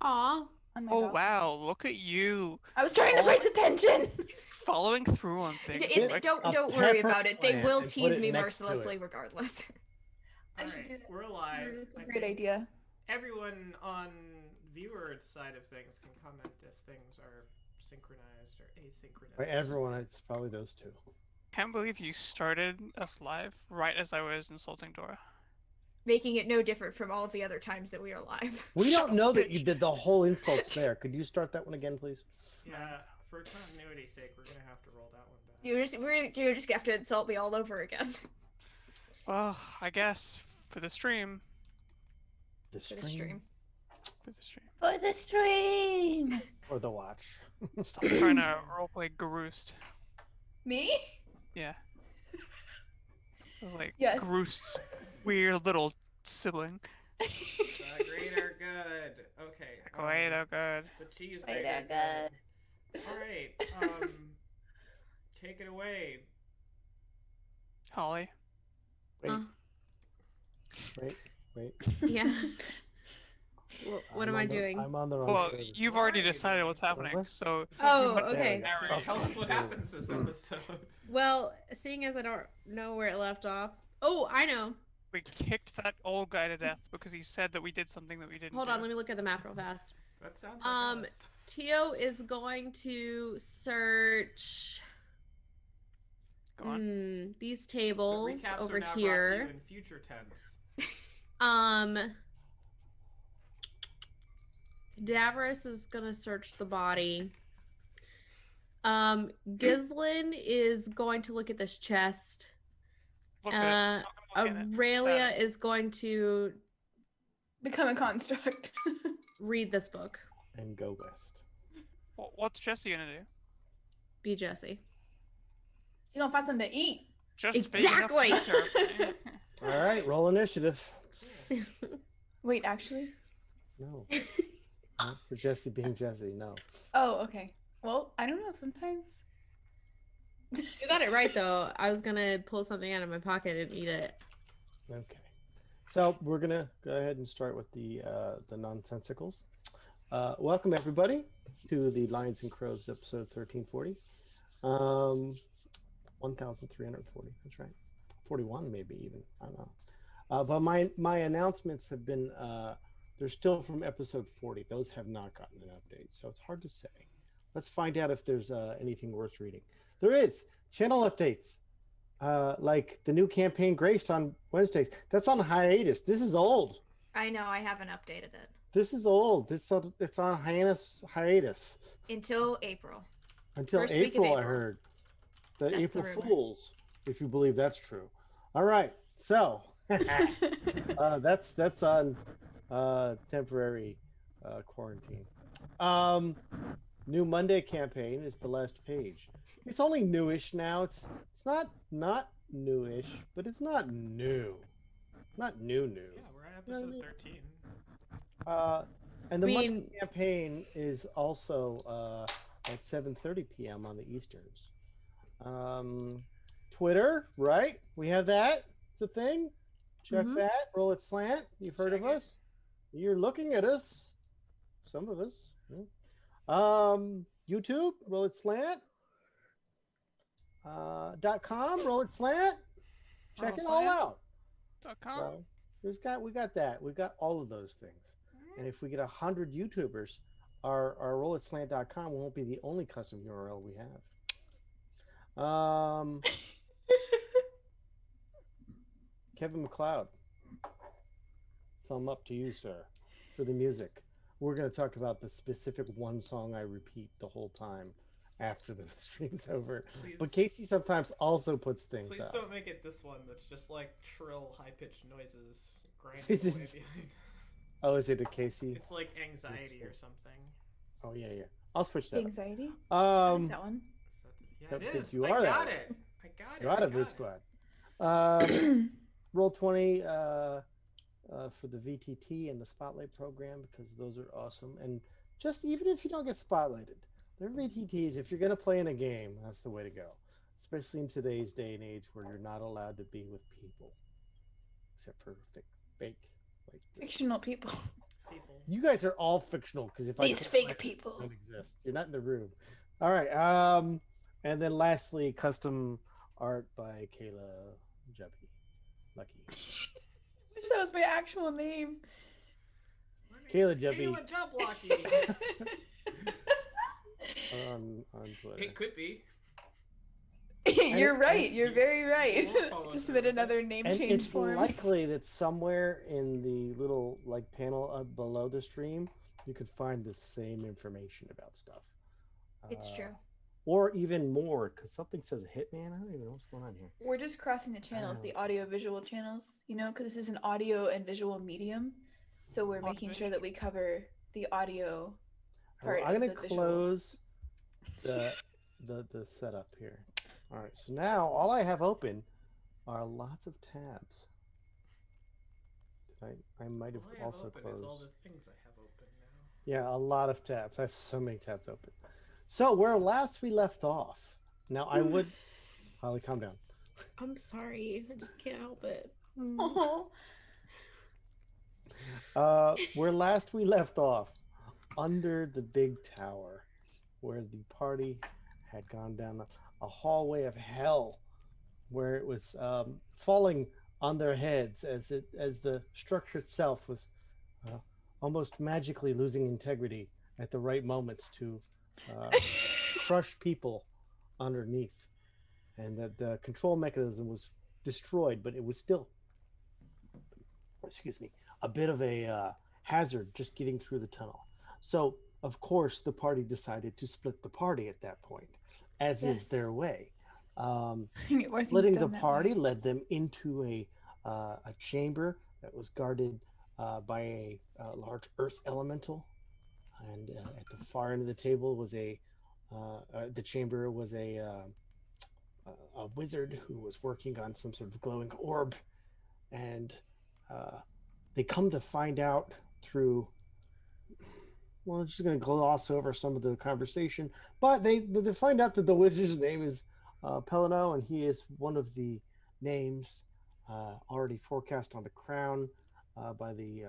Aw. on my Oh dock. wow, look at you. I was trying to break the tension. Following through on things. It's Like, don't A worry pepper about it. They plant will and put tease it me next to mercilessly it. regardless. I All should right, do that. we're live. It's a I great think idea. everyone on viewer side of things can comment if things are synchronized or asynchronous. Right, everyone, it's probably those two. can't believe you started us live right as I was insulting Dora. Making it no different from all of the other times that we are live. We don't know that you did the whole insults there. Could you start that one again, please? Yeah, for continuity's sake, we're gonna have to roll that one back. You're just gonna have to insult me all over again. Well, I guess for the stream. The For stream, the stream. For the stream. For the stream. or the watch. Stop trying to roleplay Garoost. Me? Yeah. It was like Yes. Garoost's weird little sibling. The great are good. Okay. Great, oh good. The cheese Great grater are good. All right. Take it away. Holly. Wait, Uh. wait. Yeah. Oh, What am I doing? I'm on the wrong Well, train. you've already decided what's happening, What? so Oh, But- okay. Narrate. Tell us what happens this episode. Well, seeing as I don't know where it left off. Oh, I know. we kicked that old guy to death because he said that we did something that we didn't Hold do. on, let me look at the map real fast. That sounds like us. Tio is going to search Go on. these The tables recaps are over now brought to here. you in future tense. Davros is gonna search the body. Gislin is going to look at this chest. Look at it. I'm gonna look at it. Aurelia is going to Become a construct. read this book. And go west. What's Jesse gonna do? Be Jesse. She's gonna find something to eat. Just big enough to be Exactly. terrifying. All right, roll initiative. Wait, actually? No. Not for Jesse being Jesse, no. Oh, okay. Well, I don't know. Sometimes. You got it right though. I was gonna pull something out of my pocket and eat it. Okay. So we're gonna go ahead and start with the nonsensicals. Welcome everybody to the Lions and Crows episode 1340. 1340. That's right. 41 maybe even. I don't know. But my announcements have been they're still from episode 40. Those have not gotten an update, so it's hard to say. Let's find out if there's anything worth reading. There is channel updates. Like the new campaign Graced on Wednesdays. That's on hiatus. This is old. I know, I haven't updated it. This is old. It's on hiatus Until April. until First week of April. I April. heard the That's the April rumor. Fools, if you believe that's true. All right, so that's on temporary quarantine. New Monday campaign is the last page. It's only newish now. It's not newish, but it's not new. Not new. Yeah, we're at episode 13. And the I Monday mean- campaign is also at 7:30 p.m. on the Easterns. Twitter, right? We have that. It's a thing. Check Mhm. that. Roll it slant. You've heard Check of it. us. You're looking at us. Some of us. Yeah. YouTube. Roll it slant. .com. Roll it slant. Check it all out. .com. So we got that. We got all of those things. And if we get 100 YouTubers, our rollitslant.com won't be the only custom URL we have. Kevin McLeod, thumb up to you, sir, for the music. We're going to talk about the specific one song I repeat the whole time after the stream's over. Please, But Casey sometimes also puts things please up. don't make it this one that's just like shrill, high-pitched noises grinding Is it away just- behind. Oh, is it a Casey? It's like anxiety or something. Oh, yeah. I'll switch that. Anxiety. up. That one. Yeah, Don't it think is. you I are got that it. I got it. You're out I of your got it. squad. Roll20 for the VTT and the Spotlight program, because those are awesome. And just even if you don't get spotlighted, they're VTTs. If you're going to play in a game, that's the way to go. Especially in today's day and age where you're not allowed to be with people. Except for fake. Like Fictional people. people. You guys are all fictional because if These I fake can't- people. don't exist. You're not in the room. All right. And then lastly, custom art by Kayla Jeppy. Lucky. Wish that was my actual name. Kayla Jeppy Kayla Jublucky. on Twitter. It could be. You're right. You're very right. We'll follow Just through submit with it. another name And change it's form. likely that somewhere in the little like panel up below the stream, you could find the same information about stuff. It's true. Or even more, because something says Hitman. I don't even know what's going on here. We're just crossing the channels, the audio-visual channels, because this is an audio and visual medium. So we're making sure that we cover the audio part. I'm of going to the visual. close the setup here. All right, so now all I have open are lots of tabs. I might have All I have also open closed. is all the things I have open now. Yeah, a lot of tabs. I have so many tabs open. So where last we left off. Now I would Holly, calm down. I'm sorry. I just can't help it. Where last we left off, under the big tower, where the party had gone down a hallway of hell, where it was falling on their heads as the structure itself was almost magically losing integrity at the right moments to crush people underneath, and that the control mechanism was destroyed, but it was still, a bit of a hazard just getting through the tunnel. So of course the party decided to split the party at that point, as is their way. Splitting the party led them into a chamber that was guarded by a large earth elemental, and at the far end of the table was the chamber was a wizard who was working on some sort of glowing orb, and they come to find out through, well, I'm just going to gloss over some of the conversation, but they find out that the wizard's name is Pelino, and he is one of the names already forecast on the crown by the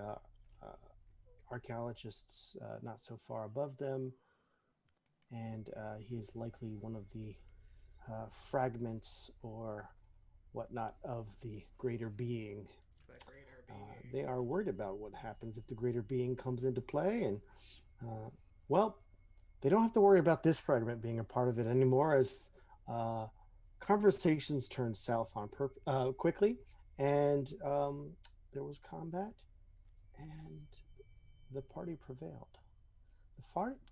archaeologists not so far above them, and he is likely one of the fragments or whatnot of the greater being. They are worried about what happens if the greater being comes into play, and well, they don't have to worry about this fragment being a part of it anymore, as conversations turned south on quickly, and there was combat, and the party prevailed.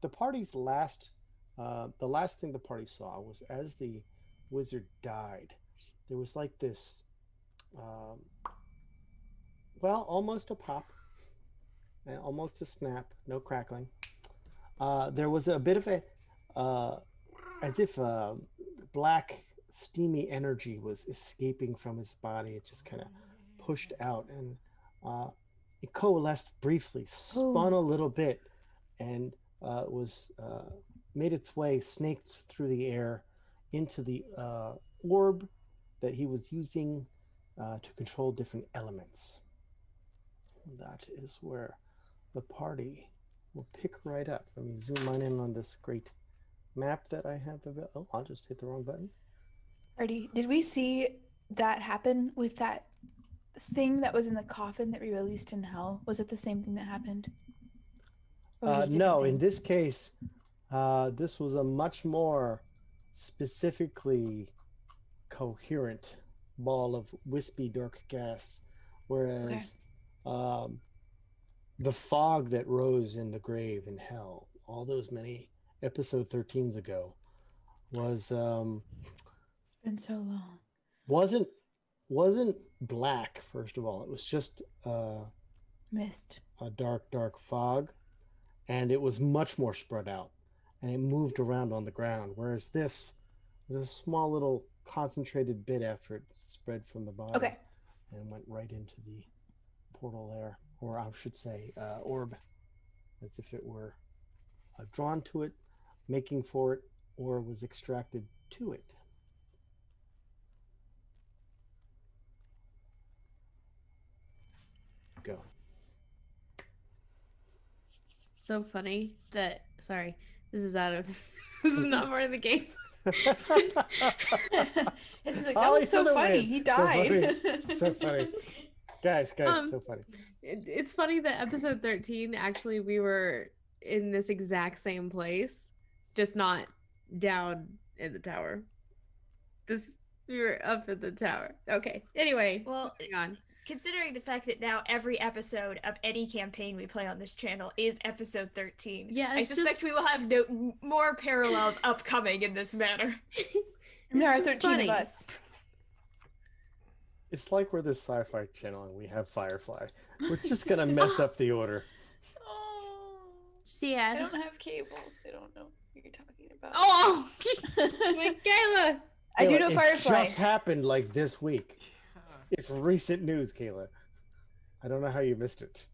The party's last, the last thing the party saw was as the wizard died, there was like this, well, almost a pop, and almost a snap, no crackling. There was a bit of a, as if black steamy energy was escaping from his body. It just kind of pushed out, and it coalesced briefly, spun a little bit, and was made its way, snaked through the air into the orb that he was using to control different elements. That is where the party will pick right up. Let me zoom in on this great map that I have available. Oh, I'll just hit the wrong button. Artie, did we see that happen with that thing that was in the coffin that we released in hell? Was it the same thing that happened? Or was it a different No, thing? in this case, this was a much more specifically coherent ball of wispy dark gas, whereas the fog that rose in the grave in hell all those many episode 13s ago was It's been so long. wasn't black. First of all, it was just Mist. a dark fog, and it was much more spread out, and it moved around on the ground, whereas this was a small little concentrated bit after it spread from the body and went right into the portal there, or I should say orb, as if it were drawn to it, making for it, or was extracted to it. Go. so funny that sorry, this is out of this is not part of the game. It's just like, that Holly was so for the funny. win. He So died. funny. So funny. Guys, so funny. It's funny that episode 13 actually we were in this exact same place, just not down in the tower. We were up in the tower. Okay. Anyway, Well, moving on. considering the fact that now every episode of any campaign we play on this channel is episode 13, Yeah, I it's suspect just- we will have more parallels upcoming in this manner. There are It's just 13 funny. of us. It's like we're this sci-fi channel and we have Firefly. We're just gonna mess up the order. Oh, I Sad. don't have cables. I don't know what you're talking about. Oh, Michaela. I do know Kayla, Firefly. It just happened like this week. It's recent news, Kayla. I don't know how you missed it.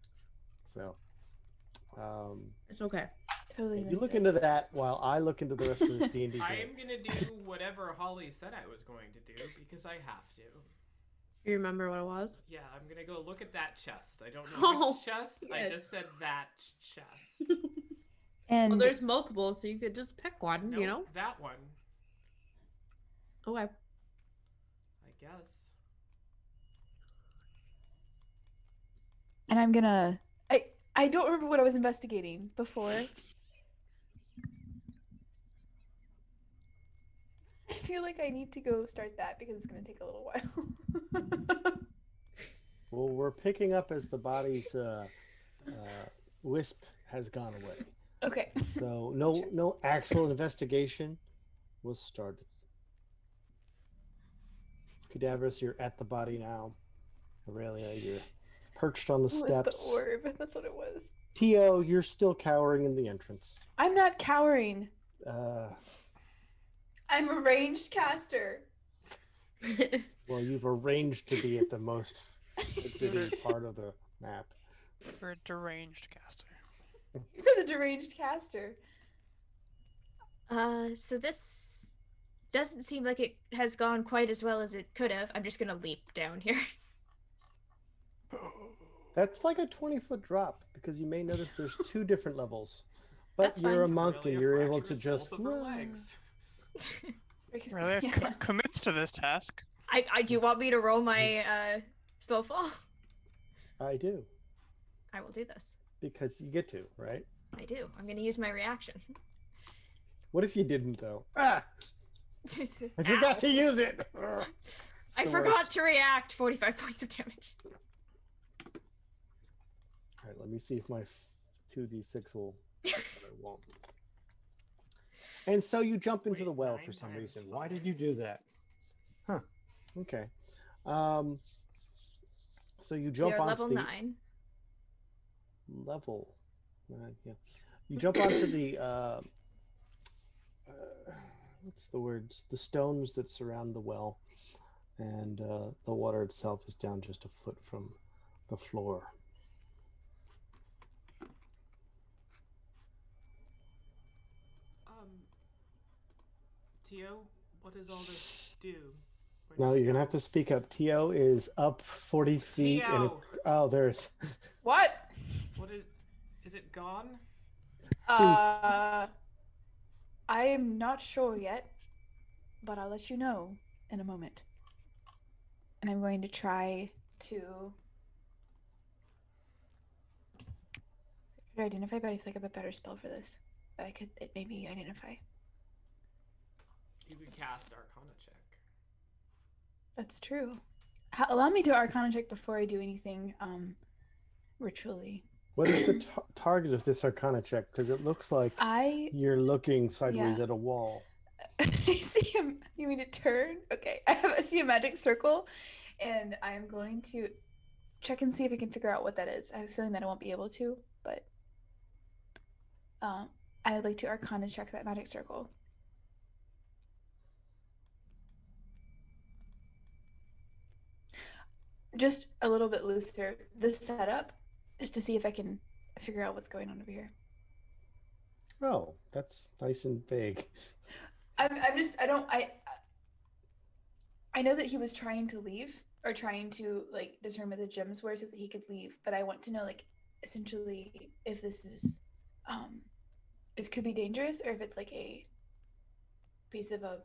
So, It's okay. Totally you missed look it. into that while I look into the rest of this D&D I game. am gonna do whatever Holly said I was going to do because I have to. You remember what it was? Yeah, I'm gonna go look at that chest. I don't know Oh, which chest. I yes. just said that chest. And Well, there's multiple, so you could just pick one, No, you know? that one. Okay. I guess. and I'm gonna. I don't remember what I was investigating before. I feel like I need to go start that because it's gonna take a little while. Well, we're picking up as the body's wisp has gone away. Okay. So no actual investigation was started. Cadaverous, you're at the body now. Aurelia, you're perched on the What was steps. the orb? That's what it was. Tio, you're still cowering in the entrance. I'm not cowering. I'm a ranged caster. Well, you've arranged to be at the most sensitive part of the map. For a deranged caster. For the deranged caster. So this doesn't seem like it has gone quite as well as it could have. I'm just gonna leap down here. That's like a 20-foot drop because you may notice there's 2 different levels. But That's you're a fine. monk Really and a you're able to fracture of just both of her run. legs. Really Yeah. commits to this task. I do you want me to roll my slow fall? I do, I will do this. because you get to, right? I do. I'm gonna use my reaction. What if you didn't though? Ah, I Ow. forgot to use it. Ugh. It's I the forgot worst. to react. 45 points of damage. All right, let me see if my 2d6 will. It won't. And so you jump into Wait, the well 9 for some times reason. Why 5. did you do that? Huh. Okay. So you We jump are onto level the 9. level 9. Yeah. You jump onto the what's the words? The stones that surround the well, and the water itself is down just a foot from the floor. Tio, what does all this do? Where Now did it you're gonna go? have to speak up. Tio is up 40 feet, and Tio! oh, there's. What? What is it gone? I am not sure yet, but I'll let you know in a moment. And I'm going to try to identify, but I feel like I have a better spell for this. But I could maybe identify. You could cast Arcana check. That's true. Allow me to Arcana check before I do anything ritually. What is the target of this Arcana check? Because it looks like you're looking sideways Yeah. at a wall. I see him. You mean to turn? Okay. I see a magic circle, and I'm going to check and see if I can figure out what that is. I have a feeling that I won't be able to, but I would like to Arcana check that magic circle. Just a little bit looser. This setup, just to see if I can figure out what's going on over here. Oh, that's nice and vague. I know that he was trying to leave or trying to like determine the gems were so that he could leave, but I want to know like essentially if this is it could be dangerous, or if it's like a piece of a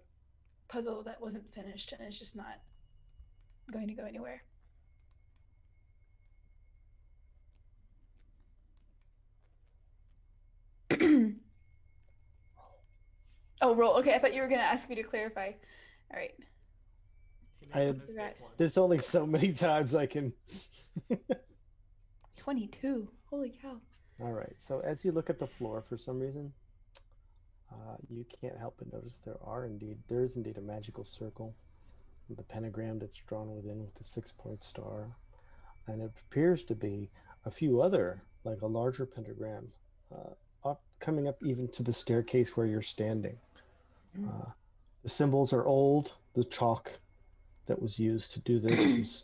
puzzle that wasn't finished and it's just not going to go anywhere. Oh, roll. Okay, I thought you were gonna ask me to clarify. All right. He made a I- mistake once. There's only so many times I can. 22. Holy cow. All right. So as you look at the floor, for some reason, you can't help but notice there is indeed a magical circle, with the pentagram that's drawn within with the 6-point star, and it appears to be a few other, like a larger pentagram, coming up even to the staircase where you're standing. The symbols are old. The chalk that was used to do this is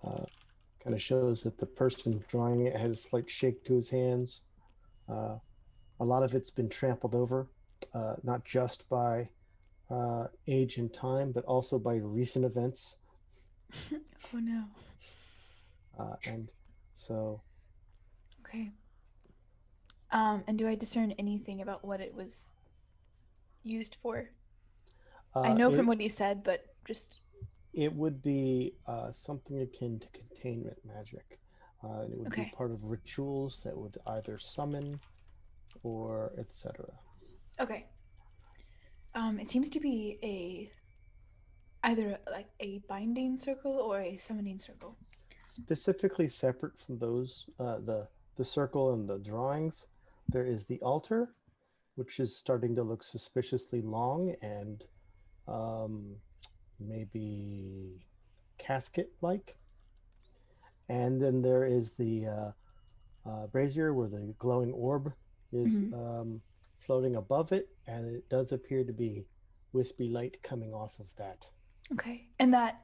kind of shows that the person drawing it had a slight shake to his hands. A lot of it's been trampled over, not just by age and time, but also by recent events. Oh no. And so, Okay. And do I discern anything about what it was used for? I know from what he said, but just it would be something akin to containment magic. It would be part of rituals that would either summon or etc. okay. It seems to be either like a binding circle or a summoning circle. Specifically separate from those, the circle and the drawings, there is the altar, which is starting to look suspiciously long and maybe casket-like. And then there is the brazier where the glowing orb is floating above it, and it does appear to be wispy light coming off of that. Okay. And that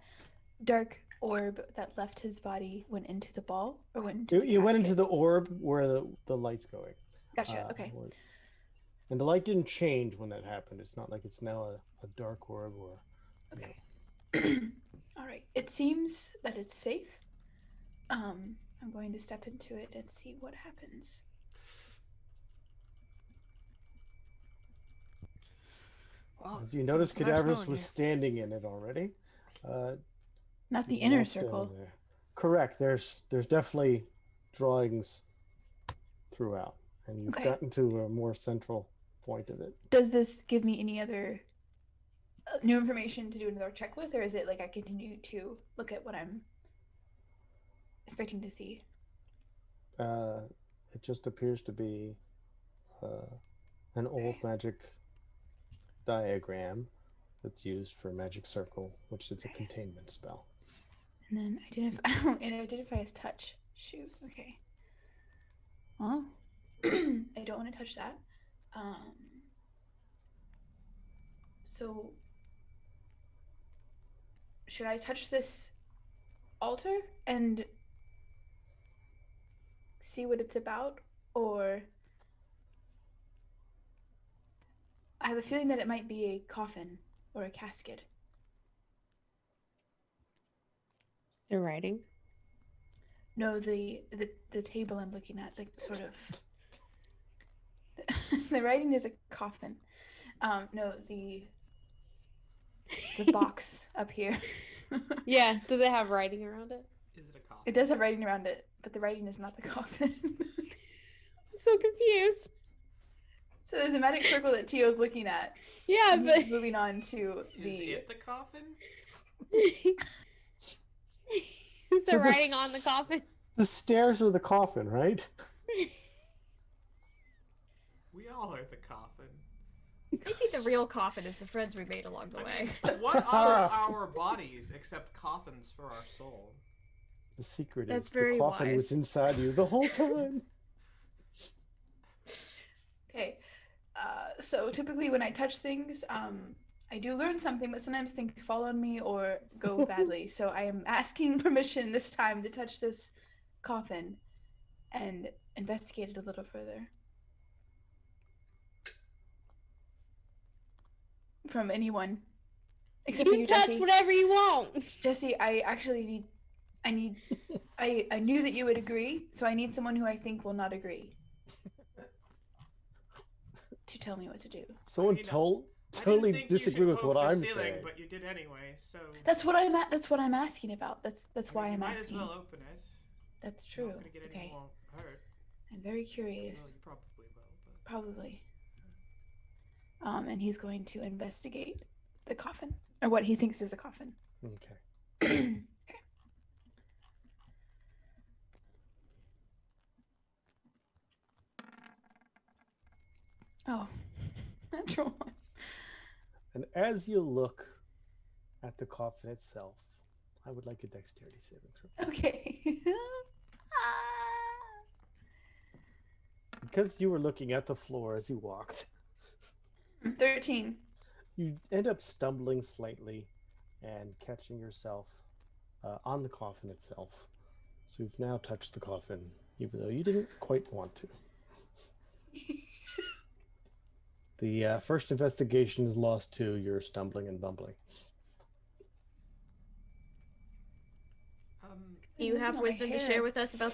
dark orb that left his body went into the ball, or went into the It went into casket? the orb where the light's going. Gotcha. Okay. And the light didn't change when that happened. It's not like it's now a dark orb or... Okay. All right. It seems that it's safe. I'm going to step into it and see what happens. Well, As you notice, it's nice Cadaverous knowing was you. standing in it already. Not the He's inner now standing circle. there. Correct. There's definitely drawings throughout, and you've Okay. gotten to a more central point of it. Does this give me any other new information to do another check with, or is it like I continue to look at what I'm expecting to see? It just appears to be an old magic diagram that's used for magic circle, which is a containment spell. And then identify as touch. Shoot. Okay. Well, I don't want to touch that. So should I touch this altar and see what it's about, or I have a feeling that it might be a coffin or a casket. They're writing. No, the table I'm looking at, like sort of the writing is a coffin. No, the box up here. Yeah. Does it have writing around it? Is it a coffin? It does have writing around it, but the writing is not the coffin. I'm so confused. So there's a magic circle that Tio's looking at. Yeah, and but he's moving on to Is the. it the coffin? is So there the writing on the coffin? The stairs are the coffin, right? We all are the coffin. Maybe the real coffin is the friends we made along the way. What are our bodies except coffins for our soul? The secret That's is the very coffin was wise. inside you the whole time. Okay. So typically when I touch things, I do learn something, but sometimes things fall on me or go badly. So I am asking permission this time to touch this coffin and investigate it a little further. From anyone. Except for You you, touch Jesse. whatever you want. Jesse, I actually need I knew that you would agree, so I need someone who I think will not agree. you tell me what to do. Someone I totally didn't think disagree you with should what poke the I'm ceiling, saying. but you did anyway. So That's what I'm asking about. That's why you I'm might asking. as well open it. That's You're true. not gonna get any Okay. more hurt. I'm very Well, curious. you probably will. But... Probably. And he's going to investigate the coffin, or what he thinks is a coffin. Okay. Okay. Oh, natural one. And as you look at the coffin itself, I would like a dexterity saving throw. Okay. Because you were looking at the floor as you walked, 13. you end up stumbling slightly and catching yourself on the coffin itself. So you've now touched the coffin, even though you didn't quite want to. The first investigation is lost to your stumbling and bumbling. Do you This is have not my wisdom to hair. share with us about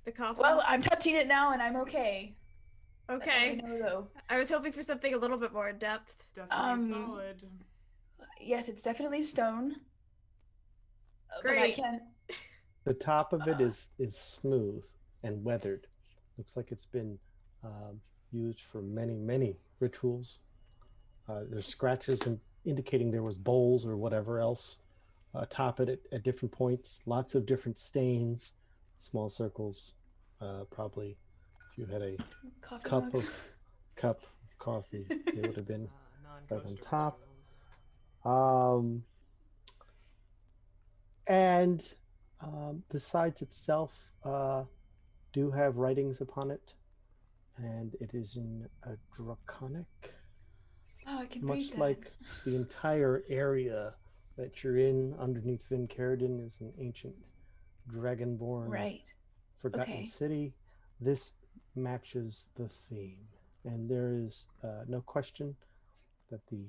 the coffin? Well, I'm touching it now and I'm okay. okay. That's all I know, though. I was hoping for something a little bit more in depth. It's definitely Um, solid. Yes, it's definitely stone. But I Great. can't. The top of it is smooth and weathered. Looks like it's been used for many, many rituals. There's scratches indicating there was bowls or whatever else atop it at different points. Lots of different stains, small circles. Probably if you had a Coffee cup mugs. of coffee, it would have been right on Non-coaster top. rituals. And the sides itself do have writings upon it, and it is in a draconic, Oh, I can read much that. like the entire area that you're in underneath Vin Caridin is an ancient dragonborn Right. forgotten Okay. city. This matches the theme, and there is no question that the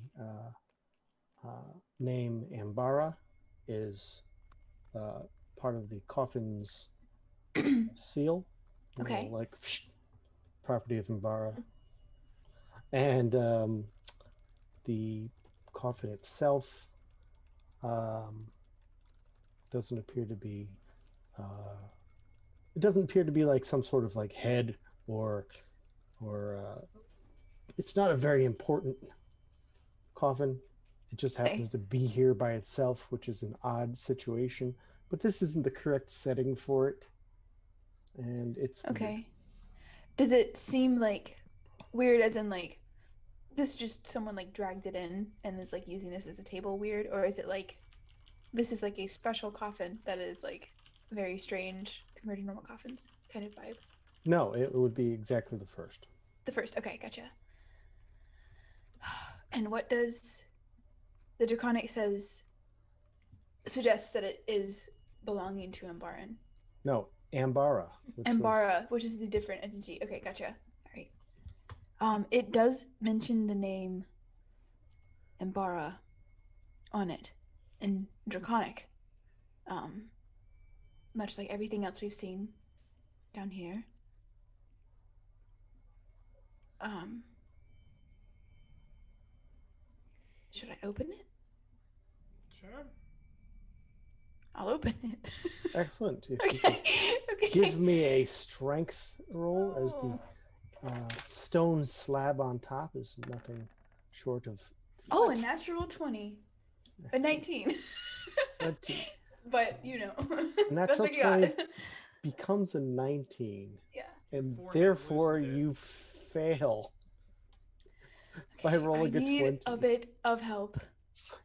name Ambara is part of the coffin's seal. You know, Okay. like property of Ambara. And the coffin itself doesn't appear to be it doesn't appear to be like some sort of like head or it's not a very important coffin. It just happens to be here by itself, which is an odd situation, but this isn't the correct setting for it, and it's weird. Okay. Does it seem like weird as in like this just someone like dragged it in and is like using this as a table weird, or is it like this is like a special coffin that is like very strange compared to normal coffins kind of vibe? No, it would be exactly the first. The first. Okay, gotcha. And what does the Draconic suggests that it is belonging to Ambaran? No, Ambara. Ambara, which is the different entity. Okay, gotcha. All right. It does mention the name Ambara on it in Draconic. Much like everything else we've seen down here. Should I open it? Sure. I'll open it. Excellent. If you Okay. could Okay. give me a strength roll, as the stone slab on top is nothing short of Oh, a natural 20. A 19. 19. But, you know. A natural best I 20 got. becomes a 19, Yeah. and Four therefore loosened it. you fail by rolling I a need 20. a bit of help.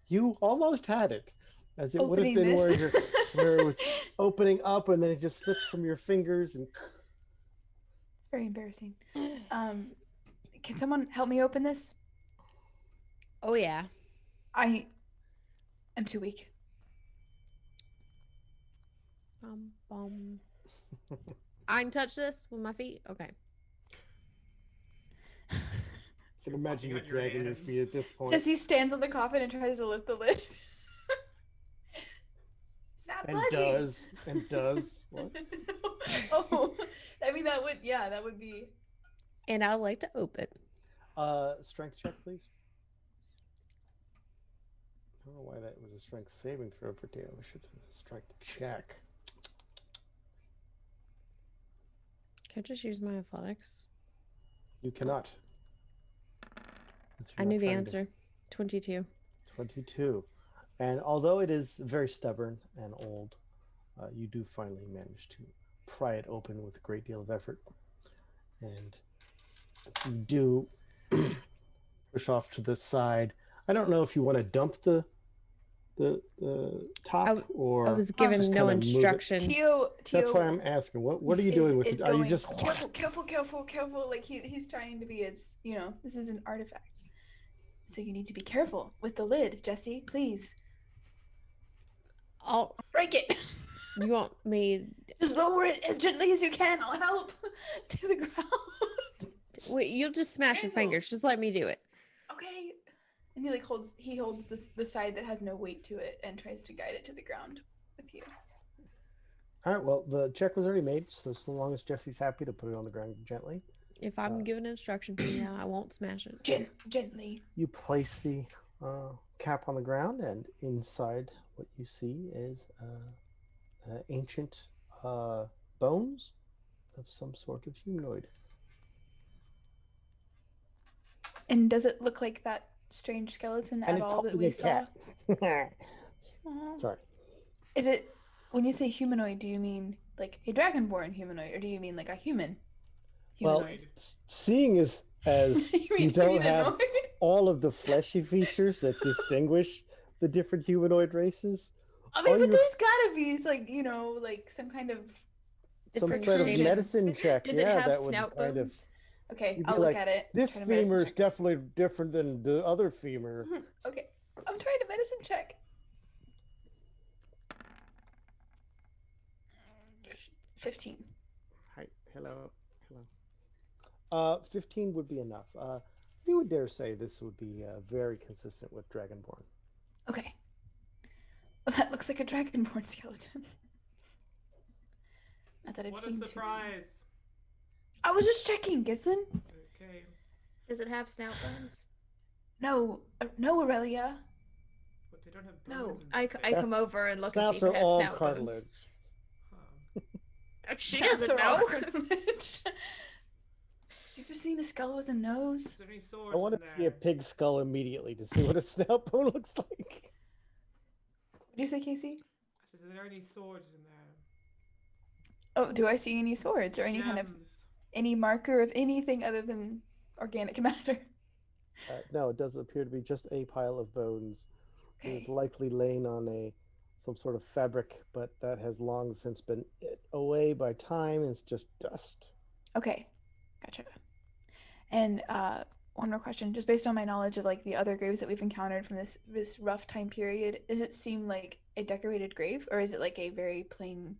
You almost had it, as it would have Opening been this. where it was opening up and then it just slipped from your fingers and It's very embarrassing. Can someone help me open this? Oh yeah. I am too weak. I can touch this with my feet. Okay. I can imagine you on your dragging your hands. feet at this point. Jesse stands on the coffin and tries to lift the lid. It's not And budging. does. What? Oh, I mean that would be. And I'd like to open. Strength check, please. I don't know why that was a strength saving throw for Dale. We should do a strength check. Can I just use my athletics? You cannot. I knew the answer. 22. 22. And although it is very stubborn and old, you do finally manage to pry it open with a great deal of effort. And you do push off to the side. I don't know if you want to dump the top or I was given just no kinda move it. instruction. Tio, That's why I'm asking. What are you doing with it? Are you just careful? Like he's trying to be. It's this is an artifact, so you need to be careful with the lid, Jesse. Please. I'll Break it. You want me? Just lower it as gently as you can. I'll help to the ground. Wait, you'll just smash your fingers. Just let me do it. Okay. And he holds the side that has no weight to it and tries to guide it to the ground with you. All right. Well, the check was already made, so long as Jesse's happy to put it on the ground gently. If I'm given instruction from you now, I won't smash it. Gently. You place the cap on the ground, and inside what you see is ancient bones of some sort of humanoid. And does it look like that strange skeleton And at it's all that holding we a saw? cat. Sorry. Is it, when you say humanoid, do you mean like a dragonborn humanoid, or do you mean like a human Well, humanoid? seeing as you don't have all of the fleshy features that distinguish the different humanoid races. I mean, all but you- there's gotta be like like some kind of some different sort of shapes. medicine check. Does it yeah, have that would snout kind bones? Okay, you'd be I'll look like, at it. This try to medicine femur is check. definitely different than the other femur. Okay, I'm trying to medicine check. 15. Hi, hello. 15 would be enough. You would dare say this would be very consistent with Dragonborn. Okay. Well, that looks like a dragonborn skeleton. Not that I've What seen a too surprise! many. I was just checking, Gislin. Okay. Does it have snout bones? No, no, Aurelia. But they don't have No. bones. in I their come face. over and look and see Snouts if are it has all snout cartilage. bones. Huh. She Snouts doesn't are all know. cartilage. You ever seen a skull with a nose? Is there any swords I want in to there? see a pig skull immediately to see what a snout bone looks like. What did you say, Casey? I said, are there any swords in there? Oh, do I see any swords or any kind of Gems? any marker of anything other than organic matter? No, it does appear to be just a pile of bones. It is Okay. likely laying on some sort of fabric, but that has long since been away by time. It's just dust. Okay, gotcha. And one more question, just based on my knowledge of like the other graves that we've encountered from this rough time period, does it seem like a decorated grave, or is it like a very plain,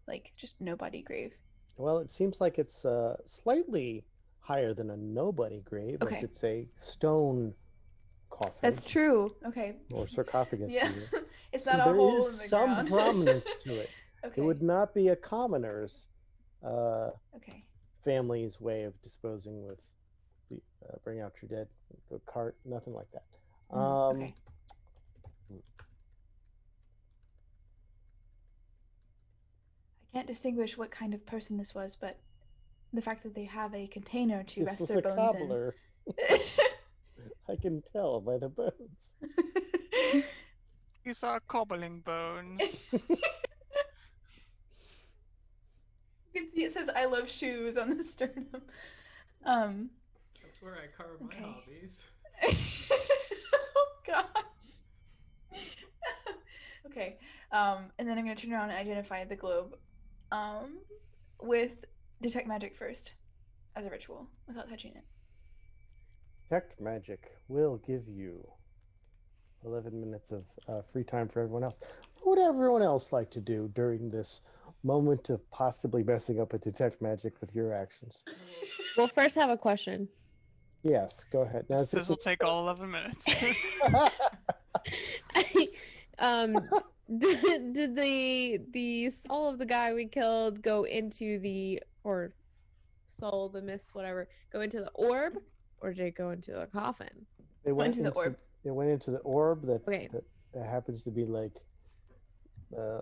like just nobody grave? Well, it seems like it's slightly higher than a nobody grave, as Okay. it's a stone coffin. That's true. Okay. Or sarcophagus. Yeah, even. it's So not a there hole is in the some ground. prominence to it. Okay. It would not be a commoner's Okay. family's way of disposing with the bring out your dead, the cart, nothing like that. Okay. I can't distinguish what kind of person this was, but the fact that they have a container to This rest was their a bones cobbler. I can tell by the bones. in. These are cobbling bones. You can see it says "I love shoes" on the sternum. That's where I carve my Okay. hobbies. Oh gosh. Okay. And then I'm gonna turn around and identify the globe. With detect magic first, as a ritual, without touching it. Detect magic will give you 11 minutes of free time for everyone else. What would everyone else like to do during this moment of possibly messing up a detect magic with your actions? Well, first I have a question. Yes, go ahead. Now, This will take all 11 minutes. Did the soul of the guy we killed go into the, or soul, the mist, whatever, go into the orb, or did it go into a coffin? They Went into the orb. It went into the orb that Okay. that happens to be like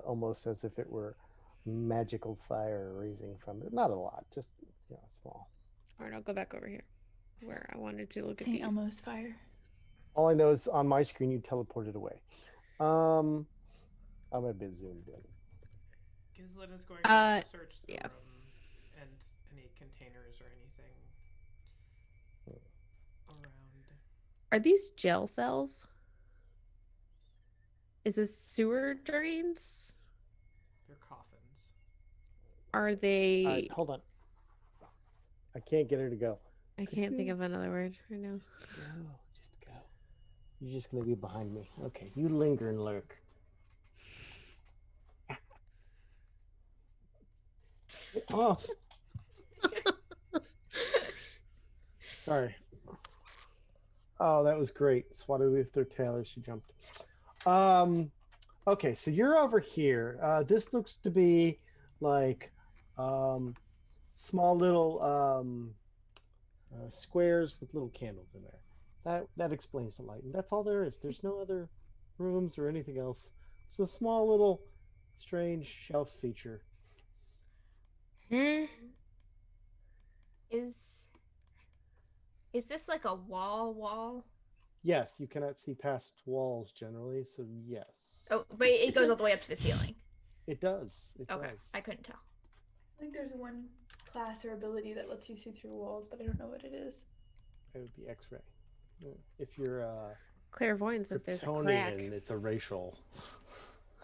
almost as if it were magical fire raising from it. Not a lot, just small. All right, I'll go back over here where I wanted to look at St. these. Elmo's fire. All I know is on my screen you teleported away. I'm a bit zoomed in. Gizlet is going to search the yeah. room and any containers or anything around. Are these jail cells? Is this sewer drains? They're coffins. Are they? Hold on. I can't get her to go. I can't think of another word right now. Just go. You're just gonna be behind me. Okay, you linger and lurk. Oh. Sorry. Oh, that was great. Swatted with their tail as she jumped. Okay, so you're over here. This looks to be like small little squares with little candles in there. That explains the light. And that's all there is. There's no other rooms or anything else. It's a small little strange shelf feature. Eh? Is this like a wall? Yes, you cannot see past walls generally, so yes. Oh, but it goes all the way up to the ceiling. It does. It Okay, does. I couldn't tell. I think there's one class or ability that lets you see through walls, but I don't know what it is. It would be X-ray. If you're Clairvoyance if there's a crack. Kryptonian, it's a racial.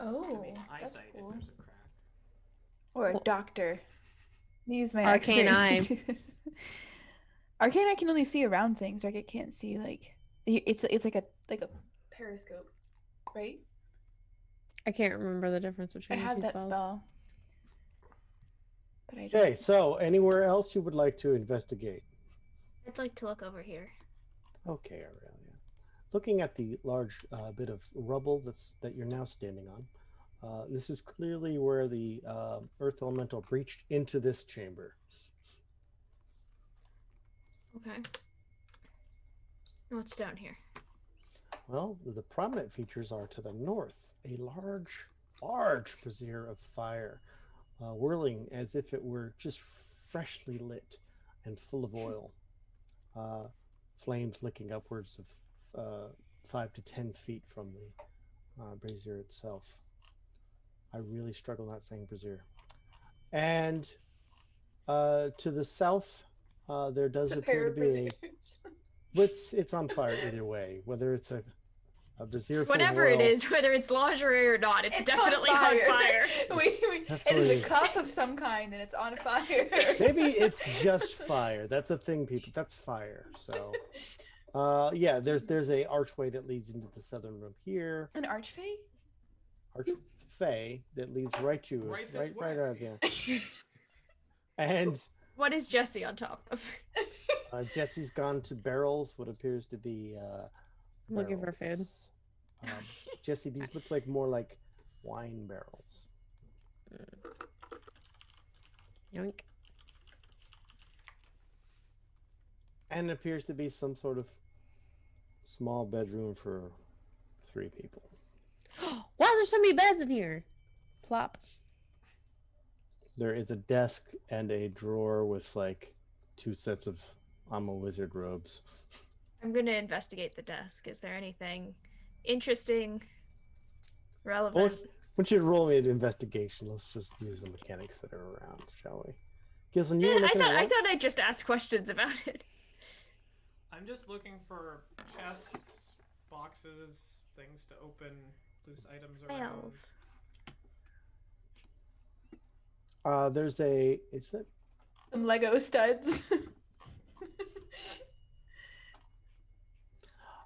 Oh, I mean, that's eyesight cool. if there's a crack. Or a doctor. Use my Arcane X-rays. Arcane eye can only see around things. Like it can't see it's like a periscope, right? I can't remember the difference I between the have two that spells. spell. But I don't. Okay, so anywhere else you would like to investigate? I'd like to look over here. Okay, Aurelia. Looking at the large bit of rubble that you're now standing on, this is clearly where the earth elemental breached into this chamber. Okay. What's down here? Well, the prominent features are to the north, a large brazier of fire, whirling as if it were just freshly lit and full of oil. Flames licking upwards of 5 to 10 feet from the brazier itself. I really struggle not saying brazier. And to the south, there does It's a appear pair to of be braziers. it's on fire either way, whether it's a brazier full of Whatever it oil. is, whether it's lingerie or not, it's definitely on fire. It definitely- is a cup of some kind and it's on fire. Maybe it's just fire. That's a thing, people. That's fire. So, yeah, there's a archway that leads into the southern room here. An archfey? Archway that leads right to Right this right way. out there. And What is Jesse on top of? Jesse's gone to barrels, what appears to be Looking for food. barrels. Jesse, these look like more like wine barrels. Yoink. And it appears to be some sort of small bedroom for 3 people. Why are there so many beds in here? Plop. There is a desk and a drawer with like 2 sets of I'm a wizard robes. I'm gonna investigate the desk. Is there anything interesting, relevant? Why don't you roll me an investigation? Let's just use the mechanics that are around, shall we? Gislin, you were I looking at thought what? I'd just ask questions about it. I'm just looking for chests, boxes, things to open, loose items around. There's a. Is that? Some Lego studs.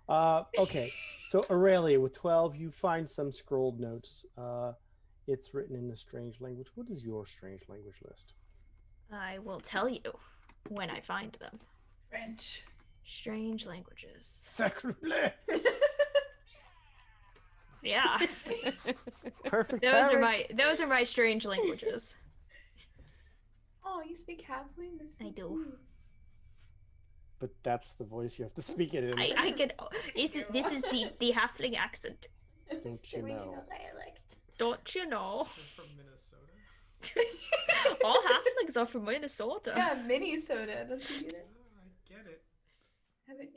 Okay. So Aurelia, with 12, you find some scrolled notes. It's written in a strange language. What is your strange language list? I will tell you when I find them. French. Strange languages. Sacre bleu! Yeah. Perfect. Those are my strange languages. Oh, you speak halfling? I do. But that's the voice you have to speak it in. I can. This is the halfling accent. Don't It's the you know? regional dialect. Don't you know? They're from Minnesota. All halflings are from Minnesota. Yeah, mini soda. Don't you get it? Oh, I get it. Haven't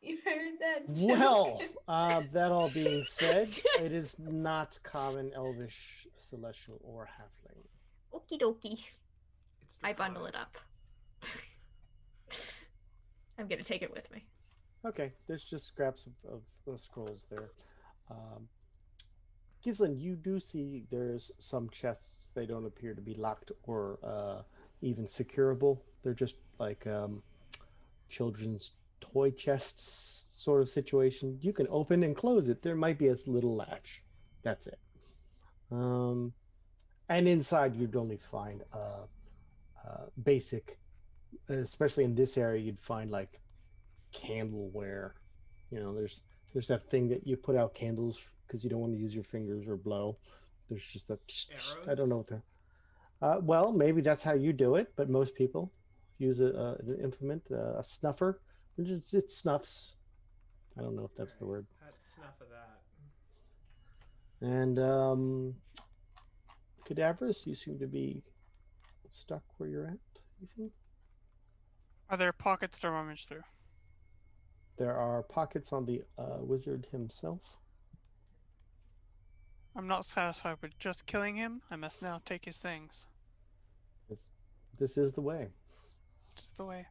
you heard that? Well, joke? that all being said, it is not common, elvish, celestial, or halfling. Okie dokie. It's I bundle it draconic. up. I'm gonna take it with me. Okay, there's just scraps of the scrolls there. Gislin, you do see there's some chests. They don't appear to be locked or even securable. They're just like children's toy chests sort of situation. You can open and close it. There might be a little latch. That's it. And inside you'd only find basic, especially in this area, you'd find like candleware. You know, there's that thing that you put out candles because you don't want to use your fingers or blow. There's just that. I don't know what the. Well, maybe that's how you do it, but most people use an implement, a snuffer. It snuffs. I don't know if that's the word. That's enough of that. And Cadaverous, you seem to be stuck where you're at, you think? Are there pockets to rummage through? There are pockets on the wizard himself. I'm not satisfied with just killing him. I must now take his things. This is the way. Just the way.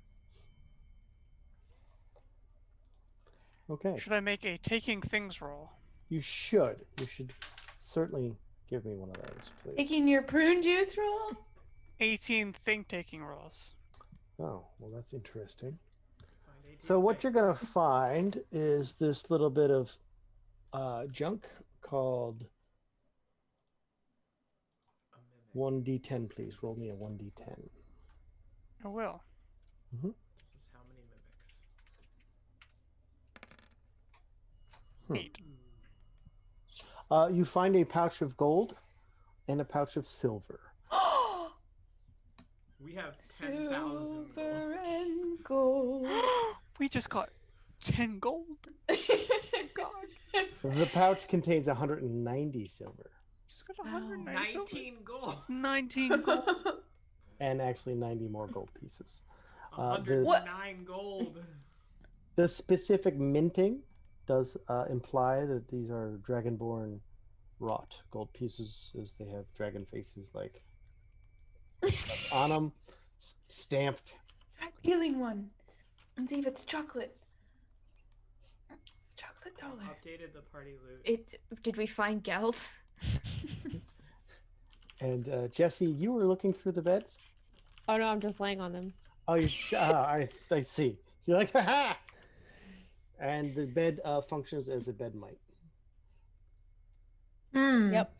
Okay. Should I make a taking things roll? You should. You should certainly give me one of those, please. Taking your prune juice roll? 18 thing-taking rolls. Oh, well, that's interesting. Find 18 So what things. you're going to find is this little bit of junk called A mimic. 1d10, please. Roll me a 1d10. I will. This is how many mimics? 8. You find a pouch of gold and a pouch of silver. We have 10,000 gold. Silver and gold. We just got 10 gold. The pouch contains 190 silver Just got Wow. 190 silver. 19 gold. It's 19 gold. and actually 90 more gold pieces. There's- 109 gold. The specific minting does imply that these are dragonborn wrought gold pieces, as they have dragon faces like on them, stamped. Try peeling one and see if it's chocolate. Chocolate dollar. Updated the party loot. Did we find geld? And Jesse, you were looking through the beds. Oh no, I'm just laying on them. Oh, you, I see. You're like, ha! And the bed functions as a bed might. Yep.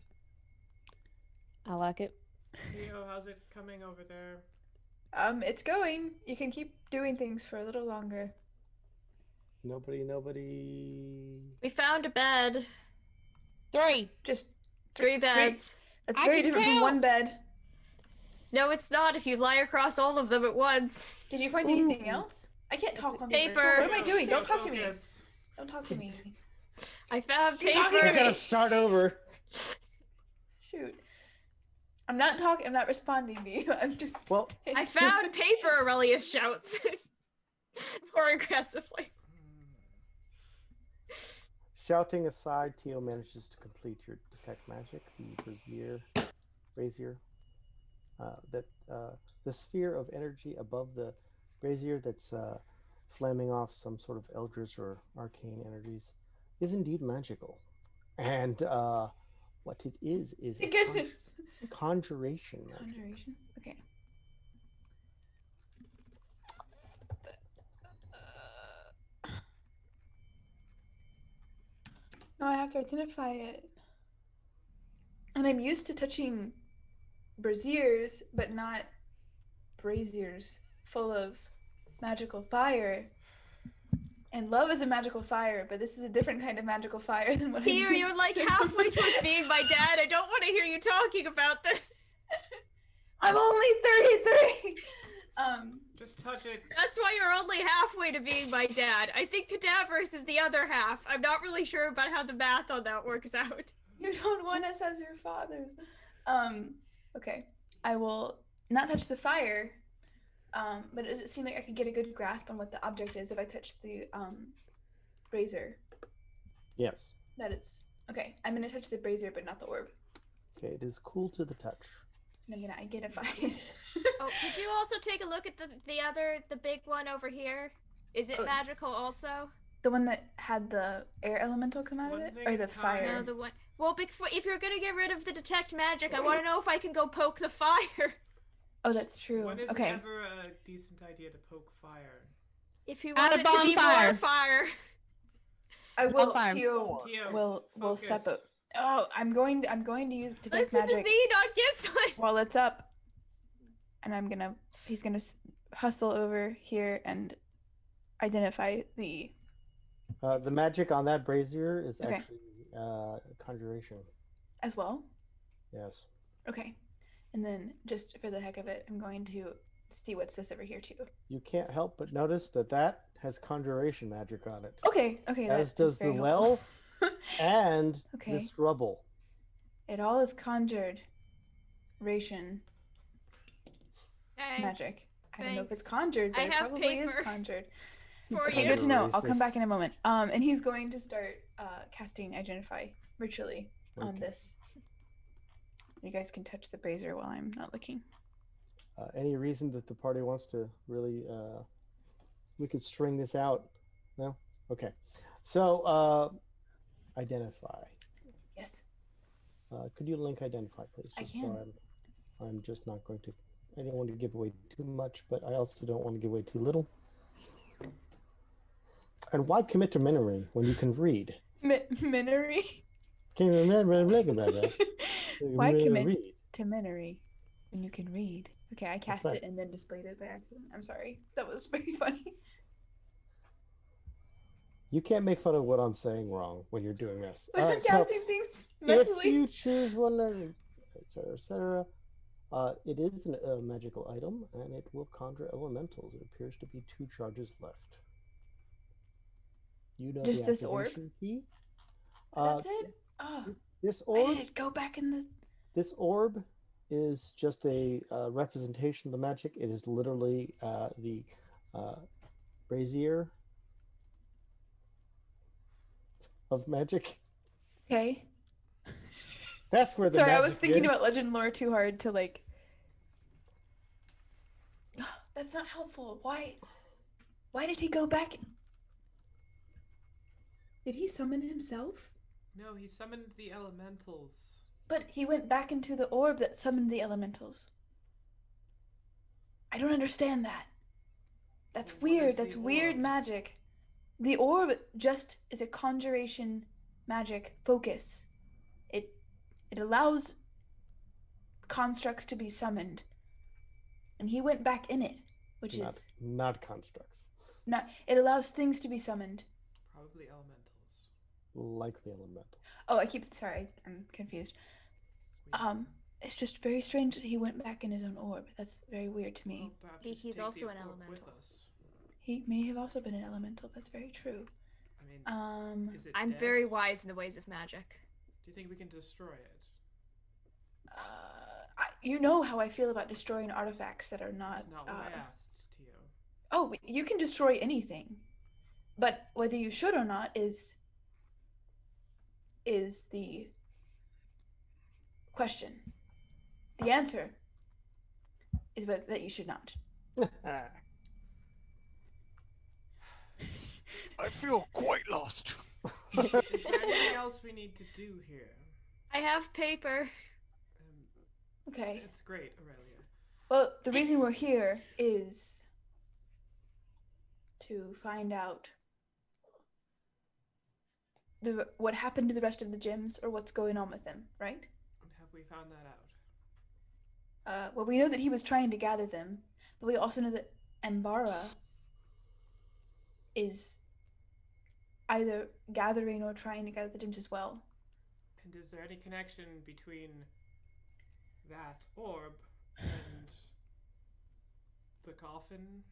I like it. Theo, how's it coming over there? It's going. You can keep doing things for a little longer. Nobody. We found a bed. 3. Just 3 beds. That's I very can different from count. one bed. No, it's not if you lie across all of them at once. Did you find anything else? I can't talk on Paper. paper. What am I doing? Stay Don't talk to me. focused. Don't talk to me. I found You're talking to I paper. gotta start over. Shoot. I'm not talking. I'm not responding to you. I'm just. Well, I found paper, Aurelius shouts. More aggressively. Shouting aside, Teo manages to complete your detect magic, the brazier. The sphere of energy above the brazier that's flaming off some sort of eldritch or arcane energies is indeed magical. And what it is My a goodness. conjuration magic. Conjuration. Okay. No, I have to identify it. And I'm used to touching braziers, but not braziers full of magical fire. And love is a magical fire, but this is a different kind of magical fire than what Here, I'm you're used like to. halfway towards being my dad. I don't want to hear you talking about this. I'm only 33. Just touch it. That's why you're only halfway to being my dad. I think cadaverous is the other half. I'm not really sure about how the math on that works out. You don't want us as your fathers. Okay. I will not touch the fire. But does it seem like I could get a good grasp on what the object is if I touch the brazier? Yes. That is okay. I'm gonna touch the brazier, but not the orb. Okay, it is cool to the touch. And I'm gonna identify it. Oh, could you also take a look at the big one over here? Is it Oh. magical also? The one that had the air elemental come out of One it, thing or at the a time. fire? No, the one. Well, if you're gonna get rid of the detect magic, I want to know if I can go poke the fire. Oh, that's true. When is Okay. it ever a decent idea to poke fire? If you Add want a it to be more bonfire. fire. I will. fire. Tio Tio, will focus. step up. Oh, I'm going to use detect Listen magic to me, not Gislin. while it's up, and he's gonna hustle over here and identify the. The magic on that brazier is Okay. actually conjuration. As well. Yes. Okay, and then just for the heck of it, I'm going to see what's this over here too. You can't help but notice that has conjuration magic on it. Okay, As that's does the very well helpful. and Okay. this rubble. It all is conjured. Ration Hey, magic. I don't know if it's thanks. conjured, but I it have probably is paper. conjured. for Okay, you. good to know. I'll come Racist. back in a moment. And he's going to start casting Identify virtually on Okay. this. You guys can touch the brazier while I'm not looking. Any reason that the party wants to really we could string this out? No? Okay. So identify. Yes. Could you link identify, please? I Just can. So I'm just not going to. I don't want to give away too much, but I also don't want to give away too little. And why commit to memory when you can read? Minery? Can you remember? Why commit read? to Minery when you can read? Okay, I cast right. it and then displayed it by accident. I'm sorry. That was very funny. You can't make fun of what I'm saying wrong when you're doing this. When All I'm right, so casting things if messily. you choose one, etc., etc., it is a magical item, and it will conjure elementals. It appears to be 2 charges left. You know Just the this orb? activation key. That's it? Oh, This why orb. did it go back in the... This orb is just a representation of the magic. It is literally the brazier of magic. Okay. That's where the Sorry, I magic was thinking is. about legend lore too hard to like... That's not helpful. Why did he go back? Did he summon himself? No, he summoned the elementals. But he went back into the orb that summoned the elementals. I don't understand that. That's What weird. is That's the weird orb? magic. The orb just is a conjuration magic focus. It allows constructs to be summoned. And he went back in it, which is not constructs. not... It allows things to be summoned. Probably elementals. Likely elemental. Oh, sorry, I'm confused. It's just very strange that he went back in his own orb. That's very weird to me. Well, perhaps He's take the also an orb with elemental. us. He may have also been an elemental. That's very true. I mean, is it I'm dead? very wise in the ways of magic. Do you think we can destroy it? You know how I feel about destroying artifacts that are not. That's not what I asked, Tio. Oh, you can destroy anything, but whether you should or not is the question. The answer is that you should not. I feel quite lost. Is there anything else we need to do here? I have paper. Okay. It's great, Aurelia. Well, the reason we're here is to find out what happened to the rest of the gyms or what's going on with them, right? Have we found that out? Well, we know that he was trying to gather them, but we also know that Ambara is either gathering or trying to gather the gyms as well. And is there any connection between that orb and the coffin?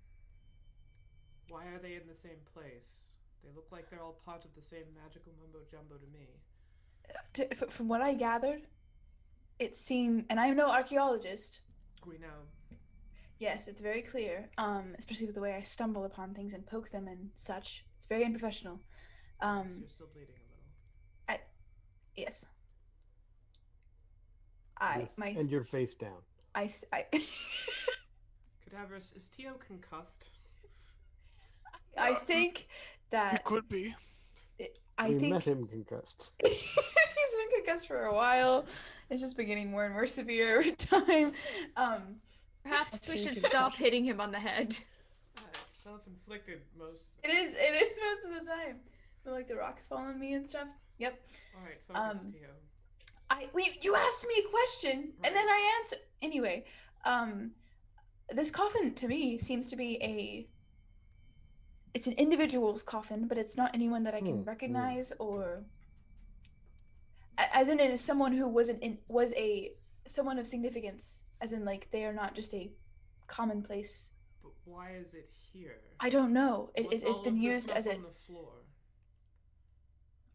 Why are they in the same place? They look like they're all part of the same magical mumbo jumbo to me. From what I gathered, it seemed, and I'm no archaeologist. We know. Yes, it's very clear. Especially with the way I stumble upon things and poke them and such. It's very unprofessional. You're still bleeding a little. Yes. And your face down. Cadaverous, is Tio concussed? I think that It could be. I We think met him concussed. he's been concussed for a while. It's just been getting more and more severe every time. Perhaps we think should it's stop hitting him on the head. It's self-inflicted most. It is most of the time. But, like the rocks fall on me and stuff. Yep. All right, focus, Tio. You asked me a question and then I answered. Anyway, this coffin to me seems to be it's an individual's coffin, but it's not anyone that I can recognize or as in it is someone who was someone of significance, as in like they are not just a commonplace. But why is it here? I don't know. What's It's all been of this used stuff as a on the floor?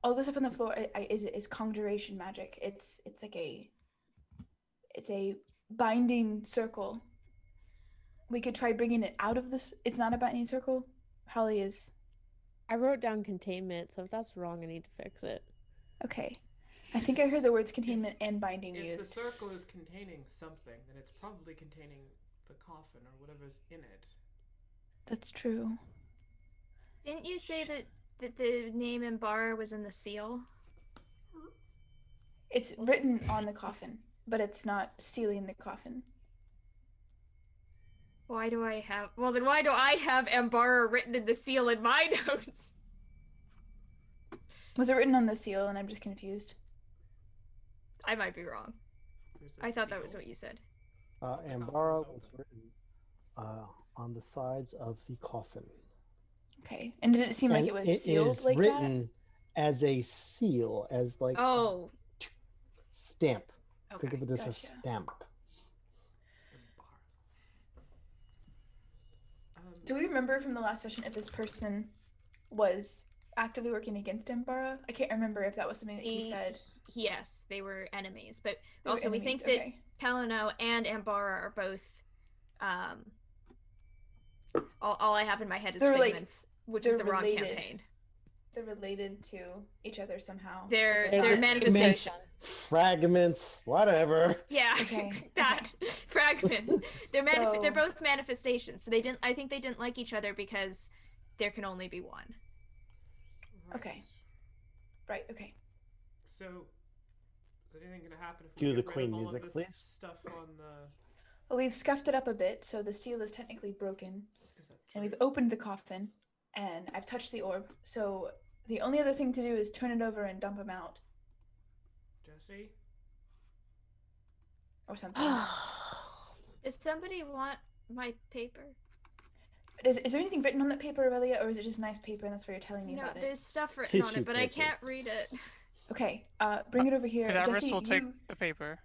all the stuff on the floor is conjuration magic. It's a binding circle. We could try bringing it out of this. It's not a binding circle. Holly is I wrote down containment, so if that's wrong, I need to fix it. okay. I think I heard the words containment and binding If used. the circle is containing something, then it's probably containing the coffin or whatever's in it. That's true. Didn't you say that the name Embara was in the seal? It's written on the coffin, but it's not sealing the coffin. Why do I have Embara written in the seal in my notes? Was it written on the seal and I'm just confused? I might be wrong. There's a I thought that was seal. what you said. Ambara was written on the sides of the coffin. Okay. And did it seem like And it was it sealed is like written as a seal, as like Oh, stamp. okay. Think of it as a Gotcha. stamp. that? Do we remember from the last session if this person was actively working against Embara? I can't remember if that was something that he said. Yes, they were enemies, but They were also we enemies, think that okay. Pelino and Embara are both. All I have in my head is They're, like, Figments, which is they're the wrong related. campaign. They're related to each other somehow. They're But they're not- manifestations. Fragments, whatever. Yeah, Okay, that fragments. They're So- they're both manifestations. So they didn't. I think they didn't like each other because there can only be one. Right. Okay. Right, okay. So, is anything gonna happen if we Cue get the rid Queen of all music, of this please. stuff on the? Well, we've scuffed it up a bit, so the seal is technically broken. Is that And we've true? opened the coffin, and I've touched the orb. So the only other thing to do is turn it over and dump him out, Jesse? or something. Does somebody want my paper? Is there anything written on that paper, Aurelia, or is it just nice paper and that's why you're telling me No, about it? there's stuff written on Tissue it, but I can't papers. read it. Okay, bring it over here. Cadaverous Jesse, will take the paper,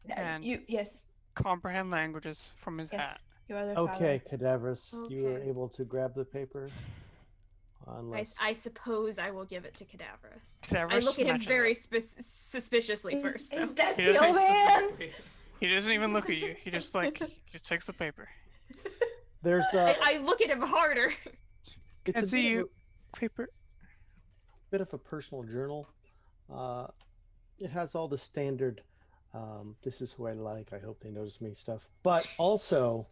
and- yes, comprehend languages from his yes, hat. your other Okay, father. Cadaverous, you were Okay. able to grab the paper. Unless I suppose I will give it to Cadaverous. I Cadaverous look at him snatches very it. suspiciously His first. though. dusty doesn't- old hands. He doesn't even look at you. He just just takes the paper. there's I look at him harder. it's I a see bit of you. Paper. bit of a personal journal. It has all the standard this is who I like, I hope they notice me stuff. But also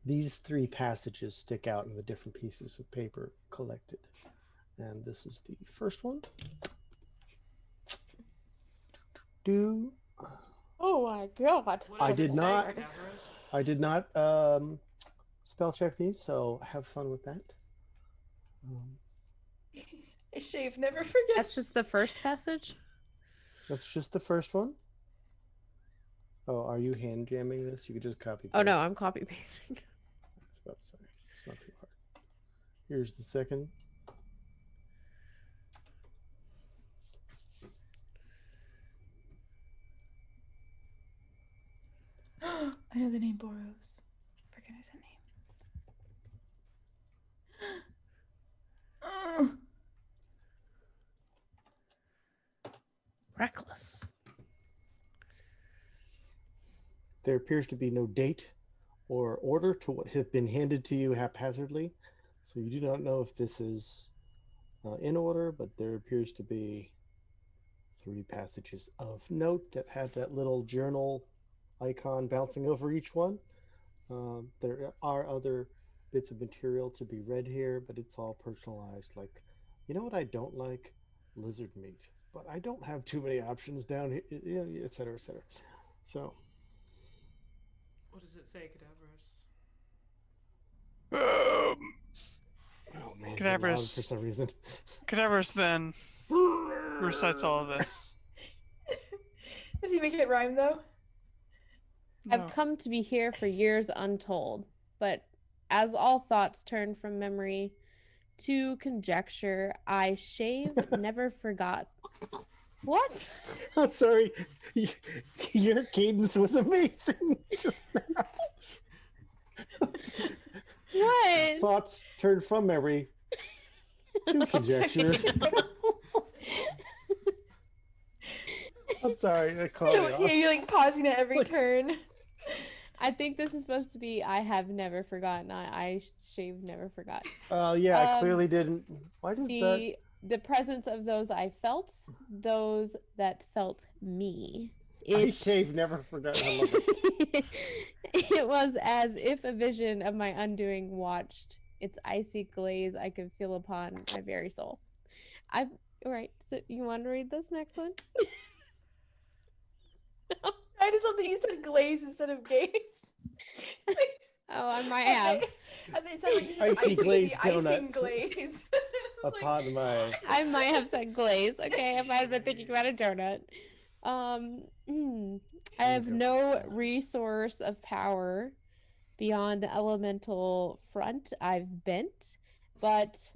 these three passages stick out in the different pieces of paper collected. And this is the first one. Oh my god. What I does it did say, not- Cadaverous? I did not spell check these, so have fun with that. Shave, never forget. That's just the first passage? That's just the first one. Oh, are you hand jamming this? You could just copy. Oh no, paste. I'm copy pasting. I was about to say, it's not too hard. Here's the second. I know the name Boros. recognize that name. Reckless. There appears to be no date or order to what has been handed to you haphazardly. So you do not know if this is in order, but there appears to be 3 passages of note that have that little journal icon bouncing over each one. There are other bits of material to be read here, but it's all personalized. Like, you know what I don't like? Lizard meat. But I don't have too many options down here, et cetera, et cetera. So. What does it say, Cadaverous? Oh man, they're loud Cadaverous. for some reason. Cadaverous then recites all of this. Does he make it rhyme though? No. I've come to be here for years untold, but as all thoughts turn from memory to conjecture, I shave, never forgot. What? I'm sorry. Your cadence was amazing just now. What? Thoughts turned from memory to conjecture. I'm sorry, I caught it off. You're like pausing at every turn. I think this is supposed to be I have never forgotten. I shave, never forgot. Oh yeah, I clearly didn't. Why does that? The presence of those I felt, those that felt me. I shave, never forgot. I love it. It was as if a vision of my undoing watched its icy glaze I could feel upon my very soul. All right, so you want to read this next one? I just love that you said glaze instead of gaze. Oh, I might have. It sounded like you said Icy glazed the donut. icing glaze. I was like, Upon my. I might have said glaze. Okay, I might have been thinking about a donut. I have no resource of power beyond the elemental front I've bent, but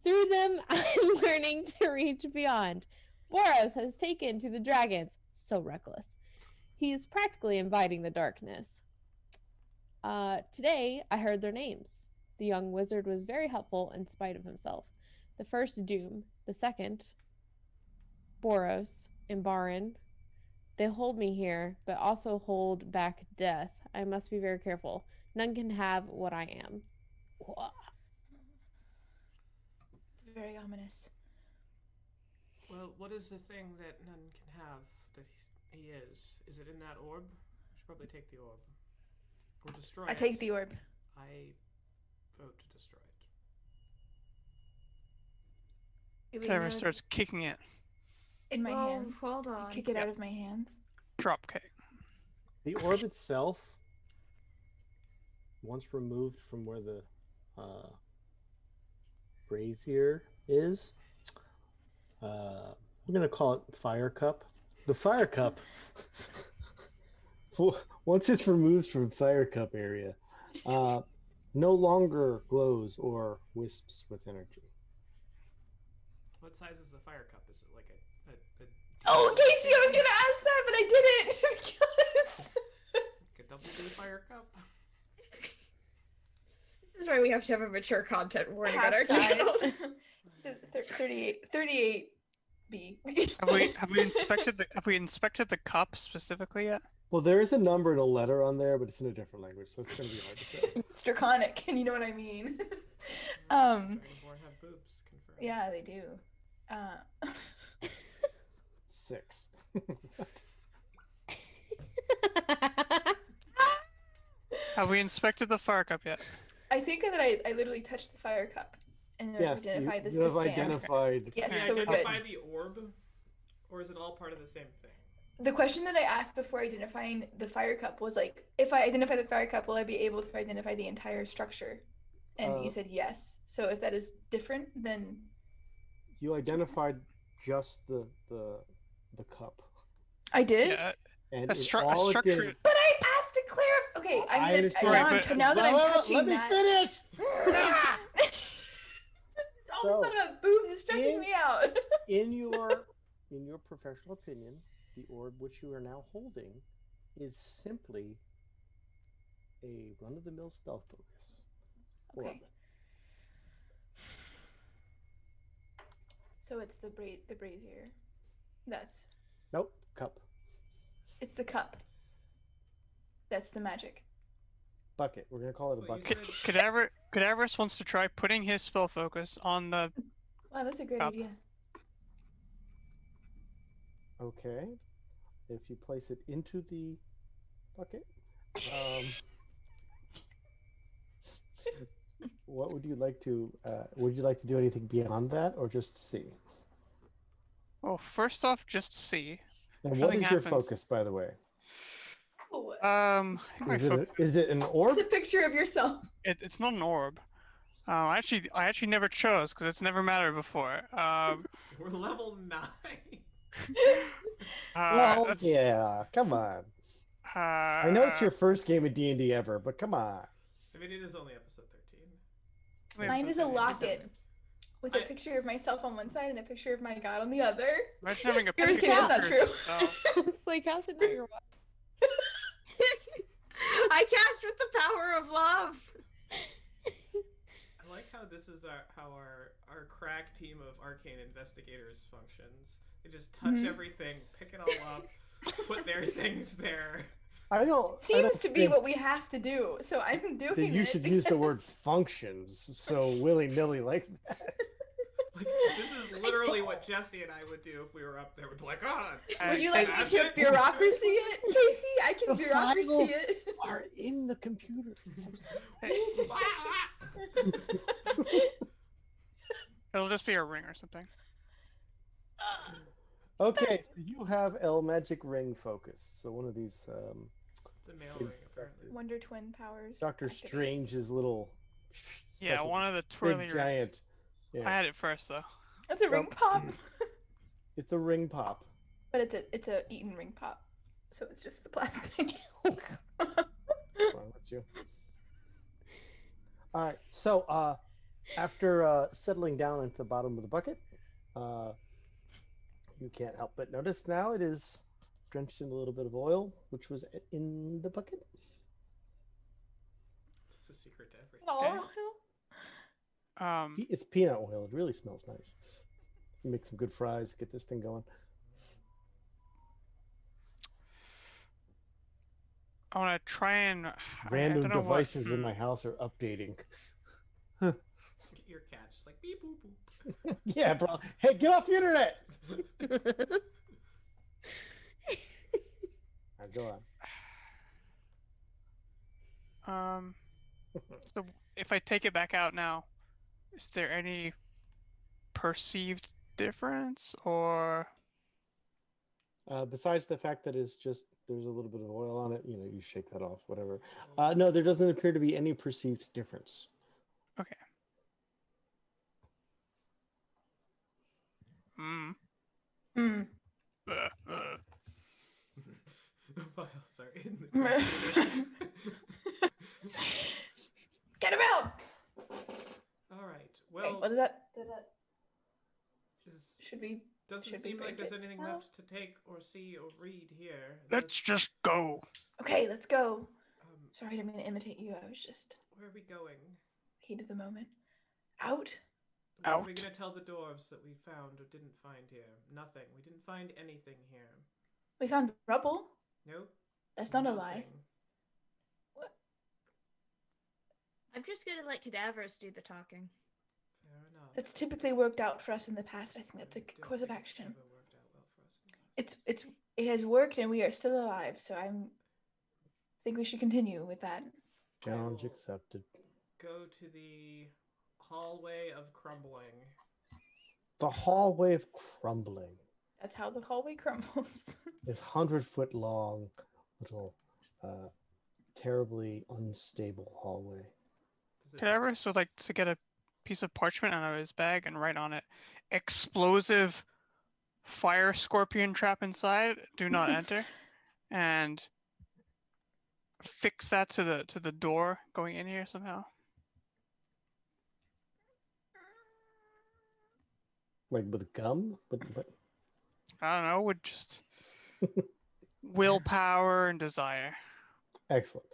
through them I'm learning to reach beyond. Boros has taken to the dragons. So reckless. He is practically inviting the darkness. Today I heard their names. The young wizard was very helpful in spite of himself. The first Doom, the second Boros and Barin. They hold me here, but also hold back death. I must be very careful. None can have what I am. It's very ominous. Well, what is the thing that none can have that he is? Is it in that orb? I should probably take the orb. Or destroy it. I take the orb. I vote to destroy it. Cadaverous starts kicking it. In my hands. Hold on. Kick it out of my hands. Drop kick. The orb itself, once removed from where the brazier is, we're going to call it Fire Cup. The Fire Cup, once it's removed from Fire Cup area, no longer glows or wisps with energy. What size is the fire cup? Is it like a Oh, Casey, I was gonna ask that, but I didn't because like a double D fire cup? This is why we have to have a mature content warning on half our size. channel. It's 38B. Have we inspected the cup specifically yet? Well, there is a number and a letter on there, but it's in a different language, so it's going to be hard to say. It's draconic, and you know what I mean. Dragonborn have boobs, confirmed. Yeah, they do. 6. Have we inspected the fire cup yet? I think that I literally touched the fire cup and Yes, identified you this have as stand. identified. Yes, Can I so we're good. identify the orb? Or is it all part of the same thing? The question that I asked before identifying the fire cup was like, if I identify the fire cup, will I be able to identify the entire structure? And you said yes. So if that is different, then You identified just the cup. I did. Yeah. And A it structure. did. But I asked to clarify. Okay, I I'm gonna. understand. Now that I'm touching let me that, finish. it's all So, this stuff about boobs is stressing me out. in your professional opinion, the orb which you are now holding is simply a run-of-the-mill spell focus. Orb. Okay. So it's the brazier. That's Nope. Cup. it's the cup. That's the magic. Bucket. We're gonna call it a Well, you bucket. said- Cadaverous wants to try putting his spell focus on the. Wow, that's a great Cup. idea. Okay. If you place it into the bucket, what would you like to? Would you like to do anything beyond that, or just see? Well, first off, just see. And what Nothing is your happens. focus, by the way? Oh, My Is it an orb? it's a picture of yourself. it's not an orb. I actually never chose because it's never mattered before. We're level 9. Well, that's- yeah. Come on. I know it's your first game of D&D ever, but come on. I mean, it is only episode 13. Mine is a Okay, locket with a I- picture of myself on one side and a picture of my god on the other. Imagine having a Yours picture is not of true. yourself. It's like, how's it not your wife? I cast with the power of love. I like how this is our crack team of arcane investigators functions. They just touch everything, pick it all up, put their things there. I don't. Seems to be what we have to do, so I'm doing Then you it should use the word because- functions so willy-nilly like that. Like, this is literally what Jesse and I would do if we were up there. We'd be like, oh, Would you like me to Magic? bureaucracy it, Casey? I can The bureaucracy files it. are in the computer. It's so sad. It'll just be a ring or something. Okay, you have El Magic Ring focus. So one of these It's a male Seems ring, apparently. Wonder Twin powers. Doctor activate. Strange's little Yeah, special one of the big twirly rings. giant. I Yeah, had it first though. That's a So- ring pop, it's a ring pop. but it's a eaten ring pop, so it's just the plastic. Well, that's you. All right. So after settling down into the bottom of the bucket, you can't help but notice now it is drenched in a little bit of oil, which was in the bucket. It's a secret to everything. Oh, It's peanut oil. It really smells nice. You make some good fries. Get this thing going. I want to try and. Random I don't know devices what, in my house are updating. Get your cat just like beep boop boop. Yeah, bro. Hey, get off the internet. Now, go on. So if I take it back out now, is there any perceived difference or? Besides the fact that it's just there's a little bit of oil on it, you shake that off, whatever. No, there doesn't appear to be any perceived difference. Okay. Hmm. Hmm. The files are in the computer. Get him out! All right. Okay, Well, what is that? Should we? doesn't should we seem like break there's it anything now? left to take or see or read here. Let's just go. Okay, let's go. Um, Sorry, I didn't mean to imitate you. I was just where are we going? heat of the moment. Out. What are we Out. gonna tell the dwarves that we found or didn't find here? Nothing. We didn't find anything here. We found rubble. Nope. That's not a lie. nothing. I'm just gonna let cadavers do the talking. Fair enough. That's typically worked out for us in the past. I think that's a I good don't course of think it's action. ever worked out well for us. It has worked, and we are still alive. So I think we should continue with that. Challenge Cool. accepted. Go to the hallway of crumbling. The hallway of crumbling. That's how the hallway crumbles. This 100-foot long, little, terribly unstable hallway. Does it- Cadaverous would like to get a piece of parchment out of his bag and write on it, "Explosive fire scorpion trap inside. Do not enter," and fix that to the door going in here somehow. Like with gum? But I don't know. Would just willpower and desire. excellent.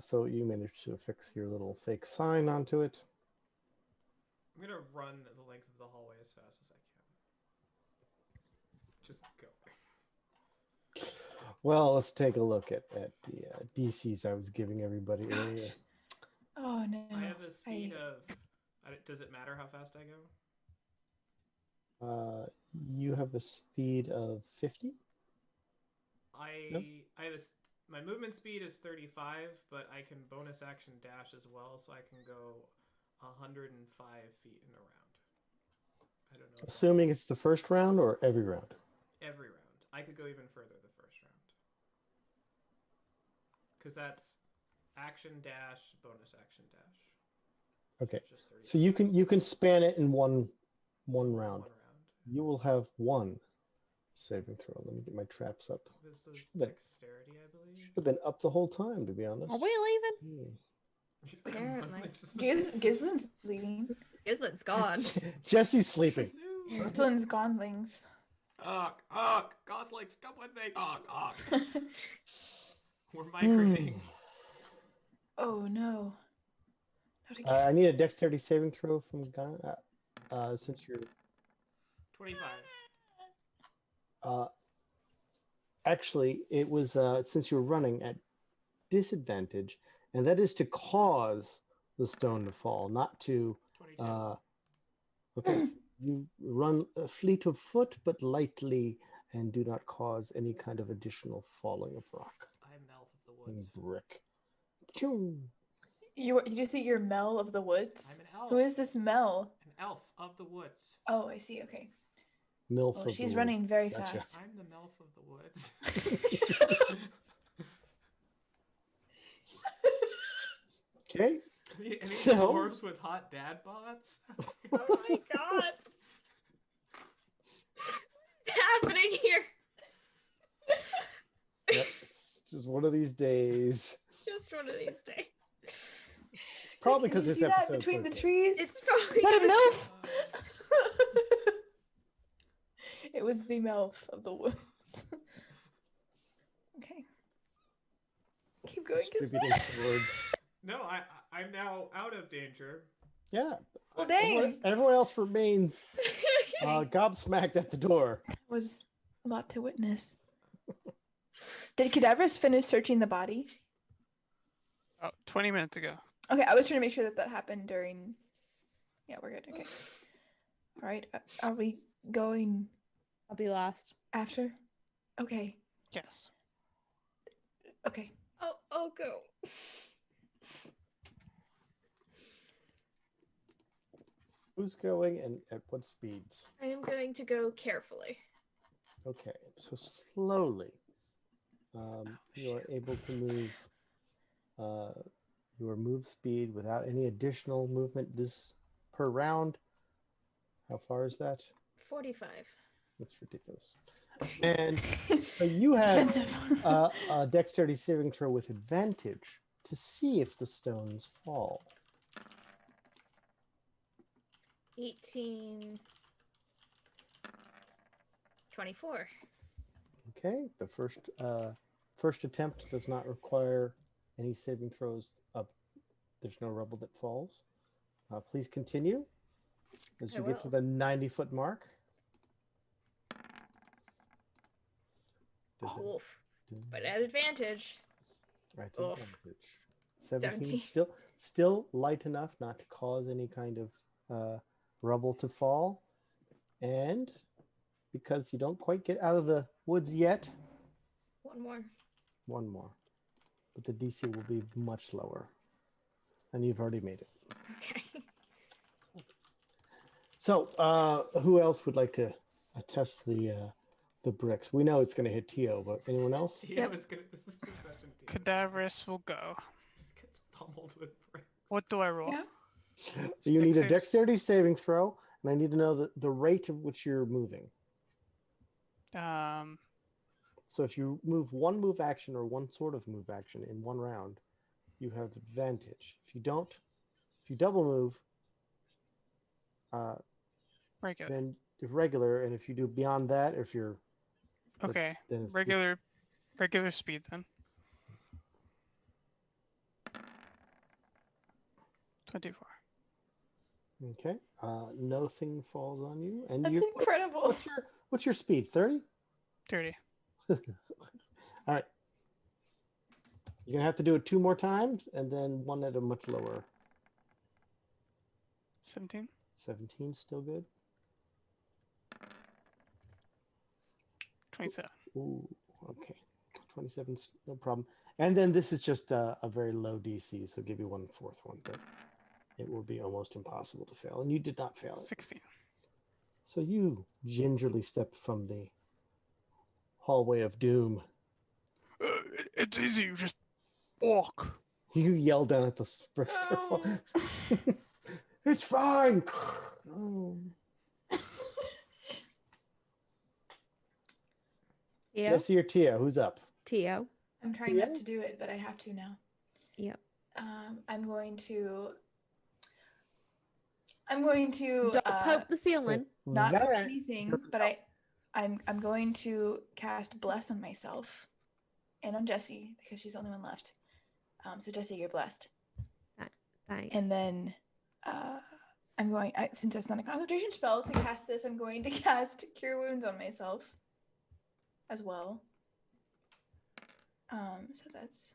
So you managed to affix your little fake sign onto it. I'm gonna run the length of the hallway as fast as I can. Just go. Well, let's take a look at the DCs I was giving everybody earlier. Oh no. I have a speed of. Does it matter how fast I go? You have a speed of 50? Nope. I have my movement speed is 35, but I can bonus action dash as well, so I can go 105 feet in a round. I don't know. Assuming it's the first round or every round? Every round. I could go even further the first round. Because that's action dash, bonus action dash. Okay. It's just 30 So you can span it in one round. You will have one saving throw. Let me get my traps up. This is Should've been- dexterity, I believe. Should have been up the whole time, to be honest. Are we leaving? Apparently. Gislin's leaving. Gislin's gone. Jesse's sleeping. Gislin's gonelings. Gothlings, come with me. We're migrating. Oh no. Not again. I need a dexterity saving throw from Guy. Since you're 25. actually, it was since you're running at disadvantage, and that is to cause the stone to fall, not to. 22. Okay, so you run fleet of foot, but lightly, and do not cause any kind of additional falling of rock I'm Elf of the Woods. and brick. Choo. Did you say you're Mel of the Woods? I'm an elf. Who is this Mel? An elf of the woods. Oh, I see. Okay. Milf Oh, of the she's woods. running very Gotcha. fast. I'm the Melf of the woods. Okay. Any So- dwarves with hot dad bods? Oh my god. What's happening here? Yep, it's just one of these days. Just one of these days. It's probably Did you because it's see that episode between the 13. trees? It's probably Is that a gonna- MILF? It was the MILF of the woods. Okay. Keep going, Distributing Gisli. words. No, I'm now out of danger. Yeah. Well, dang. Everyone else remains gobsmacked at the door. Was a lot to witness. Did Cadaverous finish searching the body? Oh, 20 minutes ago. Okay, I was trying to make sure that happened during. Yeah, we're good. Okay. All right. Are we going I'll be last. after? Okay. Yes. Okay. I'll go. Who's going and at what speeds? I am going to go carefully. Okay, so slowly you are able to move your move speed without any additional movement this per round. How far is that? 45. That's ridiculous. And so you have Expensive. a dexterity saving throw with advantage to see if the stones fall. 18. 24. Okay, the first attempt does not require any saving throws. There's no rubble that falls. Please continue as I you get to will. the 90-foot mark. Oof. But at advantage. Right, Oof. advantage. 17. 17. Still light enough not to cause any kind of rubble to fall. And because you don't quite get out of the woods yet, One more. one more. But the DC will be much lower. And you've already made it. Okay. So, who else would like to test the bricks? We know it's going to hit Tio, but anyone else? Yeah, Yep. this is perception. Cadaverous will go. Just gets pummeled with brick. What do I roll? Yeah. You need a Dexterity. dexterity saving throw, and I need to know the rate at which you're moving. So if you move one move action or one sort of move action in one round, you have advantage. If you don't, if you double move, Regular. then if regular, and if you do beyond that, if you're Okay. then it's Regular speed then. 24. Okay. Nothing falls on you. And That's you incredible. what's your speed? 30? 30. All right. You're gonna have to do it 2 more times, and then one at a much lower. 17. 17 still good. 27. Ooh, okay. 27's no problem. And then this is just a very low DC, so give you 1/4 one, but it will be almost impossible to fail. And you did not fail it. 16. So you gingerly stepped from the hallway of doom. It's easy. You just walk. You yell down at the bricks. It's fine. Oh. Yeah. Jesse or Tia, who's up? Tio. I'm trying not to do it, but I have to now. Yep. I'm going to Don't poke the ceiling. not do That anything, doesn't but help. I'm going to cast bless on myself and on Jessie because she's the only one left. So Jessie, you're blessed. Thanks. And then I'm going, since it's not a concentration spell to cast this, I'm going to cast Cure Wounds on myself as well. So that's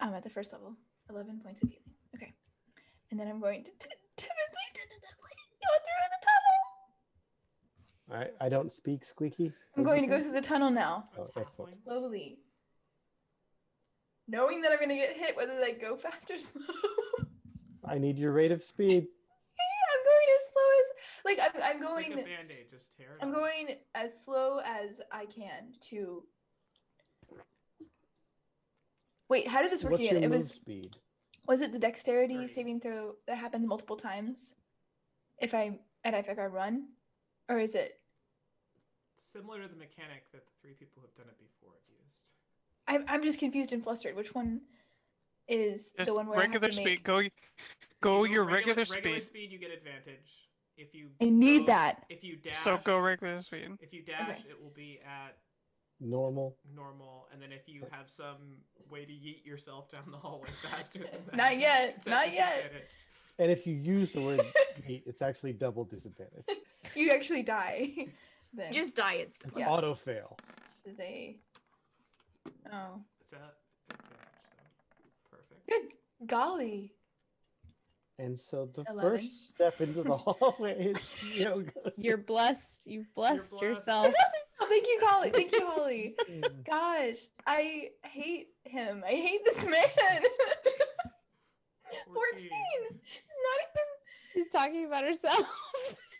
I'm at the first level, 11 points of healing. Okay, and then I'm going to timidly go through the tunnel. All right. I don't speak squeaky. I'm What'd going you to go say? through the tunnel now, Oh, excellent. slowly, knowing that I'm gonna get hit whether I go fast or slow. I need your rate of speed. I'm going as slow as I'm It's going. like a band-aid, just tear it I'm off. going as slow as I can to. Wait, how did this work What's again? your It move was speed? it the dexterity 30. saving throw that happens multiple times if I run, or is it? Similar to the mechanic that the 3 people who've done it before have used. I'm just confused and flustered. Which one is Just the one where regular I have to speed. make? Go If you your regular Regular speed. speed, you get advantage. If you I need go- that. If you dash, So go regular speed. If you dash, Okay. it will be at Normal. normal, and then if you have some way to yeet yourself down the hallway faster than that, Not yet, it's at not yet. disadvantage. And if you use the word yeet, it's actually double disadvantage. You actually die. Then Just die instead. It's Yeah. auto fail. is a. Oh, It's at advantage, so perfect. good golly. And so the 11. first step into the hallway is Theo goes. You're blessed. You've blessed blessed. yourself. Oh, thank you, Holly. Thank you, Holly. Mm. Gosh, I hate him. I hate this man. 14. He's not even. She's talking about herself.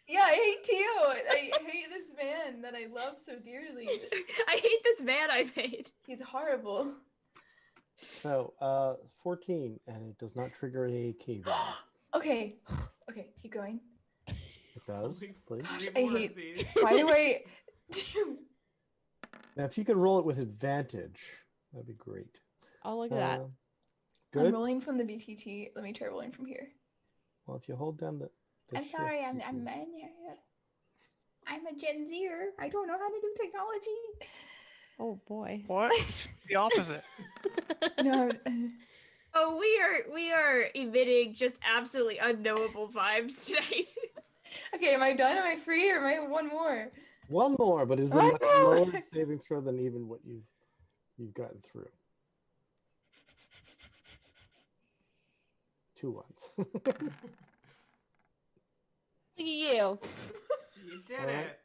Yeah, I hate Tio. I hate this man that I love so dearly. I hate this man I made. He's horrible. So 14, and it does not trigger a key bomb. Okay. Okay, keep going. It does, Only please. Gosh, 3 I more of hate- these. Why do I? Now, if you could roll it with advantage, that'd be great. Oh, look at that. I'm Good. rolling from the BTT. Let me try rolling from here. Well, if you hold down the I'm shift, sorry. you I'm can- a Gen Zer. I don't know how to do technology. Oh boy. What? The opposite. No. Oh, we are emitting just absolutely unknowable vibes tonight. Okay, am I done? Am I free, or am I one more? One more, but is a One much more. lower saving throw than even what you've gotten through. 2 ones. Look at you. You did Alright. it.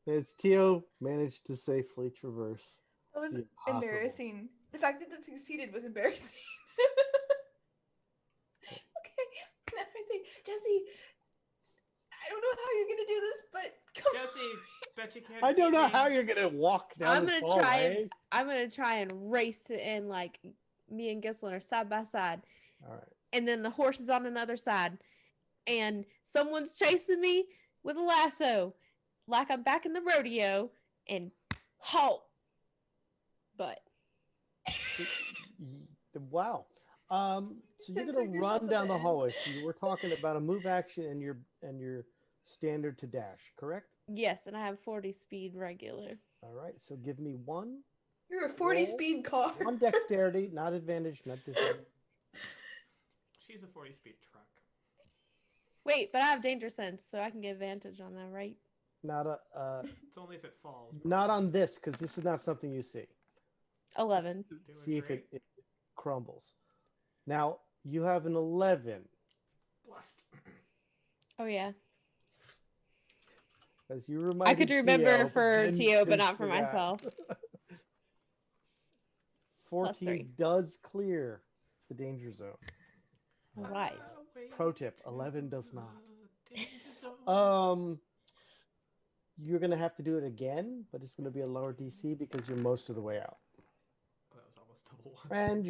It's Tio managed to safely traverse. That was the impossible. embarrassing. The fact that succeeded was embarrassing. Okay, now I say, Jesse, I don't know how you're gonna do this, but come Jesse, bet you can't. I don't beat know me. how you're gonna walk down I'm this gonna try hallway. I'm gonna try and race to end like me and Gislin are side by side, All right. and then the horse is on another side, and someone's chasing me with a lasso, like I'm back in the rodeo, and halt. But Wow. So you're Insert gonna yourself run at down the the end. hallway. So we're talking about a move action and your standard to dash, correct? yes, and I have 40 speed regular. All right. So give me one You're a 40 Roll. speed car. dexterity, not advantage, not disadvantage. She's a 40-speed truck. Wait, but I have danger sense, so I can get advantage on that, right? Not It's only if it falls. not on this, because this is not something you see. 11. Doing See if great. it crumbles. Now you have an 11. Blessed. Oh yeah. As you reminded I could remember Tio, for then Tio, but since not for that. myself. 14 3. does clear the danger zone. All right. Pro tip: 11 does not. Danger zone. You're gonna have to do it again, but it's gonna be a lower DC because you're most of the way out, Oh, that was almost double one. and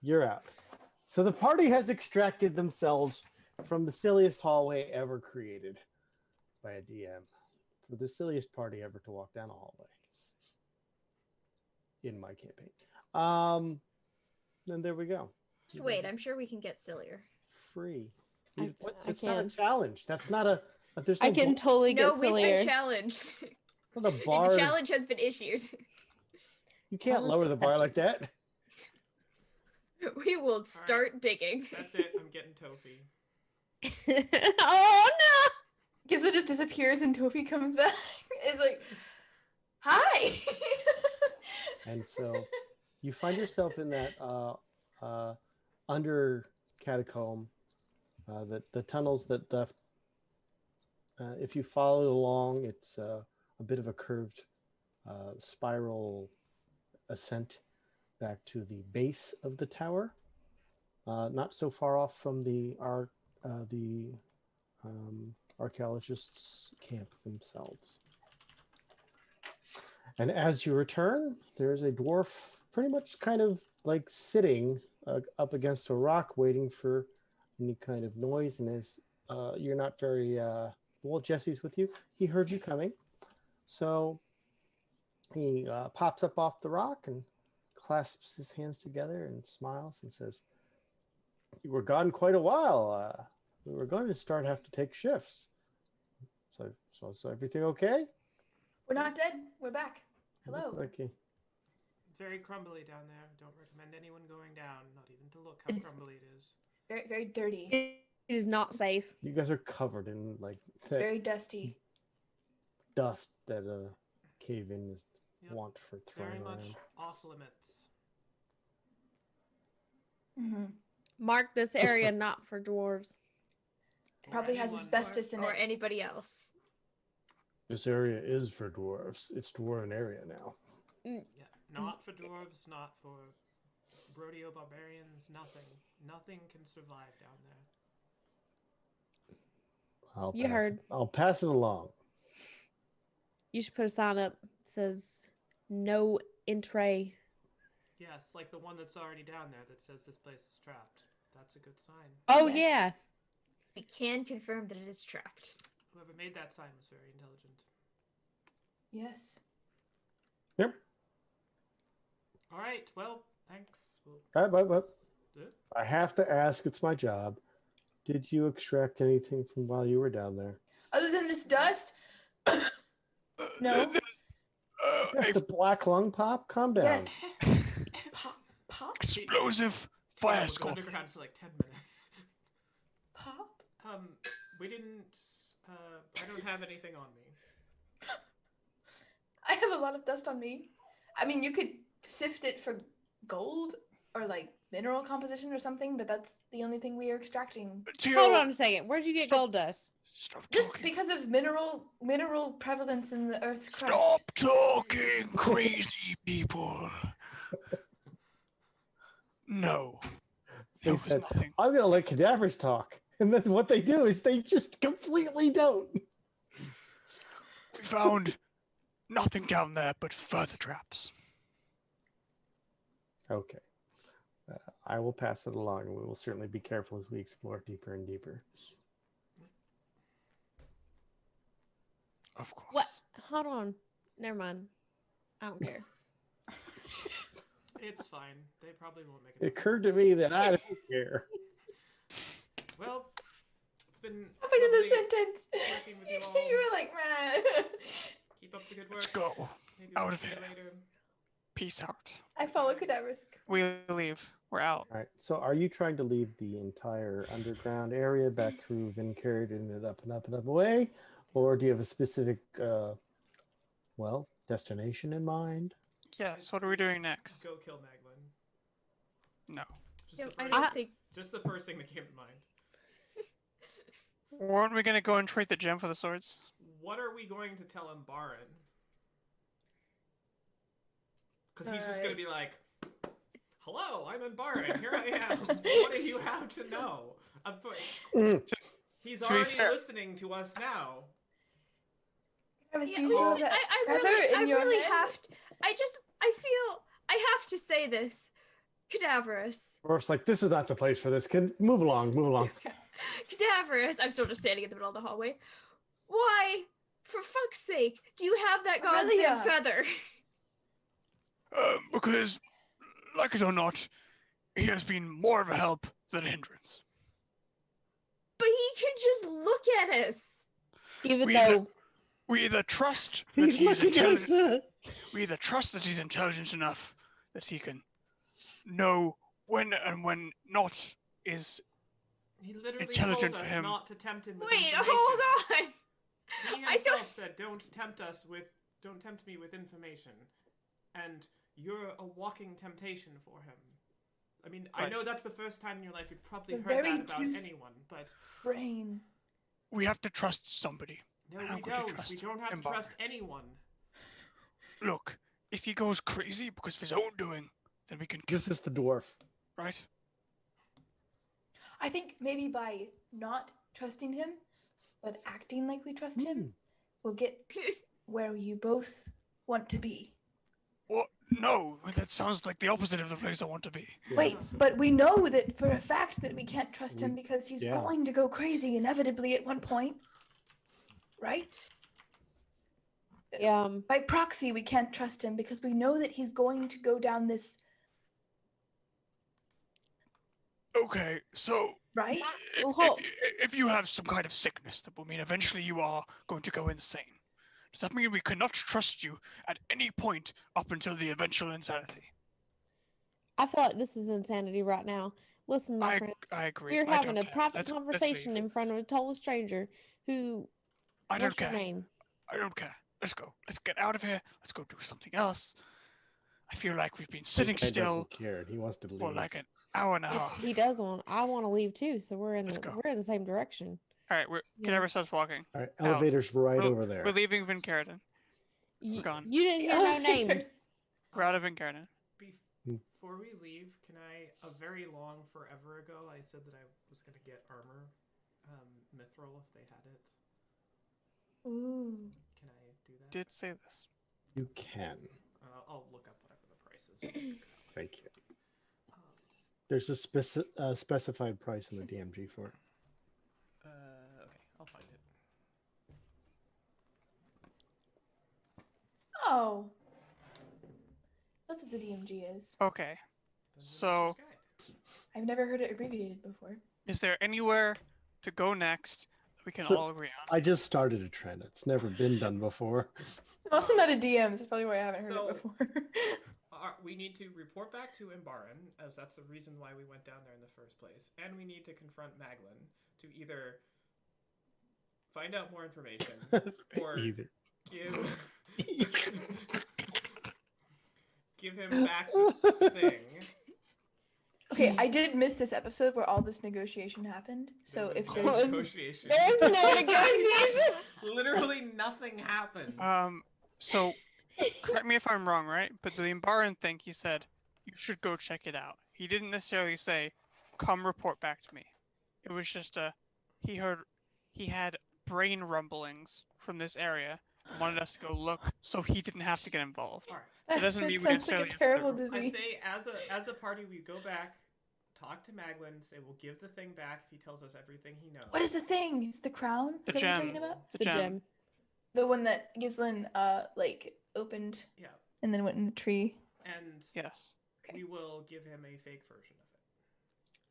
you're out. So the party has extracted themselves from the silliest hallway ever created by a DM, for the silliest party ever to walk down a hallway in my campaign. And there we go. Just wait, I'm sure we can get sillier. Free. I That's not a can. challenge. That's not a. There's no I can totally No, get we've sillier. been challenged. It's not a The bar. challenge has been issued. You can't lower the bar like that. We will start digging. That's it. I'm getting Tofi. Oh no! Gizo just disappears and Tofi comes back. It's like, hi. And so you find yourself in that under catacomb, the tunnels that left. If you follow along, it's a bit of a curved spiral ascent back to the base of the tower. Not so far off from the archaeologists' camp themselves. And as you return, there's a dwarf pretty much kind of like sitting up against a rock waiting for any kind of noise. And as you're not very, well, Jesse's with you. He heard you coming. So he pops up off the rock and clasps his hands together and smiles and says, "You were gone quite a while. We were going to have to take shifts. So everything okay?" We're not dead. We're back. Hello. Okay. Very crumbly down there. Don't recommend anyone going down, not even to look how It's- crumbly it is. Very, very dirty. It is not safe. You guys are covered in like It's that very dusty. dust that a cave-in is Yep. want for throwing Very much around. off limits. Mm-hmm. Mark this area not for dwarves. Or Probably has anyone- asbestos in Or it. anybody else. This area is for dwarves. It's dwarven area now. Yeah, not for dwarves, not for rodeo barbarians, nothing. Nothing can survive down there. You heard. I'll pass it along. You should put a sign up that says no entry. Yes, like the one that's already down there that says this place is trapped. That's a good sign. Oh Yes. yeah. We can confirm that it is trapped. Whoever made that sign was very intelligent. Yes. Yep. All right, well, thanks. We'll... I have to ask. It's my job. Did you extract anything from while you were down there? Other than this dust? No. The black lung pop? Calm down. Yes. Pop. Pop. Explosive Yeah, fire we've been scorpions. underground for like 10 minutes. Pop. We didn't... I don't have anything on me. I have a lot of dust on me. I mean, you could sift it for gold or like mineral composition or something, but that's the only thing we are extracting. Hold on a second. Where'd you get gold dust? Stop Just talking. because of mineral prevalence in the Earth's crust. Stop talking, crazy people. No. They There was said, nothing. I'm going to let cadavers talk. And then what they do is they just completely don't. We found nothing down there but further traps. Okay. I will pass it along, and we will certainly be careful as we explore deeper and deeper. Of course. What? Hold on. Never mind. I don't care. It's fine. They probably won't make It it. occurred to me that I don't care. Well, it's been Halfway through the lovely sentence, working with you all. you were like, "Meh." Keep up the good work. Let's go. Maybe Out we'll of see you here. later. Peace out. I follow Cadaverous. We leave. We're out. All right. So are you trying to leave the entire underground area back through Vincard and up and up and up away? Or do you have a specific, destination in mind? Yes. What are we doing next? Go kill Maglin. No. I don't think. Just the first thing that came to mind. Weren't we gonna go and trade the gem for the swords? What are we going to tell Baron? Because he's just gonna be like, "Hello, I'm Baron. Here I am. What do you have to know?" He's already listening to us now. Travis, do you still have that feather in your head? I feel I have to say this. Cadaverous. Or it's like, this is not the place for this. Kid, move along, move along. Cadaverous. I'm still just standing in the middle of the hallway. Why, for fuck's sake, do you have that godsend feather? Because, like it or not, he has been more of a help than a hindrance. But he can just look at us. Even though we either trust that we either trust that he's intelligent enough that he can know when and when not is He literally intelligent told for us him. not to tempt him with Wait, information. hold on. He himself said, don't tempt me with information. And you're a walking temptation for him. I mean, I know that's the first time in your life you've probably heard that about anyone, but... Brain. We have to trust somebody. No, we don't. We don't have to trust anyone. Look, if he goes crazy because of his own doing, then we can... This is the dwarf. Right? I think maybe by not trusting him, but acting like we trust him, we'll get where you both want to be. Well, no, that sounds like the opposite of the place I want to be. Yeah. Wait, but we know that for a fact that we can't trust him because he's going to go crazy inevitably at one point. Right? yeah, By proxy, we can't trust him because we know that he's going to go down this, Okay, so right? if you have some kind of sickness that will mean eventually you are going to go insane, does that mean we cannot trust you at any point up until the eventual insanity? I feel like this is insanity right now. Listen, my friends. I agree. We're I having don't a care. private Let's conversation leave. in front of a total stranger who. I don't What's your care. name? I don't care. Let's go. Let's get out of here. Let's go do something else. I feel like we've been sitting He still doesn't care, and he wants to leave. for like an hour and a half. He does want. I want to leave too. So we're in Let's go. the same direction. All right, Cadaver starts walking. All right, elevator's right We're- over there. We're leaving Vincardin. You didn't hear no names. We're out of Vincardin. Before we leave, can I, a very long forever ago, I said that I was going to get armor, mithril if they had it. Ooh. Can I do that? Did say this. You can. I'll look up whatever the price is. We'll figure it out. Thank you. There's a specified price in the DMG for it. Okay, I'll find it. Oh. That's what the DMG is. Okay. So, I've never heard it abbreviated before. is there anywhere to go next that we can So- all agree on? I just started a trend. It's never been done before. I'm also not a DM, so that's probably why I haven't heard So- it before. We need to report back to Imbaran, as that's the reason why we went down there in the first place. And we need to confront Maglin to either find out more information or Either. give him back the thing. Okay, I did miss this episode where all this negotiation happened. So if No there's negotiation. There's no negotiation. Literally nothing happened. So, correct me if I'm wrong, right? But the Imbaran thing, he said, you should go check it out. He didn't necessarily say, come report back to me. It was just he had brain rumblings from this area and wanted us to go look so he didn't have to get involved. All right. It doesn't that mean we sounds like a necessarily have to terrible go- I disease. say, as a party, we go back, talk to Maglin, say we'll give the thing back if he tells us everything he knows. What is the thing? Is the crown? The Is that what you're gem. talking about? The gem. The one that Ghislaine opened Yeah, and then went in the tree. and Yes. we will give him a fake version of it.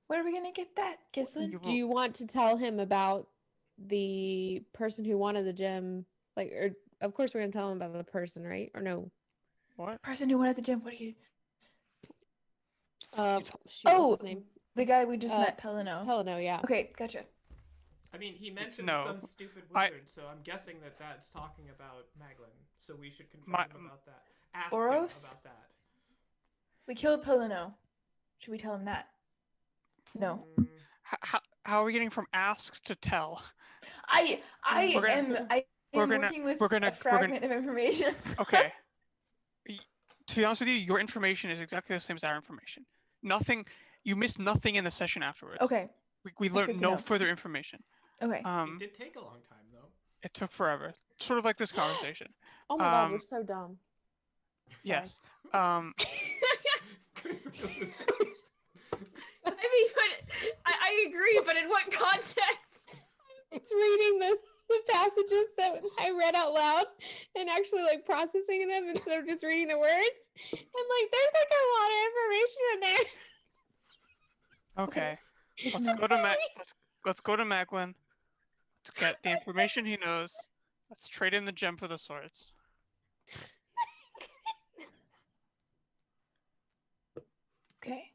Where are we gonna get that, Ghislaine? Do you want to tell him about the person who wanted the gem? Like, or of course we're gonna tell him about the person, right? Or no? What? Person who went at the gym. What are you? Shoot, Oh, what's his name? the guy we just met, Pelino. Pelino, yeah. Okay, gotcha. I mean, he mentioned No. some stupid wizard, so I'm guessing that that's talking about Maglin. So we should confront him about that. Ask Oros? him about that. We killed Pelino. Should we tell him that? No. How are we getting from ask to tell? I am working with a fragment of information. Okay. To be honest with you, your information is exactly the same as our information. Nothing. You missed nothing in the session afterwards. Okay. We learned no further information. Okay. It did take a long time, though. It took forever. Sort of like this conversation. Oh my god, we're so dumb. Yes. I mean, but I agree, but in what context? It's reading the passages that I read out loud and actually like processing them instead of just reading the words. And like, there's like a lot of information in there. Okay. Let's go to Maglin. Let's get the information he knows. Let's trade in the gem for the swords. Okay.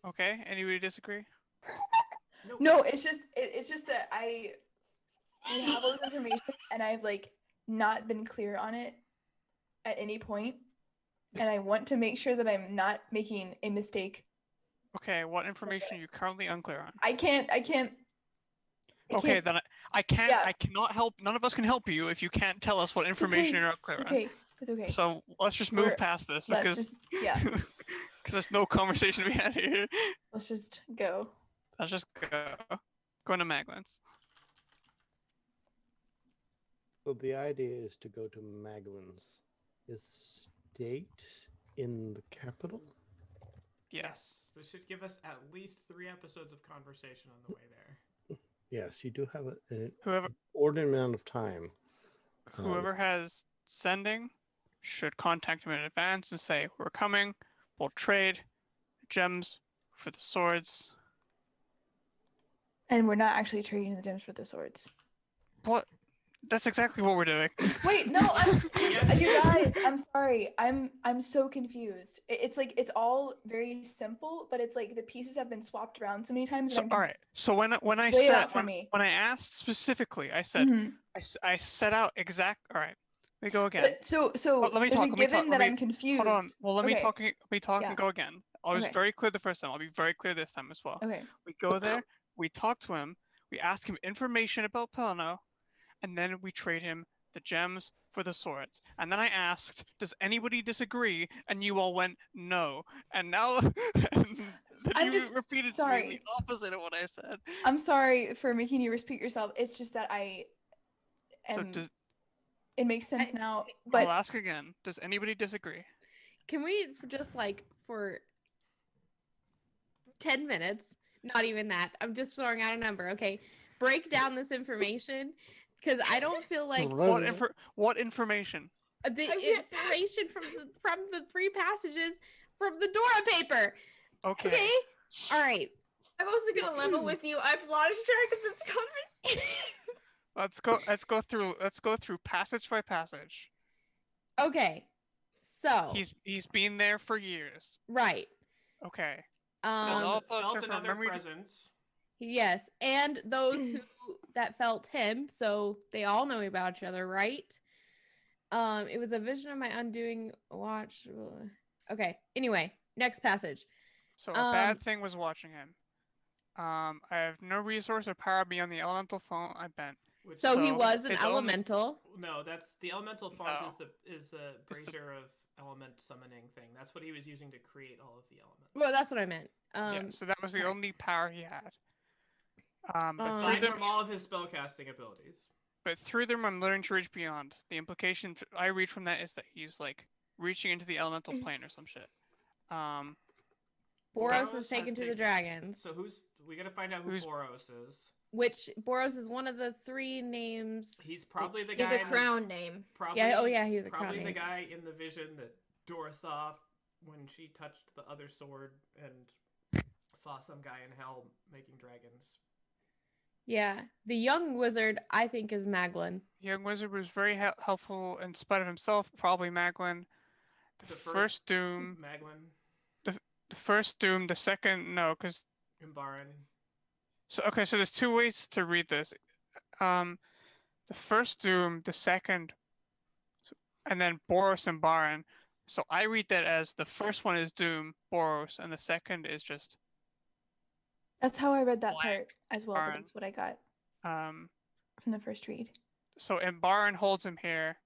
Okay. Anybody disagree? No, it's just that we have all this information and I've like not been clear on it at any point, and I want to make sure that I'm not making a mistake. Okay. What information are you currently unclear on? I can't. Okay, then I can't. Yeah. I cannot help. None of us can help you if you can't tell us what information you're not clear It's okay. It's okay. on. So let's just move past this because because there's no conversation to be had here. Let's just go. Let's just go. Going to Maglin's. So the idea is to go to Maglin's estate in the capital. Yes. This should give us at least 3 episodes of conversation on the way there. Yes, you do have an Whoever ordinary amount of time. whoever has sending should contact him in advance and say, "We're coming. We'll trade gems for the swords." And we're not actually trading the gems for the swords. What? That's exactly what we're doing. Wait, no, you guys, I'm sorry. I'm so confused. It's like it's all very simple, but it's like the pieces have been swapped around so many times. So all right. So when I Lay it said out for me. when I asked specifically, I said Mhm. I set out exact. All right. Let me go again. But so Let me there's talk, a let me given talk, that let me- I'm confused. Hold on. Well, let me Okay. talk. Let me talk Yeah. and go again. I was Okay. very clear the first time. I'll be very clear this time as well. Okay. We go there. We talk to him. We ask him information about Pelino, and then we trade him the gems for the swords. And then I asked, "Does anybody disagree?" And you all went no. And now I'm you just repeated to sorry. me the opposite of what I said. I'm sorry for making you repeat yourself. It's just that So it makes sense now. I'll But ask again. Does anybody disagree? Can we just like for 10 minutes, not even that, I'm just throwing out a number, okay? Break down this information because I don't feel like What information? the information from the 3 passages from the Dora paper. Okay. All right. I'm also gonna level with you. I've lost track of this conversation. Let's go through passage by passage. Okay. So He's been there for years. right. Okay. Felt for another memory- presence. Yes, and those who that felt him, so they all know about each other, right? It was a vision of my undoing watch. Okay. Anyway, next passage. So a bad thing was watching him. I have no resource or power beyond the elemental font I bent. Which So he was an it's only- elemental. No, that's the elemental font No. is the brazier of element summoning thing. That's what he was using to create all of the elements. Well, that's what I meant. Yeah, so that was the right. only power he had. But Aside through from them, all of his spellcasting abilities. I'm learning to reach beyond. The implication I read from that is that he's like reaching into the elemental plane or some shit. Boros Boros is taken has to the taken- dragons, So we gotta find out who Who's- Boros is. which Boros is one of the 3 names. He's probably the guy. He's a in the- crown name. Probably, Yeah, oh yeah, he was a crown probably the name. guy in the vision that Dora saw when she touched the other sword and saw some guy in hell making dragons. Yeah, the young wizard I think is Maglin. Young wizard was very helpful in spite of himself. Probably Maglin. The first Doom. Maglin. The first Doom. The second no, because. Imbaran. So okay, so there's two ways to read this. The first Doom, the second, and then Boros and Baron. So I read that as the first one is Doom, Boros, and the second is just. That's how I read that Black part as well. But Baron. that's what I got Um. from the first read. So Baron holds him here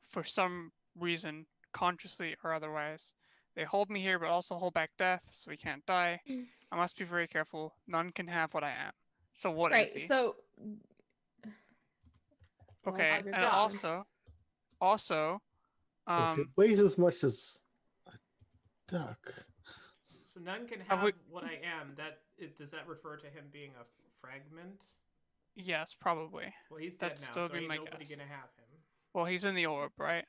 for some reason, consciously or otherwise. They hold me here, but also hold back death, so he can't die. I must be very careful. None can have what I am. So what is he? So. Okay, Well, and also, If it weighs as much as a duck. So none can have what I am. Does that refer to him being a fragment? Yes, probably. Well, he's That'd dead now, still so be ain't my nobody guess. gonna have him. Well, he's in the orb, right?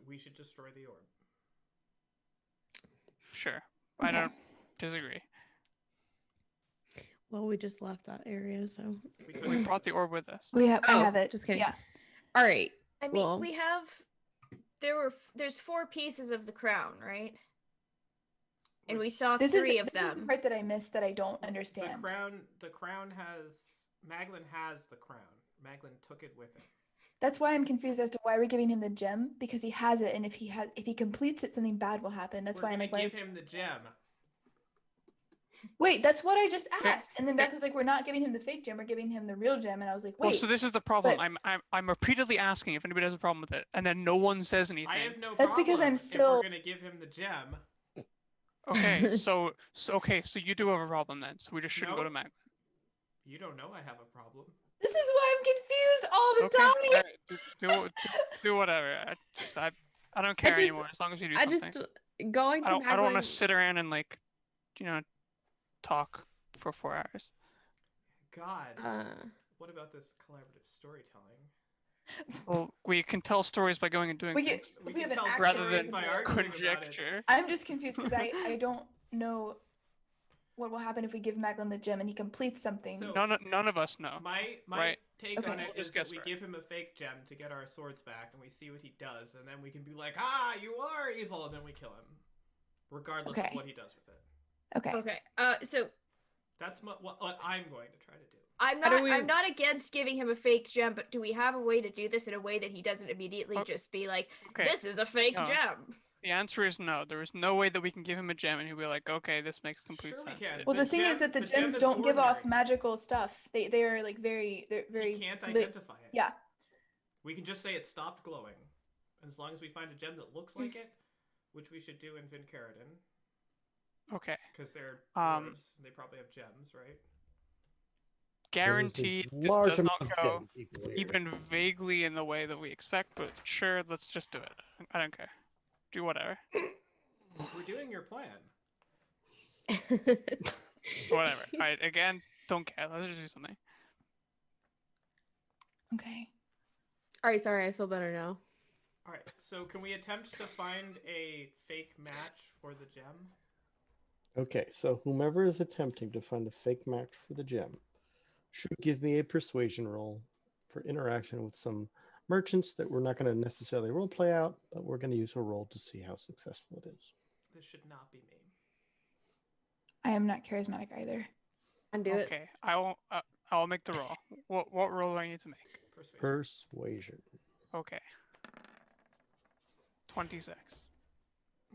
We should destroy the orb. Sure. I don't disagree. Well, we just left that area, so. We brought the orb with us. I have it. Just kidding. Yeah. All right. I mean, we have. There's 4 pieces of the crown, right? And we saw 3 of them. This is the part that I missed that I don't understand. The crown has Maglin has the crown. Maglin took it with him. That's why I'm confused as to why we're giving him the gem, because he has it, and if he completes it, something bad will happen. That's why I'm like, give him the gem. Wait, that's what I just asked, and then Beth was like, "We're not giving him the fake gem. We're giving him the real gem." And I was like, "Wait." Well, so this is the problem. I'm repeatedly asking if anybody has a problem with it, and then no one says anything. I have no That's problem. because I'm still. If we're gonna give him the gem. Okay, so you do have a problem then. So we just shouldn't go to Maglin. You don't know I have a problem. This is why I'm confused all the time. Right. Do whatever. I don't care anymore as long as you do something. Going to Maglin. I don't want to sit around and talk for 4 hours. God. What about this collaborative storytelling? Well, we can tell stories by going and doing things. We can tell rather than conjecture. I'm just confused because I don't know what will happen if we give Maglin the gem and he completes something. So, none of us know. My take on it is that we give him a fake gem to get our swords back, and we see what he does, and then we can be like, you are evil, and then we kill him, regardless of what he does with it. Okay. So that's what I'm going to try to do. I'm not against giving him a fake gem, but do we have a way to do this in a way that he doesn't immediately just be like, "This is a fake gem"? The answer is no. There is no way that we can give him a gem and he'll be like, "Okay, this makes complete sense." Well, the thing is that the gems don't give off magical stuff. They are like very. You can't identify it. Yeah. We can just say it stopped glowing, and as long as we find a gem that looks like it, which we should do in Vincaridin. Okay. Because they're dwarves, and they probably have gems, right? Guaranteed this does not go even vaguely in the way that we expect, but sure, let's just do it. I don't care. Do whatever. We're doing your plan. Whatever. Alright, again, don't care. Let's just do something. Okay. Alright, sorry, I feel better now. Alright, so can we attempt to find a fake match for the gem? Okay, so whomever is attempting to find a fake match for the gem should give me a persuasion roll for interaction with some merchants that we're not going to necessarily role play out, but we're going to use a roll to see how successful it is. This should not be me. I am not charismatic either. Undo it. Okay, I'll make the roll. What roll do I need to make? Persuasion. Okay. 26.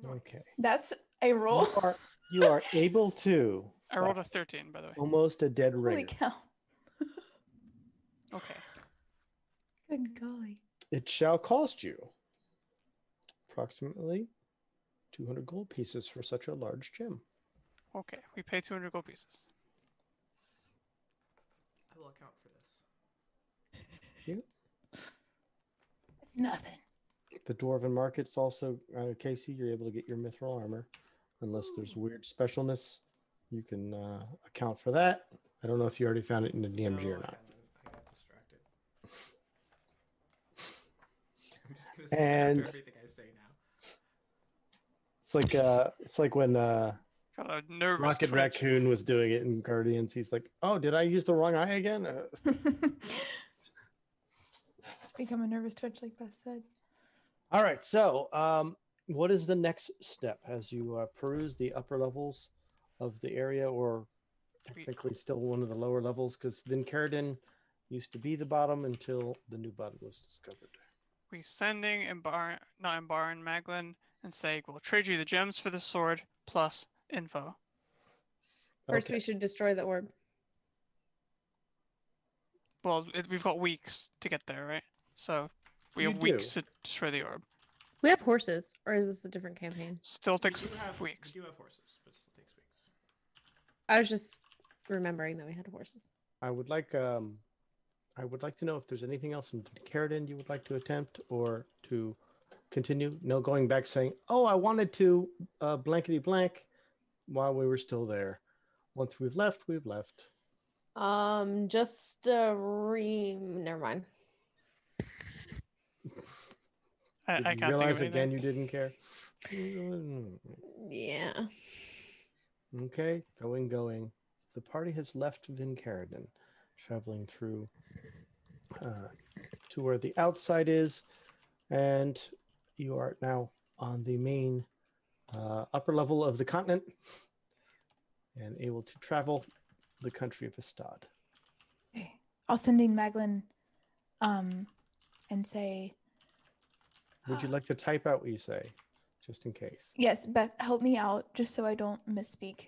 Okay. That's a roll. You are able to. I rolled a 13, by the way. Almost a dead ringer. Holy cow. Okay. Good golly. It shall cost you approximately 200 gold pieces for such a large gem. Okay, we pay 200 gold pieces. I will account for this. It's nothing. The Dwarven Market's also, Casey, you're able to get your mithril armor. Unless there's weird specialness, you can account for that. I don't know if you already found it in the DMG or not. I got distracted. I'm just gonna say everything I say now. It's like when Got a nervous Rocket twitch. Raccoon was doing it in Guardians. He's like, "Oh, did I use the wrong eye again?" It's become a nervous twitch, like Beth said. All right. So, what is the next step as you peruse the upper levels of the area, or technically still one of the lower levels? Because Vincarden used to be the bottom until the new bottom was discovered. We sending not Embar and Maglin and say, we'll trade you the gems for the sword plus info. First, Okay. we should destroy the orb. Well, we've got weeks to get there, right? So we You have weeks to destroy the orb. We have horses, or is this a different campaign? Still takes We weeks. do have horses, but it still takes weeks. I was just remembering that we had horses. I would like to know if there's anything else in Carradine you would like to attempt or to continue. No going back saying, "Oh, I wanted to blankety blank," while we were still there. Once we've left, we've left. Just never mind. I Did can't you realize think of again anything. you didn't care? Yeah. Okay, going. The party has left Vincarradine, traveling through to where the outside is, and you are now on the main upper level of the continent and able to travel the country of Estad. Okay. I'll send in Maglin and say, Would you like to type out what you say, just in case? yes, Beth, help me out just so I don't misspeak.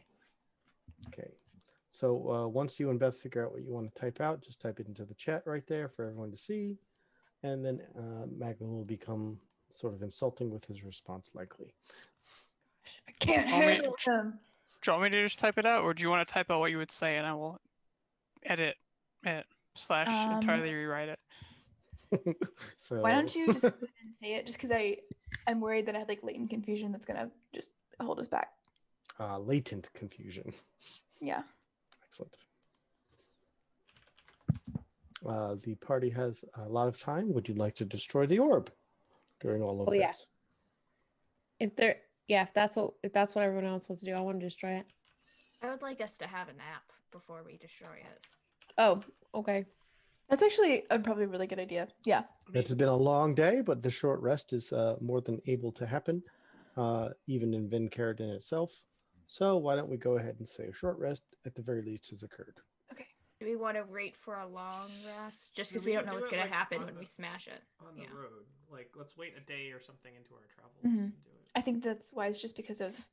Okay. So once you and Beth figure out what you want to type out, just type it into the chat right there for everyone to see. And then Maglin will become sort of insulting with his response, likely. I can't handle him. Do you want me to just type it out, or do you want to type out what you would say and I will edit it / entirely rewrite it? So Why don't you just go ahead and say it? Just because I'm worried that I have like latent confusion that's gonna just hold us back. latent confusion. Yeah. Excellent. The party has a lot of time. Would you like to destroy the orb during all of yeah. this? If that's what everyone else wants to do, I want to destroy it. I would like us to have a nap before we destroy it. Oh, okay. That's actually probably a really good idea. Yeah. It's been a long day, but the short rest is more than able to happen, even in Vincarradine itself. So why don't we go ahead and say a short rest at the very least has occurred. Okay. Do we want to wait for a long rest? Just because Yeah, we we don't can know do what's it, going to like, happen on when the- we smash it. On the Yeah. road, like let's wait a day or something into our travel Mhm. and do it. I think that's wise just because of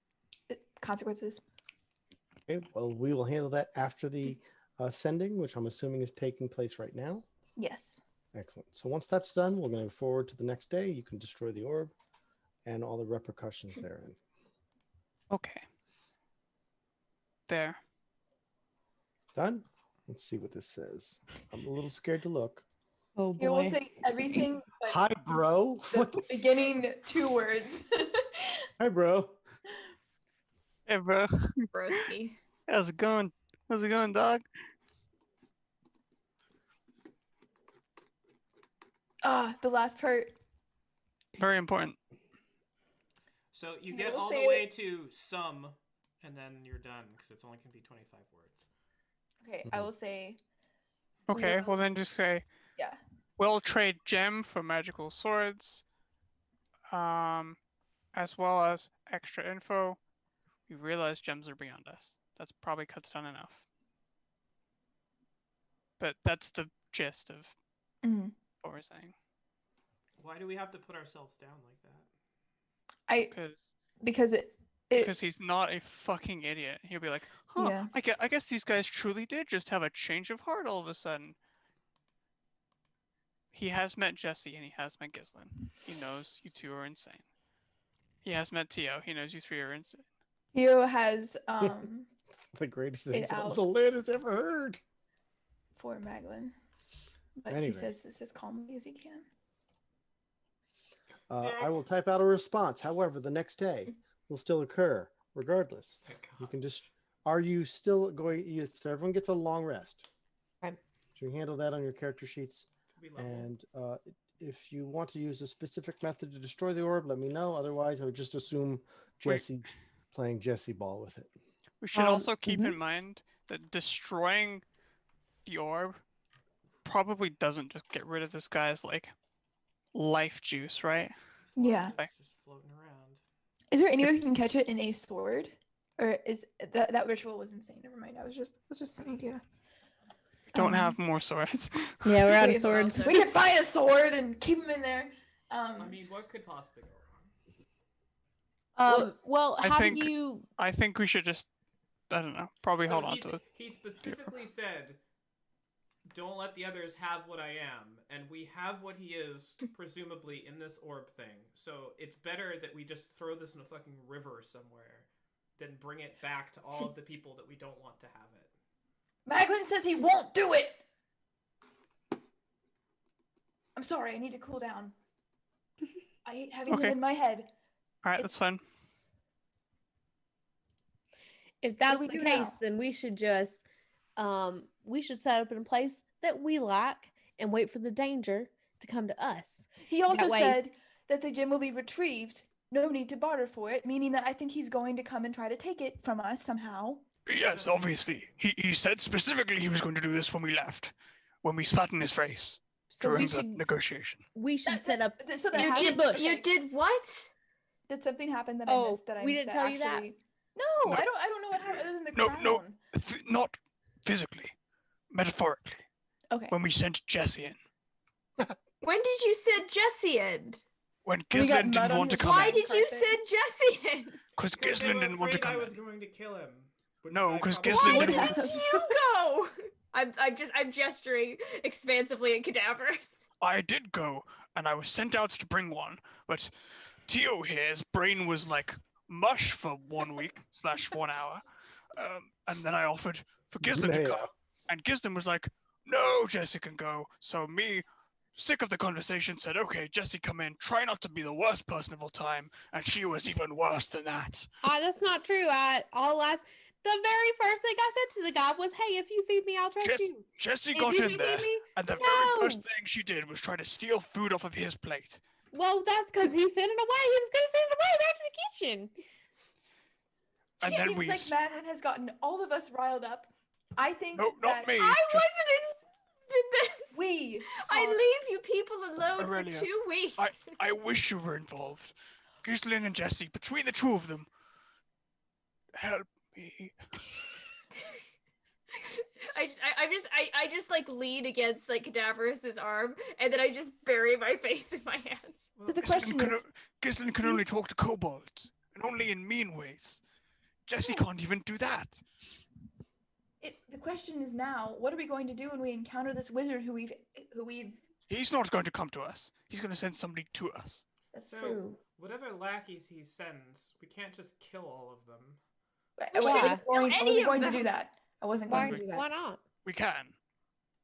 consequences. Okay, well, we will handle that after the sending, which I'm assuming is taking place right now. Yes. Excellent. So once that's done, we're going to go forward to the next day. You can destroy the orb and all the repercussions therein. Okay. There. Done? Let's see what this says. I'm a little scared to look. Oh You will boy. say everything but Hi, bro. What the the? beginning 2 words. Hi, bro. Hey, bro. Broski. How's it going? How's it going, dog? The last part. Very important. So you So get we'll all the say way to some, and then you're done because it's only can be 25 words. Okay, I will say Okay, will- well then just say, yeah. we'll trade gem for magical swords, as well as extra info. We realize gems are beyond us. That's probably cuts down enough. But that's the gist of Mhm. what we're saying. Why do we have to put ourselves down like that? Because it Because he's not a fucking idiot. He'll be like, huh, Yeah. I guess these guys truly did just have a change of heart all of a sudden. He has met Jesse and he has met Gislin. He knows you two are insane. He has met Tio. He knows you three are insane. Theo has The greatest It things out. the land has ever heard. for Maglin. But Anyway. he says this as calmly as he can. I will type out a response. However, the next day will still occur, regardless. Thank You God. can just. Are you still going? So everyone gets a long rest. Right. So you handle that on your character sheets. To be level. And if you want to use a specific method to destroy the orb, let me know. Otherwise, I would just assume Jesse playing Jesse ball with it. We should also keep in mind that destroying the orb probably doesn't just get rid of this guy's like life juice, right? Yeah. It's just floating around. Is there any way we can catch it in a sword? Or is that ritual was insane? Never mind. It was just an idea. Don't have more swords. Yeah, we're out of Wait, swords. We could find a sword and keep him in there. I mean, what could possibly go wrong? Well, I how think- do you? I think we should just, I don't know, probably hold on to it. He specifically said, "Don't let the others have what I am," and we have what he is, presumably in this orb thing. So it's better that we just throw this in a fucking river somewhere than bring it back to all of the people that we don't want to have it. Maglin says he won't do it. I'm sorry. I need to cool down. I hate having him in my head. All right, that's fine. If that's we the do case, now? then we should just we should set up in a place that we like and wait for the danger to come to us. He also way- said that the gem will be retrieved. No need to barter for it, meaning that I think he's going to come and try to take it from us somehow. Yes, obviously. He said specifically he was going to do this when we left, when we spat in his face So during we the should negotiation. set up. So that You happened. did, Okay. you did what? Did something happen that Oh, I missed? That we didn't tell you that? actually... No, No. I don't know what happened other than the No, crown. no. Not physically, metaphorically. Okay. When we sent Jesse in. When did you send Jesse in? When We got Gislin mud didn't on want to his come Why in. did you carpet. send Jesse in? Because Because they Gislin were didn't want to afraid come I was in. going to kill him. which No, I 'cause probably Gislin Why didn't- didn't you go? I'm gesturing expansively at cadavers. I did go, and I was sent out to bring one, but Tio here's brain was like mush for 1 week / 1 hour, and then I offered for Gislin to Yeah. come, and Gislin was like, "No, Jesse can go." So me, sick of the conversation, said, "Okay, Jesse, come in. Try not to be the worst person of all time," and she was even worse than that. That's not true. The very first thing I said to the guy was, "Hey, if you feed me, I'll trust you." Jesse And got did in he there, feed me? and the No. very first thing she did was try to steal food off of his plate. Well, that's because he sent it away. He was going to send it away back to the kitchen. And It then seems we... like Madeline has gotten all of us riled up. I think No, not that me. I just- wasn't in this. we I are- leave you people alone Aurelia, for 2 weeks. I wish you were involved. Gislin and Jesse, between the two of them, help me. I just like lean against like Cadaverous' arm, and then I just bury my face in my hands. So the question is, Gislin can only talk to kobolds, and only in mean ways. Jesse Yes. can't even do that. the question is now, what are we going to do when we encounter this wizard who we've He's not going to come to us. He's going to send somebody to us. That's So, true. whatever lackeys he sends, we can't just kill all of them. I We wasn't shouldn't going, kill I any wasn't of going to them. do that. I wasn't Why, going to do that. why not? We can.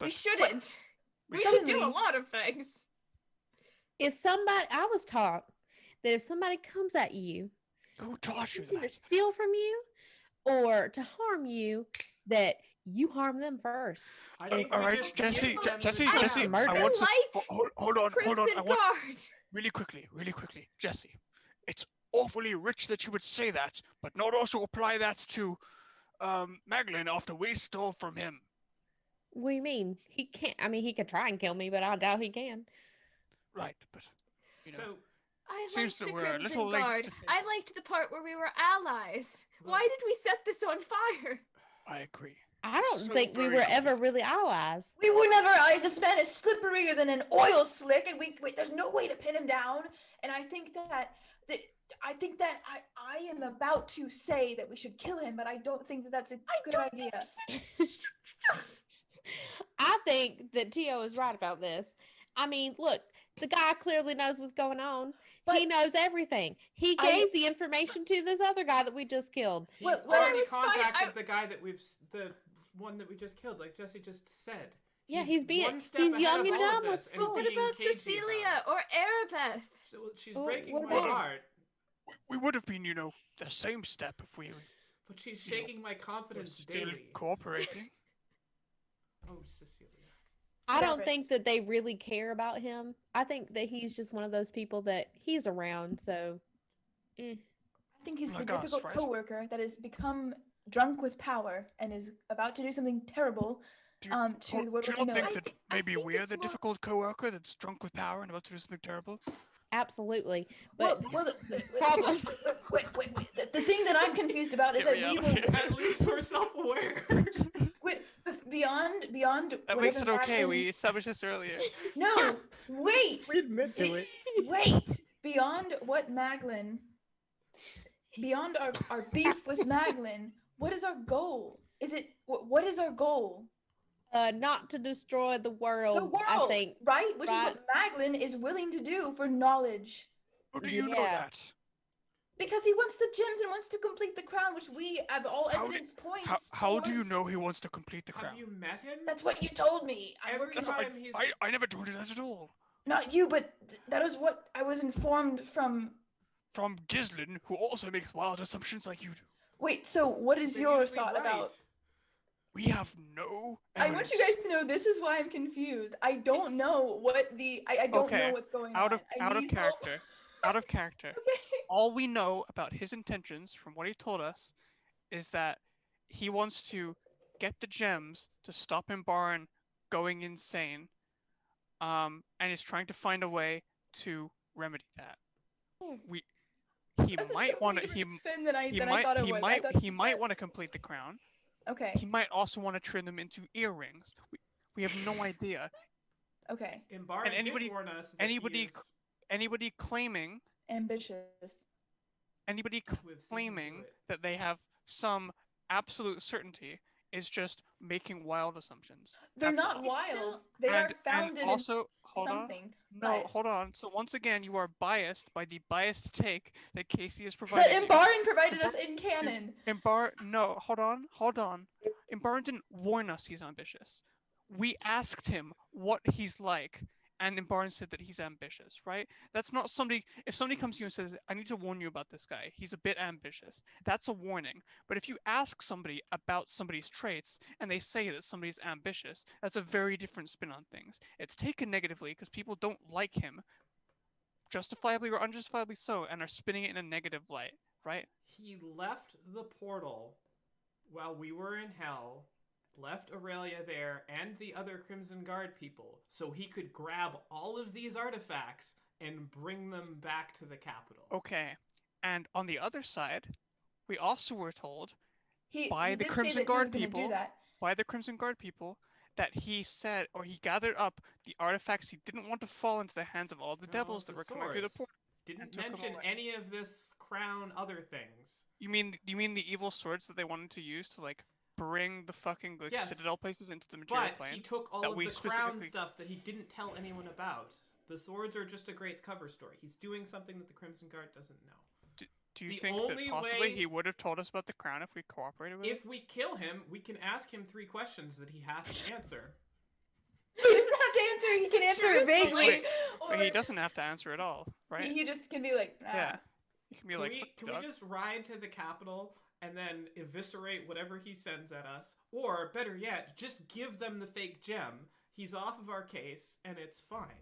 We But shouldn't. We Suddenly- should do a lot of things. If somebody, I was taught that if somebody comes at you, who taught you to that? steal from you or to harm you, that you harm them first. I think All we right, just Jesse, give them Jesse, the I Jesse, jam. murder. I want to... Like Hold on. Crimson I want... Guard. Really quickly, Jesse. It's awfully rich that you would say that, but not also apply that to Maglin after we stole from him. What do you mean? He can't. I mean, he could try and kill me, but I doubt he can. Right, but you know, So, I Seems liked that the we're a Crimson little late Guard. to think. I liked the part where we were allies. Well- Why did we set this on fire? I agree. I don't So think we very were happy. ever really allies. We were never eyes. This man is slipperier than an oil slick, and there's no way to pin him down. And I think that I am about to say that we should kill him, but I don't think that that's a good idea. I think that Tio is right about this. I mean, look, the guy clearly knows what's going on. He But- knows everything. He I- gave the information to this other guy that we just killed. he's Well, already was fine. contacted I- the guy that the one that we just killed, like Jesse just said. Yeah, he's being- one step he's ahead young of and all of dumb, this let's and go. What being about cagey Cecilia about or Arabeth? it. She's Oh, breaking what my about- heart, We would have been, the same step if we but she's You know, shaking my were confidence still daily. cooperating. Oh, Cecilia. I don't Nervous. think that they really care about him. I think that he's just one of those people that he's around. So, I I think he's the Like us, difficult right? coworker that has become drunk with power and is about to do something terrible Do you, to the world do you as we not know think it. that I maybe think we're it's the more- difficult coworker that's drunk with power and about to do something terrible? Absolutely. Well, But the problem- wait. The thing that I'm confused about is Get that me we out of were here. At least we're self-aware. wait, beyond That makes whatever it okay. Madeline- We established this earlier. No, wait. We admit to it. Wait, beyond what Maglin, beyond our beef with Maglin, what is our goal? Is it what is our goal? not to destroy the world, The world, I think. right? Which right? is what Maglin is willing to do for knowledge. How do you know Yeah. that? Because he wants the gems and wants to complete the crown, which we have all How evidence points. How do you towards. know he wants to complete the crown? Have you met him? That's what you told me. I'm Every working time on he's I never told you that at all. not you, but that is what I was informed from. From Gislin, who also makes wild assumptions like you do. Wait, so what is they're your usually thought right. about? We have no I want you evidence. guys to know this is why I'm confused. I don't know what the I don't know Okay, what's going out on. of I out of need help. character. Out of character. Okay. All we know about his intentions from what he told us is that he wants to get the gems to stop Imbaran going insane, and is trying to find a way to remedy that. He That's a might want to completely different spin than I he than might I thought it he was. might I thought he might want to complete the crown. Okay. He might also want to turn them into earrings. We have no idea. Okay. Imbar And anybody- did warn us that anybody he is, Anybody claiming Ambitious. we've seen him do claiming it. that they have some absolute certainty is just making wild assumptions. They're That's not all. wild. still- They are And founded also, in hold on. something. No, but- hold on. So once again, you are biased by the biased take that Casey is That providing. Imbaran provided us in canon. No, hold on. Imbaran didn't warn us he's ambitious. We asked him what he's like, and Imbaran said that he's ambitious, right? That's not somebody. If somebody comes to you and says, "I need to warn you about this guy. He's a bit ambitious," that's a warning. But if you ask somebody about somebody's traits and they say that somebody's ambitious, that's a very different spin on things. It's taken negatively because people don't like him, justifiably or unjustifiably so, and are spinning it in a negative light, right? He left the portal while we were in hell, left Aurelia there and the other Crimson Guard people, so he could grab all of these artifacts and bring them back to the capital. Okay. And on the other side, we also were told He by the did say Crimson that he Guard was gonna people- do that. that he said, or he gathered up the artifacts he didn't want to fall into the hands of all the No, devils that the were coming through the swords. portal. Didn't and took 'em mention away. any of this crown other things. You mean the evil swords that they wanted to use to like bring the fucking like Yes. Citadel places into the material But plane? he took all that of we the crown specifically- stuff that he didn't tell anyone about. The swords are just a great cover story. He's doing something that the Crimson Guard doesn't know. Do you the think that only possibly way- he would have told us about the crown if we cooperated with If it? we kill him, we can ask him 3 questions that he has to answer. He doesn't have to answer. He can answer it vaguely, Wait, or But he doesn't have to answer at all, right? he just can be like, nah. Yeah. You can be Can, like, we, "Fuck, can we dog." just ride to the capital and then eviscerate whatever he sends at us? Or, better yet, just give them the fake gem. He's off of our case, and it's fine.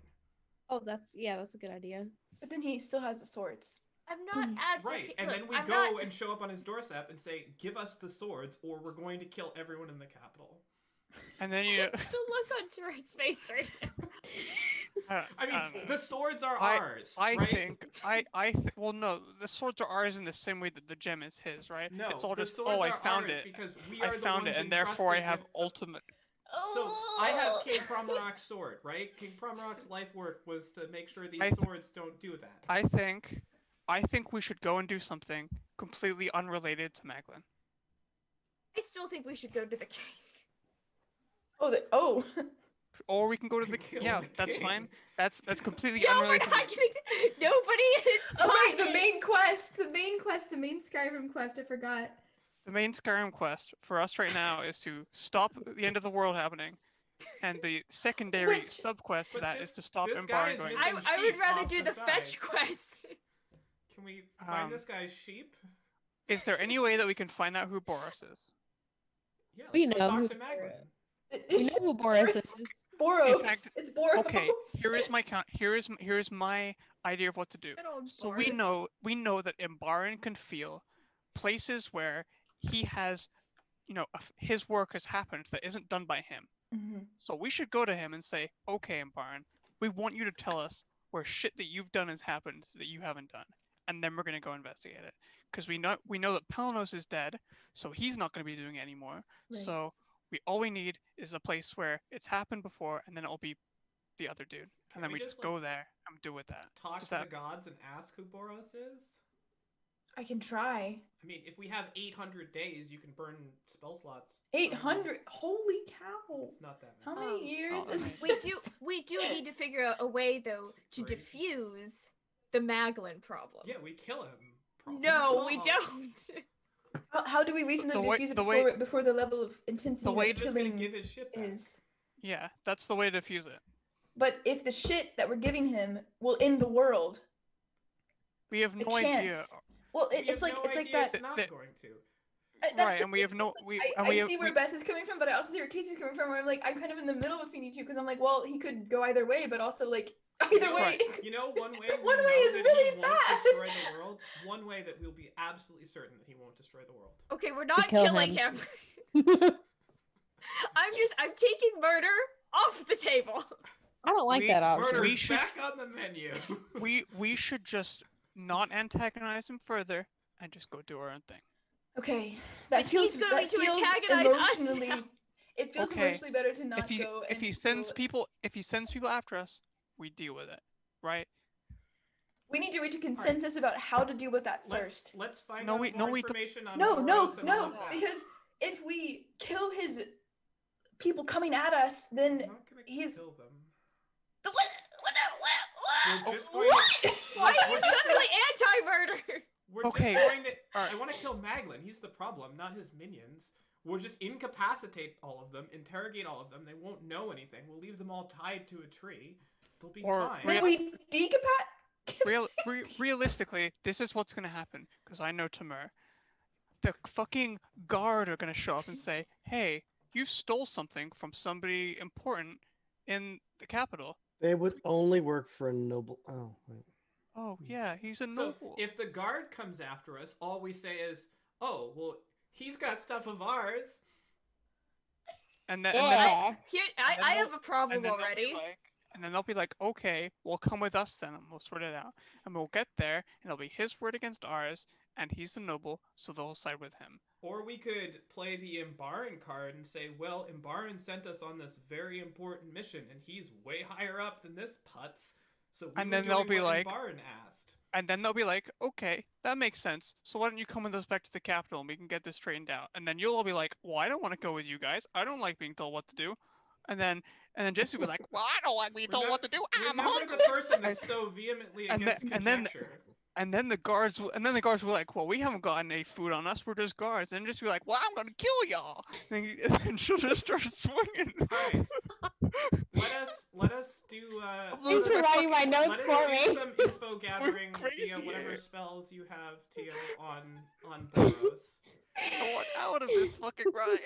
Oh, that's a good idea. But then he still has the swords. I'm not advocating. Right, and then we I'm go not- and show up on his doorstep and say, give us the swords, or we're going to kill everyone in the capital. And then you. The look on Jorah's face right now. I don't mean, know. the swords are I- ours, I right? think well no, the swords are ours in the same way that the gem is his, right? No, it's all the just swords I are found ours it. because we I are the found it, ones and therefore I entrusted have with the- ultimate. So I have King Promerock's sword, right? King Promerock's life work was to make sure these I- swords don't do that. I think we should go and do something completely unrelated to Maglin. I still think we should go to the king. Oh. Or we can go to the Kill yeah, the that's king. fine. That's completely No, we're unrelated. not getting. Nobody is. Oh right, the talking. main quest, the main Skyrim quest. I forgot. The main Skyrim quest for us right now is to stop the end of the world happening, and the secondary Which- sub-quest to But that this- is to stop this Embar guy is going. missing- I would sheep rather off do the the fetch side. quest. Can we find Um, this guy's sheep? Is there any way that we can find out who Boris is? Yeah, We let's go know talk who to Maglin. We know who Boris is. Boros. fact, It's Boros. Okay, here is my count. Here is my idea of what to do. Good old So Boris. we know that Imbaran can feel places where he has, his work has happened that isn't done by him. Mhm. So we should go to him and say, okay, Imbaran, we want you to tell us where shit that you've done has happened that you haven't done, and then we're gonna go investigate it. Because we know that Pelanos is dead, so he's not gonna be doing it anymore. Right. So all we need is a place where it's happened before, and then it'll be the other dude, and then we just go there and do with that. Talk Does to that- the gods and ask who Boros is? I can try. I mean, if we have 800 days, you can burn spell slots. 800. Holy cow. It's not that How many. many years oh, is We do need to figure out a way though to Great. diffuse the Maglin problem. Yeah, we kill him. Problem No, we solved. don't. How do we reason to The way- defuse it the way- before the level of intensity way- that We're just gonna killing give his shit back. is? Yeah, that's the way to defuse it. But if the shit that we're giving him will end the world, We have a no idea. chance. Well, We it's have like no it's like idea that. It's not that- going to. That's Right, the and we have thing, no. like, We I and we have. see where we- Beth is coming from, but I also see where Casey's coming from. Where I'm like, I'm kind of in the middle between you two because I'm like, well, he could go either way, but also like either way. Right. You know, one way. One we way know is that really he bad. won't destroy the world. One way that we'll be absolutely certain that he won't destroy the world. Okay, we're not kill killing him. him. I'm taking murder off the table. I don't like We- that option. Murder's We should- back on the menu. we should just not antagonize him further and just go do our own thing. Okay, that But feels he's going that to feels antagonize us emotionally. now. It feels Okay, emotionally better to not If he go. if and he sends kill- people after us, we deal with it, right? we need to reach a consensus about how to deal with that first. Let's find No, out we- more no, we don't- information on No, no, Boros and all no, of that. because if we kill his people coming at us, then I'm not gonna he's- kill them. what? We're just going to- Why are We're you just suddenly anti-murder? We're Okay. just going to. Alright. I want to kill Maglin. He's the problem, not his minions. We'll just incapacitate all of them, interrogate all of them. They won't know anything. We'll leave them all tied to a tree. They'll be Or fine. Then we Realistically, this is what's gonna happen because I know Tamur. The fucking guard are gonna show up and say, "Hey, you stole something from somebody important in the capital." They would only work for a noble. Oh, wait. Oh yeah, he's a So noble. if the guard comes after us, all we say is, "Oh, well, he's got stuff of ours." and then Yeah. Here, then I they'll- have a problem they'll be already. like- and then they'll be like, "Okay, well, come with us then, and we'll sort it out." And we'll get there, and it'll be his word against ours, and he's the noble, so they'll side with him. Or we could play the Imbaran card and say, well, Imbaran sent us on this very important mission, and he's way higher up than this putz. So we And were then they'll doing be what like- Imbaran asked. And then they'll be like, "Okay, that makes sense. So why don't you come with us back to the capital and we can get this straightened out?" And then you'll all be like, "Well, I don't want to go with you guys. I don't like being told what to do." And then Jesse will be like, "Well, I don't like being told what to do. I'm Remember hungry." the person that's so vehemently And against then- and then- conjecture. And then the guards will be like, "Well, we haven't got any food on us. We're just guards." And just be like, "Well, I'm gonna kill y'all." And then she'll just start swinging. Alright. Let us do Thanks for writing my notes let us for do me. some info gathering crazy via whatever here. spells you have, Tio, on Boros. I want out of this fucking ride.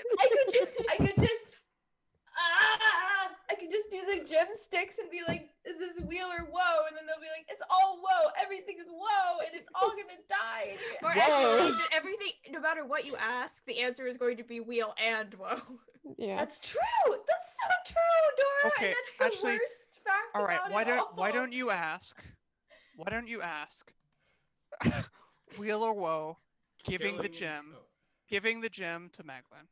I could just do the gem sticks and be like, is this wheel or woe? And then they'll be like, it's all woe. Everything is woe, and it's all gonna die. For Whoa. explanation, everything, no matter what you ask, the answer is going to be wheel and woe. Yeah. That's true. That's so true, Dora. Okay, and that's the actually- worst fact All right, about why it don't all. you ask? Why don't you ask? Wheel or woe, giving the Killing- gem, oh. giving the gem to Maglin.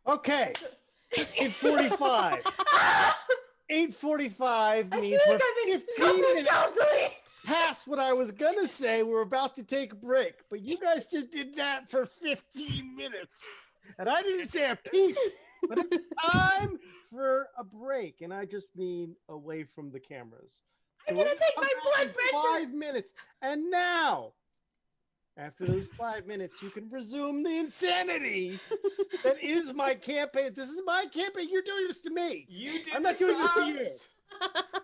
Okay, 8:45. 8:45 I means feel we're like I've been 15 minutes counseling. past what I was gonna say. We're about to take a break, but you guys just did that for 15 minutes, and I didn't say a peep. But it's time for a break, and I just mean away from the cameras. I'm we're gonna take come my back blood in pressure. 5 minutes, and now, after those 5 minutes, you can resume the insanity that is my campaign. This is my campaign. You're doing this to me. You did I'm not doing this to us! you.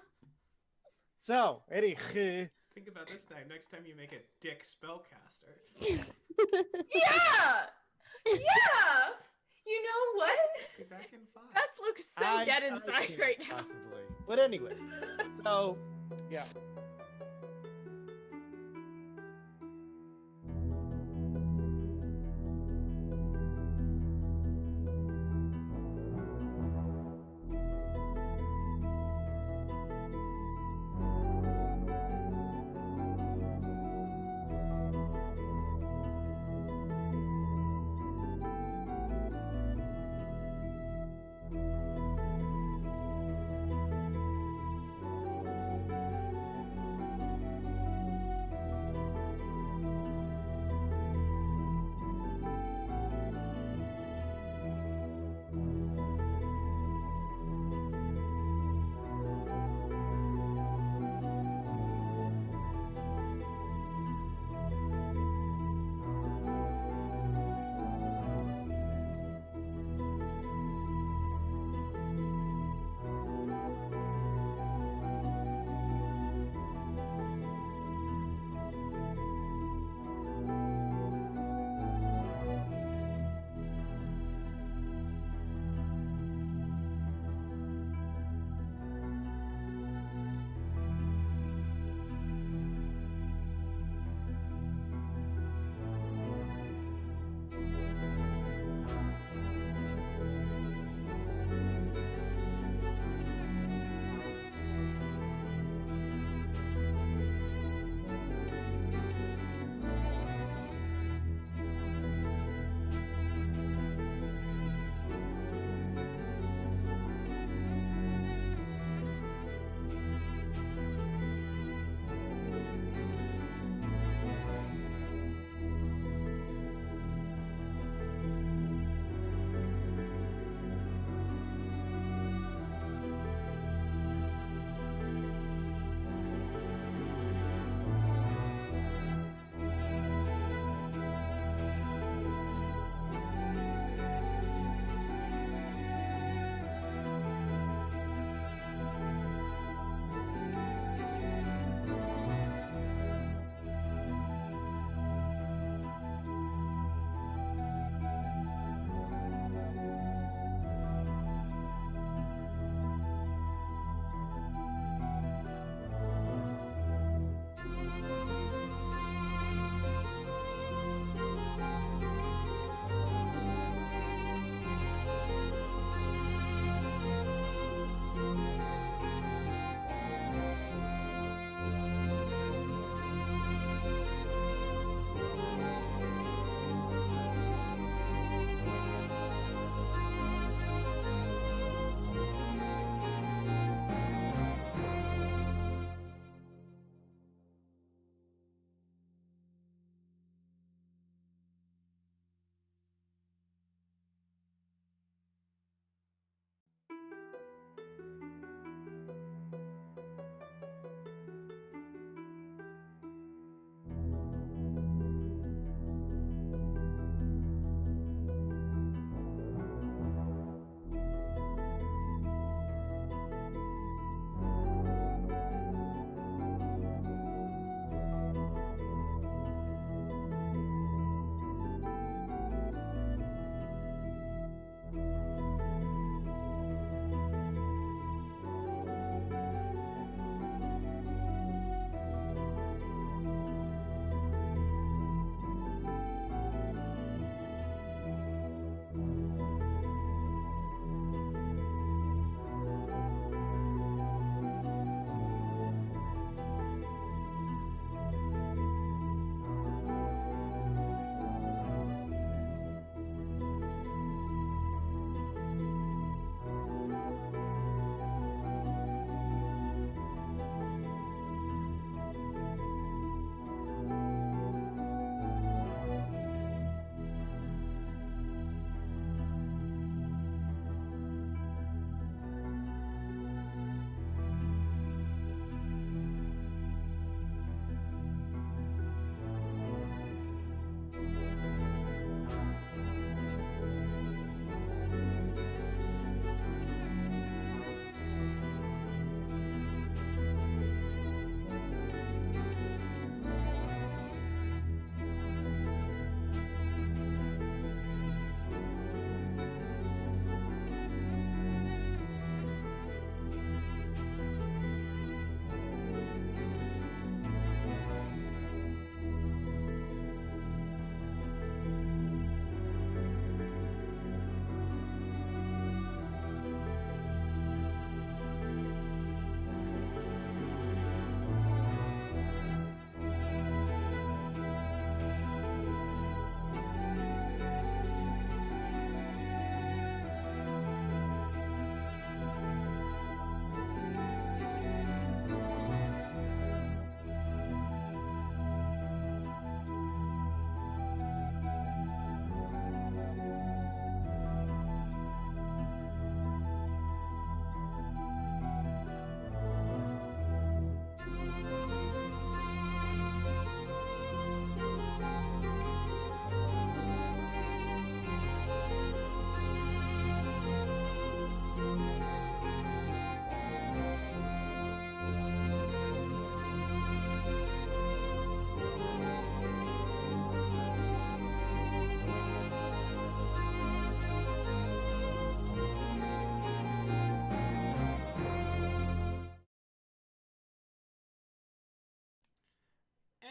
So, Eddie, Think about this time. Next time you make a dick spellcaster. Yeah. Yeah. You know what? Be back in 5. Beth looks so dead inside can't right now. Possibly. But anyway, so yeah.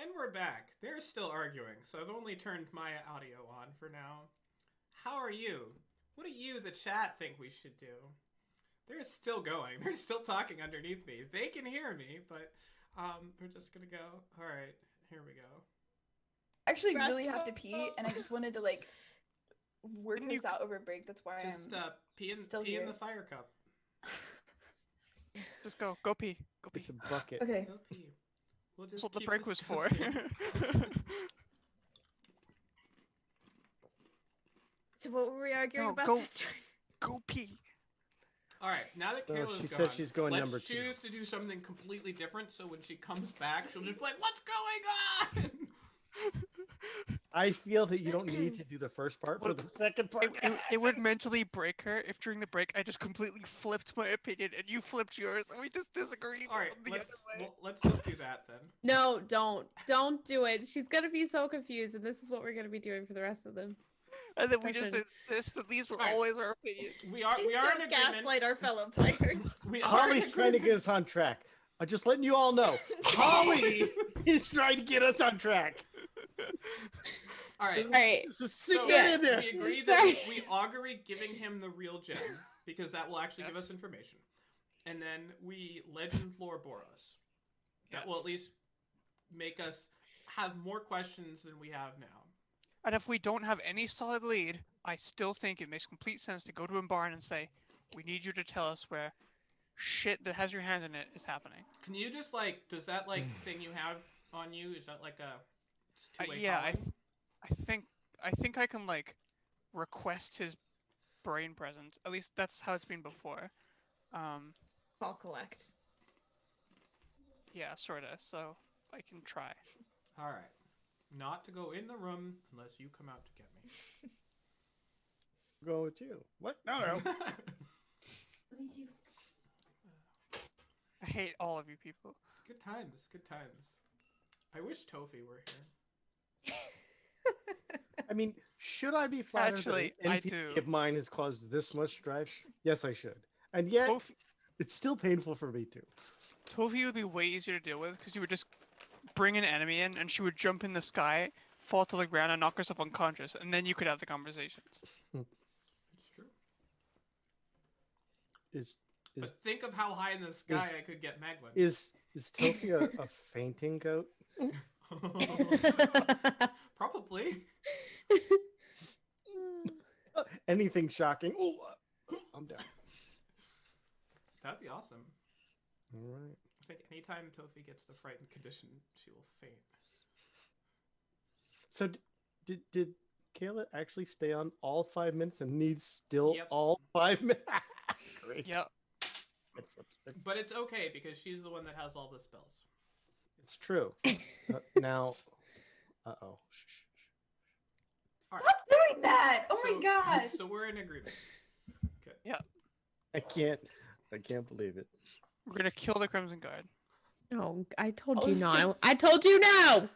And we're back. They're still arguing, so I've only turned my audio on for now. How are you? What do you, the chat, think we should do? They're still going. They're still talking underneath me. They can hear me, but we're just gonna go. All right, here we go. I actually really have to pee, and I just wanted to like work this out over break. That's why Just pee in the fire cup. Just go pee. Go pee. It's a bucket. Okay. Go pee. We'll just That's what the keep break was for. discussing. So what were we arguing No, about go- this time? Go pee. All right, now that No, Kayla's she gone, said she's going let's number 2. choose to do something completely different. So when she comes back, she'll just be like, "What's going on?" I feel that you don't need to do the first part for the second part. It would mentally break her if during the break I just completely flipped my opinion and you flipped yours and we just disagreed. All right, the other way. let's just do that then. No, don't do it. She's gonna be so confused, and this is what we're gonna be doing for the rest of them. And then we just Person. insist that these were Alright. always our opinions. We are Please in don't agreement. gaslight our fellow players. We are Holly's in trying to agreement. get us on track. I'm just letting you all know. Holly is trying to get us on track. All right. All right. Just stick So that in there. we agree Sorry. that we augury giving him the real gem because that will actually give us information, and then we legend lore Boros. That will at least make us have more questions than we have now. And if we don't have any solid lead, I still think it makes complete sense to go to Imbarn and say, we need you to tell us where shit that has your hand in it is happening. Can you just does that thing you have on you, is that like a two-way Yeah, calling? I think I can request his brain presence. At least that's how it's been before. Call collect. Yeah, sorta. So I can try. All right. Not to go in the room unless you come out to get me. Go with you. What? No. Me too. I hate all of you people. Good times, good times. I wish Tofi were here. I mean, should I be flattered Actually, that an I NPC do. of mine has caused this much strife? Yes, I should. And yet, it's still painful for me too. Tofi would be way easier to deal with because you would just bring an enemy in and she would jump in the sky, fall to the ground, and knock herself unconscious, and then you could have the conversations. It's true. Is But think of how high in the sky I could get Meglin. is Tofi a fainting goat? Probably. Anything shocking? Oh, I'm down. That'd be awesome. All right. I think anytime Tofi gets the frightened condition, she will faint. So did Kayla actually stay on all 5 minutes and needs still Yep. all 5 minutes? Great. Yep. But it's okay because she's the one that has all the spells. It's true. Now, uh-oh. All Stop right. doing that! Oh So- my god! So we're in agreement. Good. I can't believe it. We're gonna kill the Crimson Guard. Oh, I told Oh, you this no. I told you no.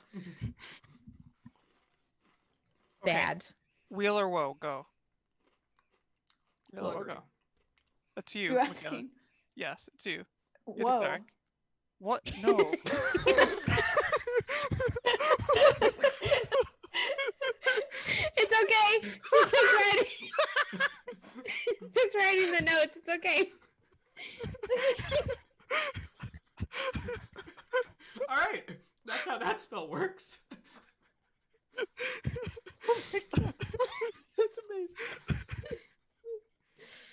Okay. Bad. Wheel or woe, go. Wheel We'll or agree. go. That's you. You Michaela. asking? Yes, it's you. You're the Whoa. cleric. What? No. It's okay. She's just writing. Just writing the notes. It's okay. All right. That's how that spell works. That's amazing.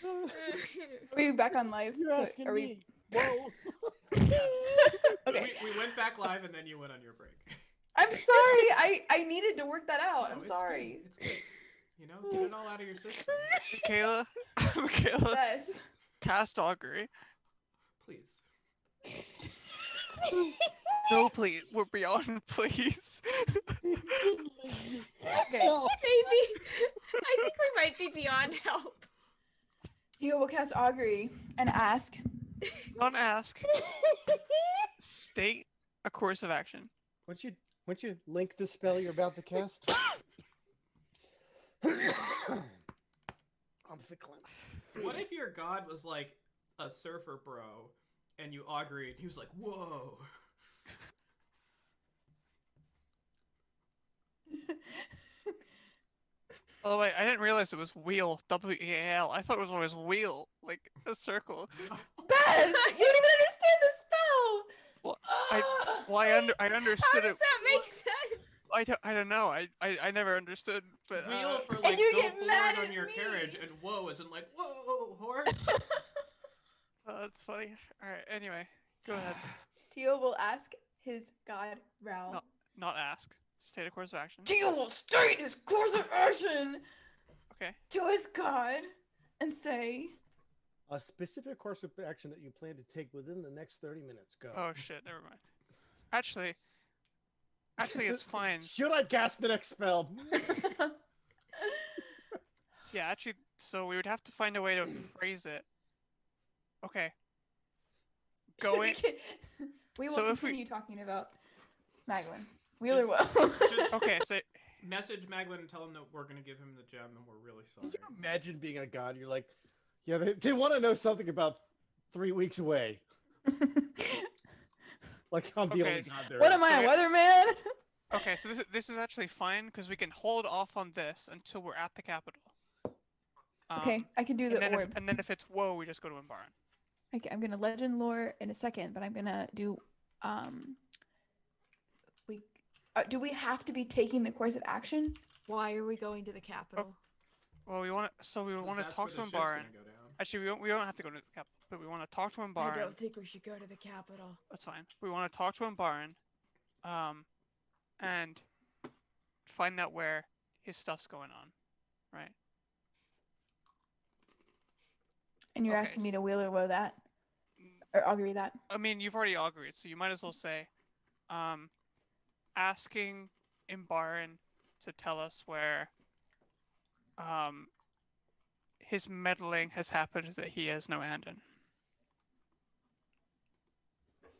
Are we back on live? You're asking Are we... me. Whoa. Okay. We went back live and then you went on your break. I'm sorry. I needed to work that out. No, I'm it's sorry. Good. It's good. You know, get it all out of your system. Michaela, Michaela, Yes. cast augury. Please. No, please. We're beyond, please. Okay. Maybe. I think we might be beyond help. Hugo will cast augury and ask. Don't ask. State a course of action. Won't you link the spell you're about to cast? I'm fickling. What if your god was like a surfer bro and you augury and he was like, whoa. By the way, I didn't realize it was wheel, W-E-A-L. I thought it was always wheel, like a circle. Beth, you don't even understand the spell. Well, Ah. I How understood does it. that make sense? I don't know. I never understood. But Wheel for And like you go get forward mad on at your me. carriage, and whoa isn't like whoa horse. that's funny. All right. Anyway, go ahead. Tio will ask his god Ral. No. Not ask. State a course of action. Tio will state his course of action Okay. to his god and say, A specific course of action that you plan to take within the next 30 minutes. Go. Oh shit. Never mind. Actually, it's fine. Should I cast the next spell? Yeah. Actually, so we would have to find a way to phrase it. Okay. Going. We will So if we- continue talking about Magdalene. Wheeler will. Just Okay. So message Maglin and tell him that we're gonna give him the gem, and we're really sorry. Can you imagine being a god? You're like, yeah, they want to know something about 3 weeks away. Like I'm the Okay. only god there What is. am I, a So- weatherman? okay. So this is actually fine because we can hold off on this until we're at the capital. Okay, I can do the orb. And then if it's woe, we just go to Imbaran. Okay, I'm gonna legend lore in a second, but I'm gonna do do we have to be taking the course of action? Why are we going to the capital? Well, we want to That's talk to where the ship's Imbaran. gonna go down. Actually, we don't have to go to the capital, but we want to talk to I Imbaran. don't think we should go to the capital. That's fine. We want to talk to Imbaran, and find out where his stuff's going on, right? And you're Okay, asking me to wheeler woe that or augury that? I mean, you've already agreed, so you might as well say, asking Imbaran to tell us where, his meddling has happened that he has no hand in.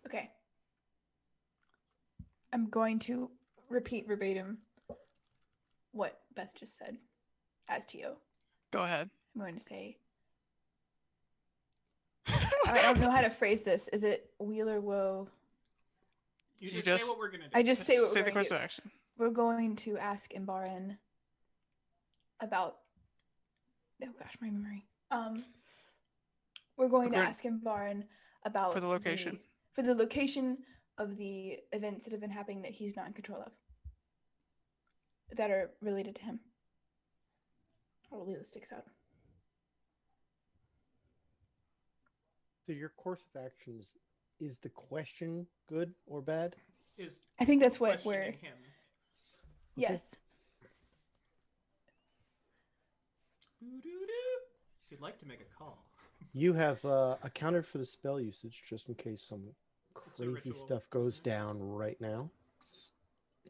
Okay. I'm going to repeat verbatim what Beth just said as Tio. Go ahead. I'm going to say, I don't know how to phrase this. Is it wheeler woe? You You just say just- what we're gonna do. I just say what Say we're the going course to of do. action. We're going to ask Imbaran about. Oh gosh, my memory. We're going to According- ask Imbaran about For the location. for the location of the events that have been happening that he's not in control of, that are related to him. I'll leave the sticks out. So your course of action is the question good or bad? Is I think that's what we're. questioning him. Yes. Doo-doo-doo. If you'd like to make a call. You have accounted for the spell usage just in case some crazy ritual, stuff goes isn't it? down right now.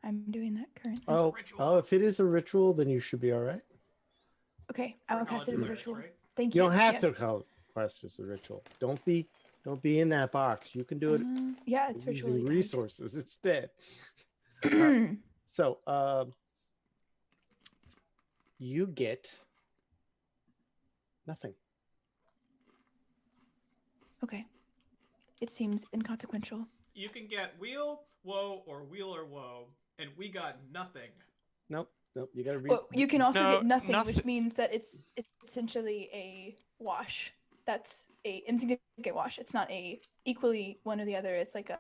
I'm doing that currently. Oh, if it is a ritual, then you should be all right. Okay, I will For cast it as a knowledge ritual. credits, right? Thank You you. don't have to yes. call class as a ritual. Don't be in that box. You can do it Yeah, it's using ritually resources instead. timed. So you get nothing. Okay. It seems inconsequential. You can get wheel, woe, or wheel or woe, and we got nothing. Nope. You gotta read. Well, you can also No, get nothing, which nothing. means that it's essentially a wash. That's a insignificant wash. It's not a equally one or the other. It's like a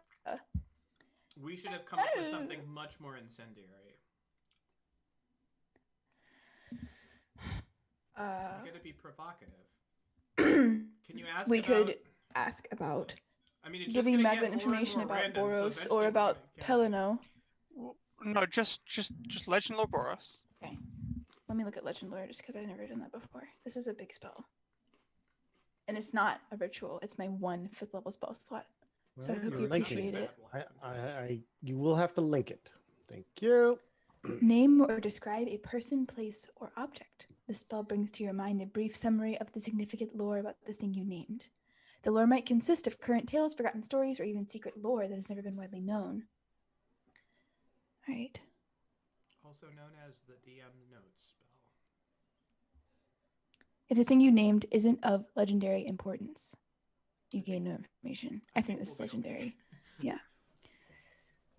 We should have come up with something much more incendiary. You gotta be provocative. Can you ask we about... could ask about I mean, it's giving just gonna get Magnet more and information more about random, so Boros eventually or we're about gonna get- Pelino. No, just Legend Lore Boros. Okay. Let me look at Legend Lore just because I've never done that before. This is a big spell. And it's not a ritual. It's my 1 5th level spell slot. So I Well, hope you're you linking appreciate it. you will have to link it. Thank you. Name or describe a person, place, or object. The spell brings to your mind a brief summary of the significant lore about the thing you named. The lore might consist of current tales, forgotten stories, or even secret lore that has never been widely known. All right. Also known as the DM notes spell. If the thing you named isn't of legendary importance, you gain no information. I think this is we'll be okay. legendary. Yeah.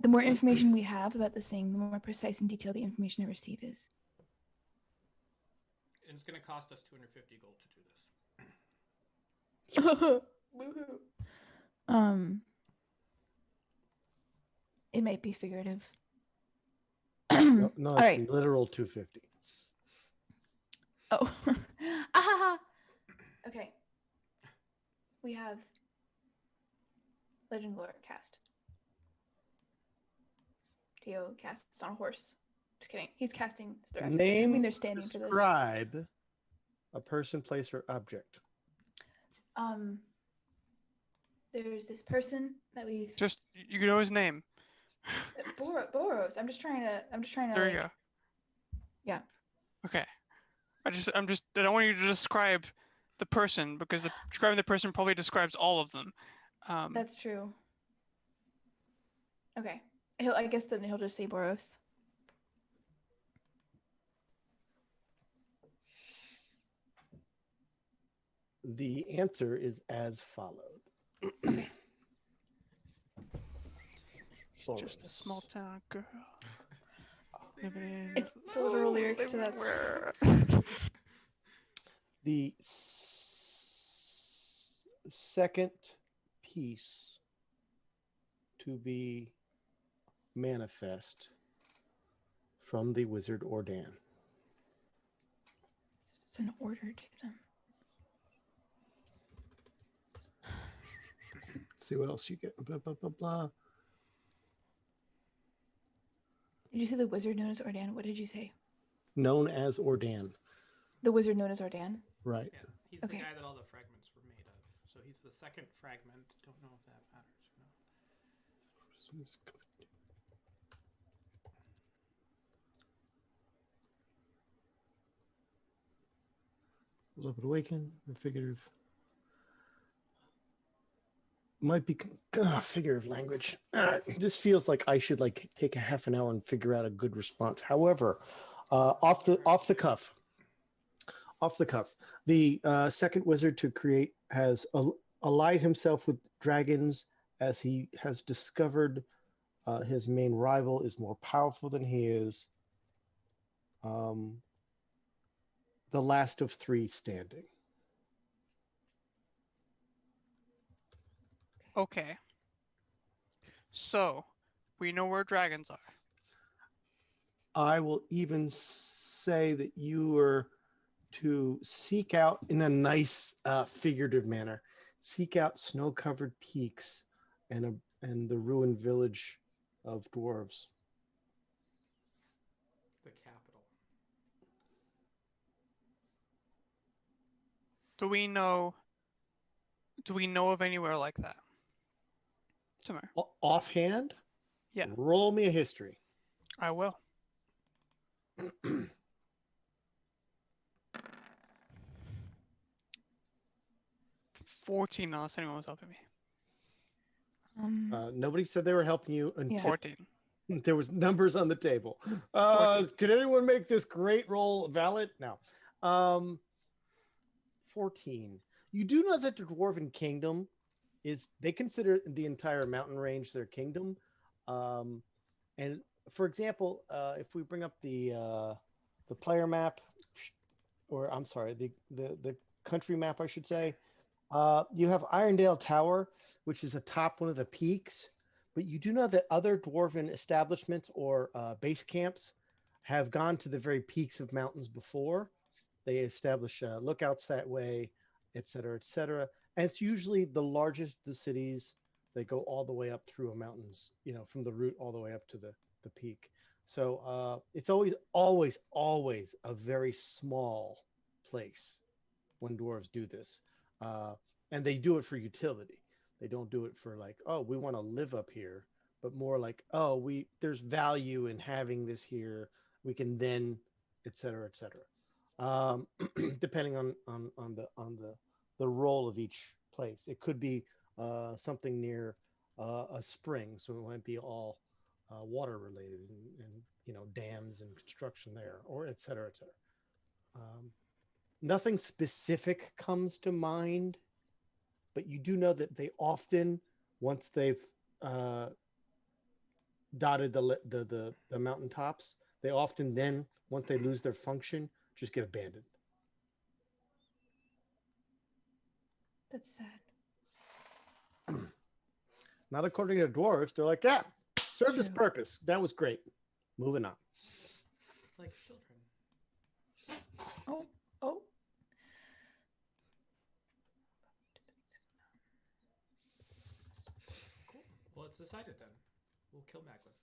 The more information we have about the thing, the more precise and detailed the information I receive is. And it's going to cost us 250 gold to do this. It might be figurative. No, it's All right. literal 250. Oh. Ahaha. Okay. We have Legend Lore cast. Tio casts on a horse. Just kidding. He's casting directly. I mean, they're standing for this. Describe a person, place, or object. There's this person that we've Just you know his name. Boros. I'm just trying to. There you go. Yeah. Okay. I don't want you to describe the person because describing the person probably describes all of them. That's true. Okay. I guess then he'll just say Boros. The answer is as followed. She's just a small town girl. It's the literal lyrics to that song. The second piece to be manifest from the wizard Ordan. It's an order to them. Let's see what else you get. Blah, blah, blah, blah. Did you say the wizard known as Ordan? What did you say? Known as Ordan. The wizard known as Ordan? Right. Yeah, he's Okay. the guy that all the fragments were made of. So he's the second fragment. Don't know if that matters or not. Beloved Awaken, figurative. Might be figurative language. This feels like I should take a half an hour and figure out a good response. However, off the cuff, the second wizard to create has allied himself with dragons as he has discovered his main rival is more powerful than he is. The last of three standing. Okay. So, we know where dragons are. I will even say that you were to seek out, in a nice figurative manner, seek out snow-covered peaks and the ruined village of dwarves. The capital. Do we know of anywhere like that? Somewhere. Offhand? Yeah. Roll me a history. I will. 14, unless anyone was helping me. Nobody said they were helping you until 14. There was numbers on the table. Could anyone make this great roll valid? No. 14. You do know that the Dwarven Kingdom they consider the entire mountain range their kingdom. And for example, if we bring up the player map, or I'm sorry, the country map, I should say, you have Irondale Tower, which is atop one of the peaks. But you do know that other Dwarven establishments or base camps have gone to the very peaks of mountains before. They establish lookouts that way, et cetera, et cetera. And it's usually the largest the cities that go all the way up through a mountains, from the root all the way up to the peak. So it's always a very small place when dwarves do this. And they do it for utility. They don't do it for we want to live up here, but more there's value in having this here. We can then, et cetera, et cetera. Depending on the role of each place. It could be something near a spring, so it might be all water related and dams and construction there, or et cetera, et cetera. Nothing specific comes to mind, but you do know that they often, once they've dotted the mountaintops, they often then, once they lose their function, just get abandoned. That's sad. Not according to dwarves. They're like, yeah, served its True. purpose. That was great. Moving on. Like children. Oh, oh. Cool. Well, it's decided then. We'll kill Macklin.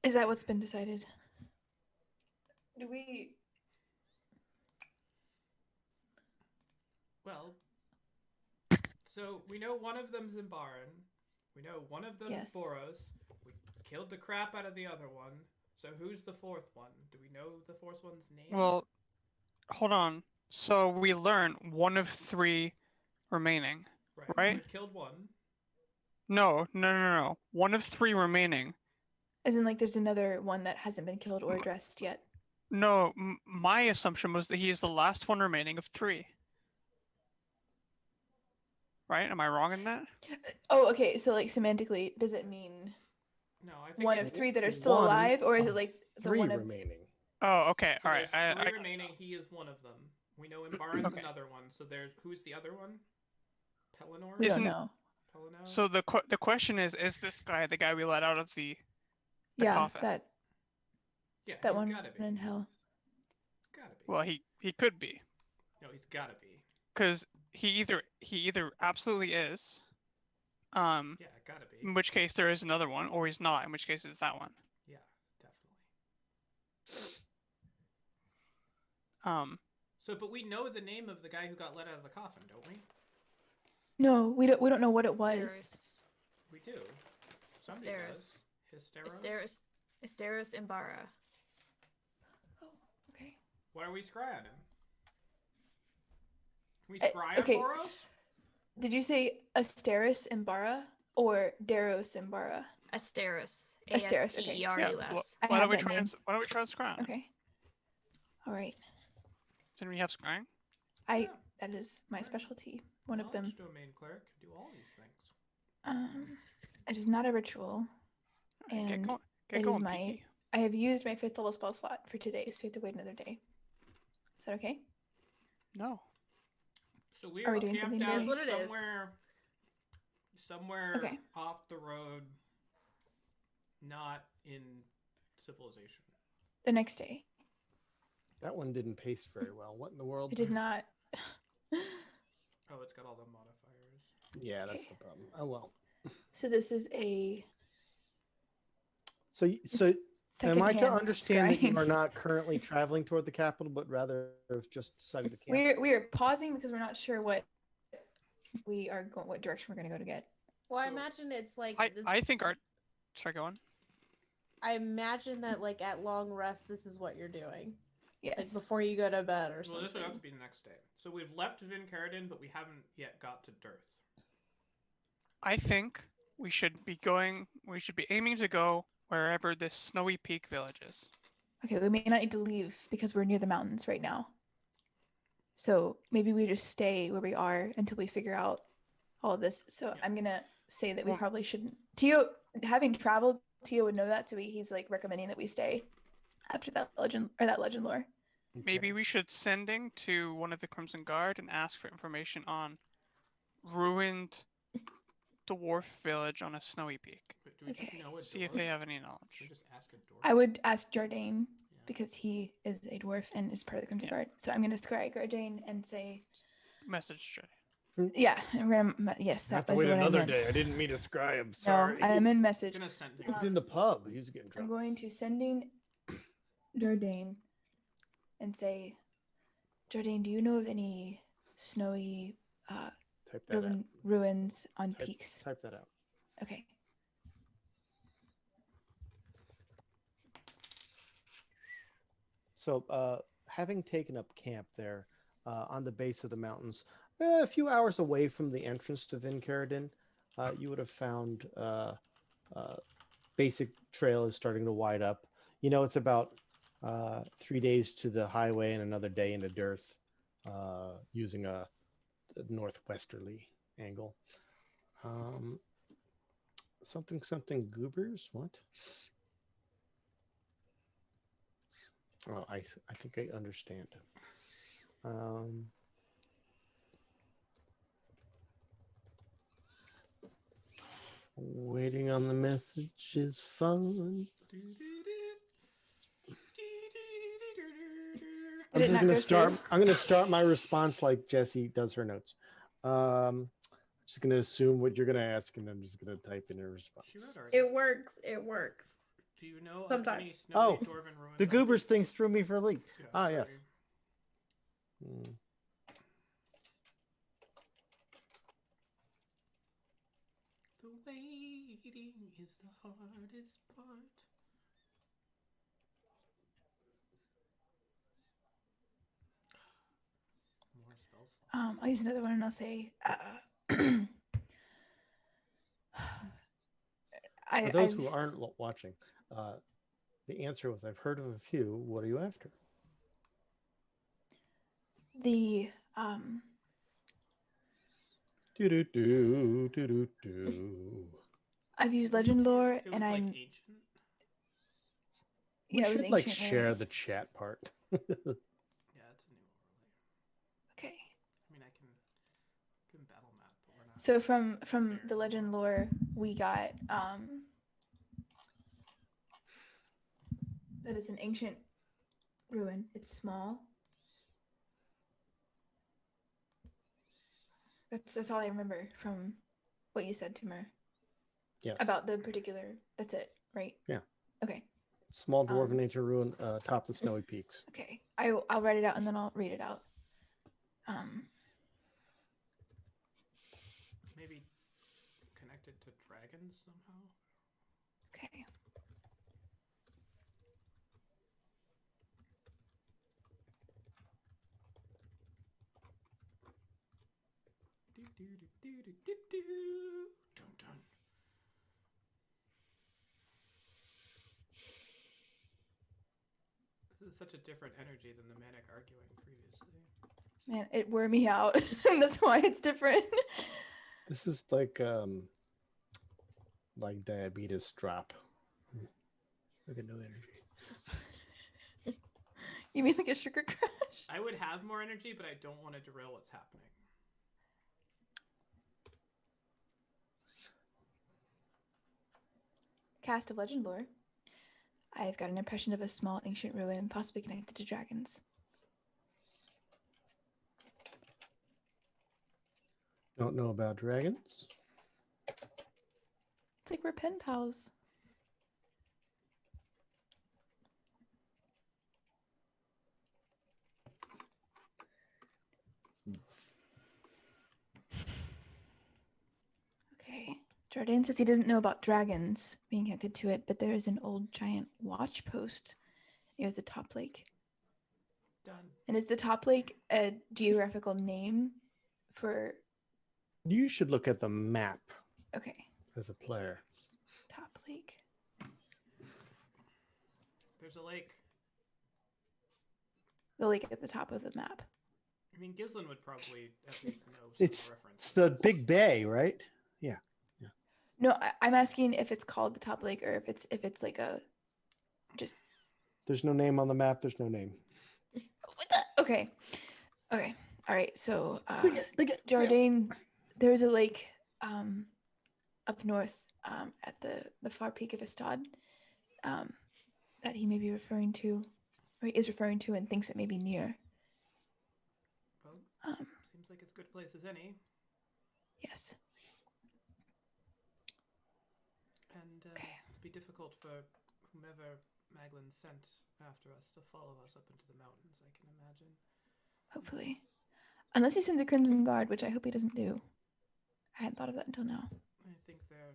Is that what's been decided? Do we? Well, so we know one of them's Imbaran. We know one of them's Yes. Boros. We killed the crap out of the other one. So who's the fourth one? Do we know the fourth one's name? Well, hold on. So we learn one of 3 remaining. right? We've killed one. No. One of 3 remaining. As in, like, there's another one that hasn't been killed or addressed yet. No, my assumption was that he is the last one remaining of 3. Right? Am I wrong in that? Oh, okay. So, like, semantically, does it mean No, I think one it's of 3 that are still one alive, or is it of like the 3 one of? remaining. Oh, okay. so All right. there's 3 I remaining. He is one of them. We know Imbaran's Okay. another one. So there's who's the other one? Pelennor. We don't Isn't- know. Pelennor? so the question is this guy the guy we let out of the Yeah, coffin? that yeah, that he's one gotta be. in hell. He's gotta be. Well, he could be, No, he's gotta be. because he either absolutely is, Yeah, gotta be. in which case there is another one, or he's not, in which case it's that one. Yeah, definitely. So, but we know the name of the guy who got let out of the coffin, don't we? No, we don't know what it was. Asteris. We do. Somebody Asteris. does. Hysteros? Asteris Imbara. Oh, okay. Why are we scry on him? Can we Uh, scry okay. on Boros? Did you say Asteris Imbara or Daros Imbara? Asteris. Asteris, okay. Yeah. Astereus. I Why have don't we that try name. why don't we try and scry on him? Okay. All right. Didn't we have scrying? Yeah. That is my specialty. One of them. Knowledge domain cleric can do all these things. It is not a ritual, Alright, and get it is going, my. Peaky. I have used my 5th level spell slot for today, so we have to wait another day. Is that okay? No. So we Are are we doing camped something out today? It is what it is. somewhere Okay. off the road, not in civilization. The next day. That one didn't pace very well. What in the world? It did not. Oh, it's got all the modifiers. Yeah, that's the problem. Oh well. So this is a So am I to secondhand understand that you scrying. are not currently traveling toward the capital, but rather have just decided to camp? We are pausing because we're not sure what direction we're gonna go to get. Well, I So- imagine it's like this, I think our sorry, go on. I imagine that like at long rest, this is what you're doing, like Yes. before you go to bed or Well, something. this would have to be the next day. So we've left Vin Caradin, but we haven't yet got to Dearth. I think we should be aiming to go wherever this snowy peak village is. Okay, we may not need to leave because we're near the mountains right now. So maybe we just stay where we are until we figure out all of this. So Yeah. I'm gonna say that we Well- probably shouldn't. Tio, having traveled, Tio would know that, so he's like recommending that we stay after that legend lore. Maybe we should sending to one of the Crimson Guard and ask for information on ruined dwarf village on a snowy peak. But do we Okay. just know a See if dwarf? they have any Should we knowledge. just ask a dwarf? I would ask Jardine Yeah. because he is a dwarf and is part of the Crimson Yeah. Guard. So I'm gonna scry Jardine and say, Message Jay. yeah, I'm gonna yes, I have that to was wait what I another meant. day. I didn't mean to scry. I'm No, sorry. I am in message. I'm gonna send He was in the pub. He was getting I'm drunk. going to sending Jardine and say, Jardine, do you know of any snowy Type that out. ruins on Type, peaks? type that out. Okay. So, having taken up camp there on the base of the mountains, a few hours away from the entrance to Vin Caradin, you would have found basic trail is starting to wide up. You know, it's about 3 days to the highway and another day into Dearth using a northwesterly angle. Something goobers. What? Oh, I think I understand. Waiting on the message is fun. I'm just gonna start. I'm gonna start my response like Jessie does her notes. I'm just gonna assume what you're gonna ask, and I'm just gonna type in a response. It works. It works. Do you know Sometimes. any snowy dwarven ruins? The goobers things threw me for a leap. Yeah, yes. The waiting is the hardest part. More spells. I'll use another one and I'll say For those who aren't watching, the answer was, I've heard of a few. What are you after? The I've used legend lore, and I'm like ancient. We should like share the chat part. Yeah, it's a new overlay. Okay. I mean, I can battle map, but we're not. So from the legend lore, we got that is an ancient ruin. It's small. That's all I remember from what you said, Timur. Yes. About the particular. That's it, right? Yeah. Okay. Small dwarven ancient ruin atop the snowy peaks. Okay. I'll write it out and then I'll read it out. Maybe connected to dragons somehow. Okay. Dun, dun. This is such a different energy than the manic arguing previously. Man, it wore me out. That's why it's different. This is like diabetes drop. Look at no energy. You mean like a sugar crash? I would have more energy, but I don't want to derail what's happening. Cast of legend lore. I've got an impression of a small ancient ruin, possibly connected to dragons. Don't know about dragons. It's like we're pen pals. Okay. Jordan says he doesn't know about dragons being connected to it, but there is an old giant watch post near the top lake. Done. And is the top lake a geographical name for... You should look at the map. Okay. As a player. Top lake. There's a lake. The lake at the top of the map. I mean, Gislin would probably at least know some It's reference. the big bay, right? Yeah. Yeah. No, I'm asking if it's called the top lake or if it's like a just. There's no name on the map. There's no name. What the? Okay. Okay. All right. So, Big it. Jordan, there's a lake up north at the far peak of Estad that he may be referring to, or he is referring to, and thinks it may be near. Well, seems like as good a place as any. Yes. And Okay. it'd be difficult for whomever Maglin sent after us to follow us up into the mountains, I can imagine. Hopefully. Unless he sends a Crimson Guard, which I hope he doesn't do. I hadn't thought of that until now. I think they're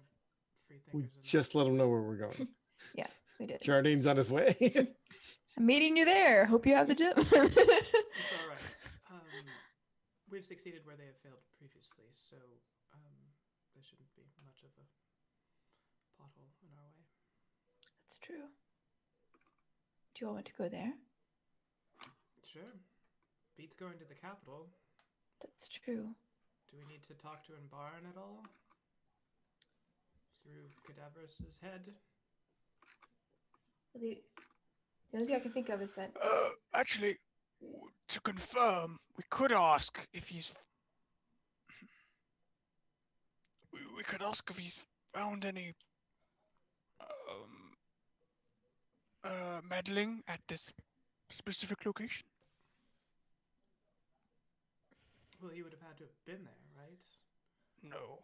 free thinkers. We enough. just let him know where we're going. Yeah, we did. Jardine's on his way. I'm meeting you there. Hope you have the gym. It's all right. We've succeeded where they have failed previously, so there shouldn't be much of a pothole in our way. That's true. Do you all want to go there? Sure. Beats going to the capital. That's true. Do we need to talk to Barn at all? through Cadaverous' head. The only thing I can think of is that Actually, to confirm, we could ask if he's. We could ask if he's found any meddling at this specific location. Well, he would have had to have been there, right? No,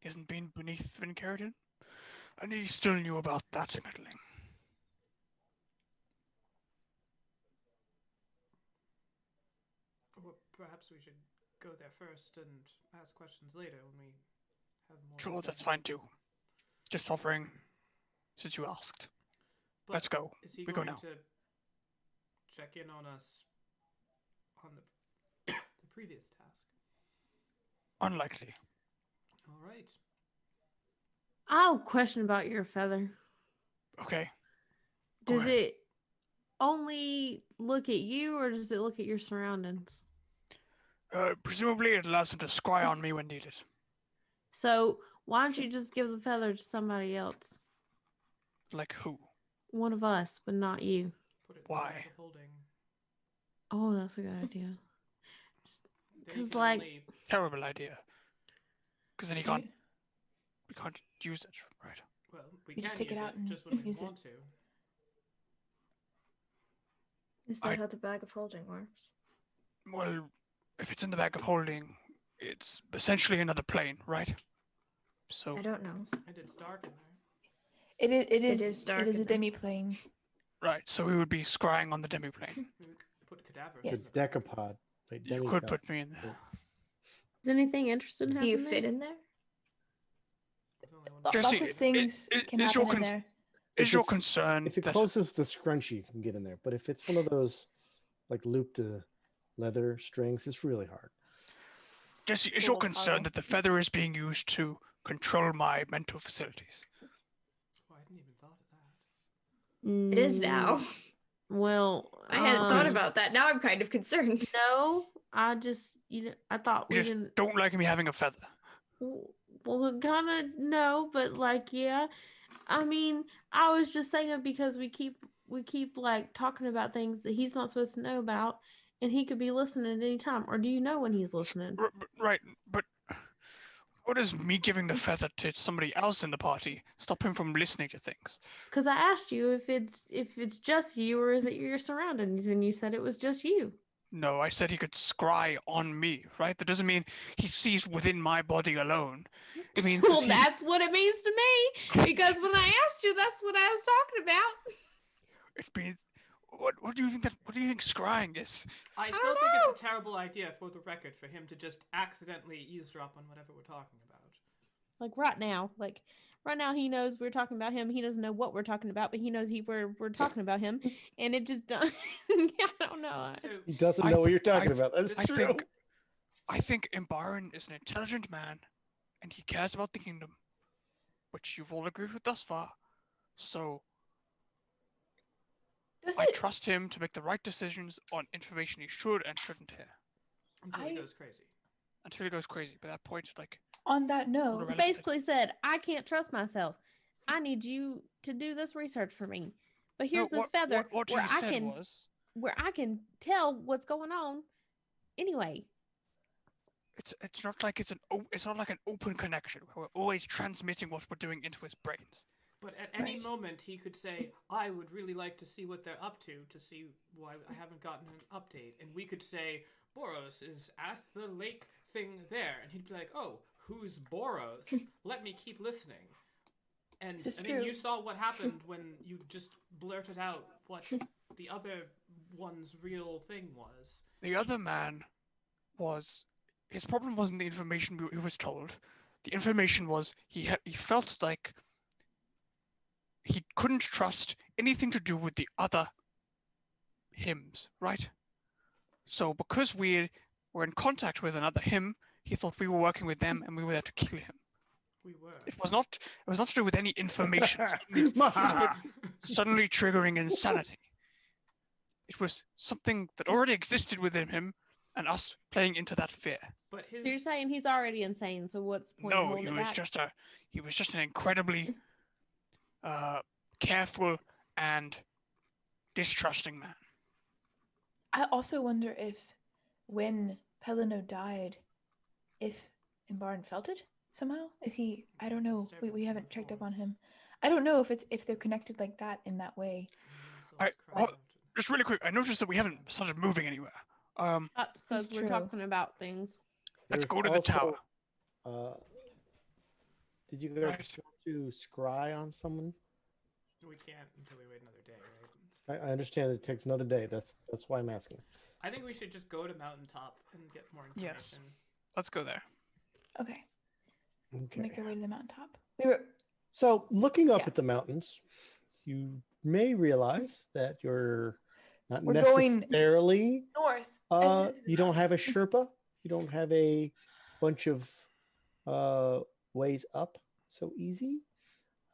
he hasn't been beneath Vincarian, and he still knew about that meddling. Or perhaps we should go there first and ask questions later when we have more. Sure, that's fine too. Just offering, since you asked. But Let's go. Is he We go going now. to check in on us on the previous task? Unlikely. All right. I'll question about your feather. Okay. Go Does ahead. it only look at you, or does it look at your surroundings? Presumably it allows him to scry on me when needed. So why don't you just give the feather to somebody else? Like who? One of us, but not you. Put it in Why? the bag of holding. Oh, that's a good idea. They 'Cause, can like- only- Terrible idea. Because then we can't use it, right? well, we You can just take it use out and just when we use it. want to. Is that I- how the bag of holding works? Well, if it's in the bag of holding, it's essentially another plane, right? So I don't know. And it's dark in there. It is is dark it is a in there. demi-plane. right, so we would be scrying on the demiplane. We could put Cadaverous Yes. in The the decapod. Like You demicod. could put me in there. Is anything interesting Do happening? you fit in there? There's only one Jesse, Lots of things can is happen your in there. Is If your it's- concern If it that closes the scrunchie, you can get in there. But if it's one of those like looped leather strings, it's really hard. Jesse, is A your little concern puzzle. that the feather is being used to control my mental facilities? Oh, I hadn't even thought of that. It is now. Well, I hadn't thought Um, about that. Now I'm kind of concerned. No, I thought You we just didn't. don't like me having a feather. Well, kind of no, but like yeah. I mean, I was just saying because we keep like talking about things that he's not supposed to know about, and he could be listening at any time. Or do you know when he's listening? Right, but what does me giving the feather to somebody else in the party stop him from listening to things? Because I asked you if it's just you or is it your surroundings, and you said it was just you. No, I said he could scry on me, right? That doesn't mean he sees within my body alone. It means Well, that that's what it means to me. Because when I asked you, that's what I was talking about. it means what do you think scrying is? I don't still think know. it's a terrible idea, for the record, for him to just accidentally eavesdrop on whatever we're talking about. Like right now, he knows we're talking about him. He doesn't know what we're talking about, but he knows we're talking about him, and it just I don't know. So He doesn't I know what th- you're talking I- about. That's I true. I think Imbaran is an intelligent man, and he cares about the kingdom, which you've all agreed with thus far. So Does I it? trust him to make the right decisions on information he should and shouldn't hear. until he I- goes crazy. Until he goes crazy. By that point, like, On that note, What He about- basically said, "I can't trust myself. I need you to do this research for me." But here's no, this feather what where he I said can was, tell what's going on. Anyway, it's not like it's not like an open connection where we're always transmitting what we're doing into his brains. But at any Right. moment, he could say, I would really like to see what they're up to see why I haven't gotten an update. And we could say, Boros is at the lake thing there. And he'd be like, oh, who's Boros? Let me keep listening. And This is I mean, you true. saw what happened when you just blurted out what the other one's real thing was. The other man his problem wasn't the information he was told. The information was he felt like he couldn't trust anything to do with the other hymns, right? So because we were in contact with another hymn, he thought we were working with them and we were there to kill him. We were. It was not to do with any information suddenly triggering insanity. It was something that already existed within him and us playing into that fear. But So you're saying he's already insane, so what's the point of No, holding it back? he was just an incredibly careful and distrusting man. I also wonder if when Pelino died, if Imbarn felt it somehow. If he, I don't know. We haven't checked up on him. I don't know if they're connected like that in that way. Just really quick, I noticed that we haven't started moving anywhere. That's because we're talking about things. Let's go to the tower. Did you guys want to scry on someone? We can't until we wait another day, right? I understand it takes another day. That's why I'm asking. I think we should just go to Mountaintop and get more information. Yes. Let's go there. Okay. Okay. Make our way to the mountaintop. So looking up at the mountains, you may realize that you're not necessarily going north. You don't have a Sherpa. You don't have a bunch of ways up so easy.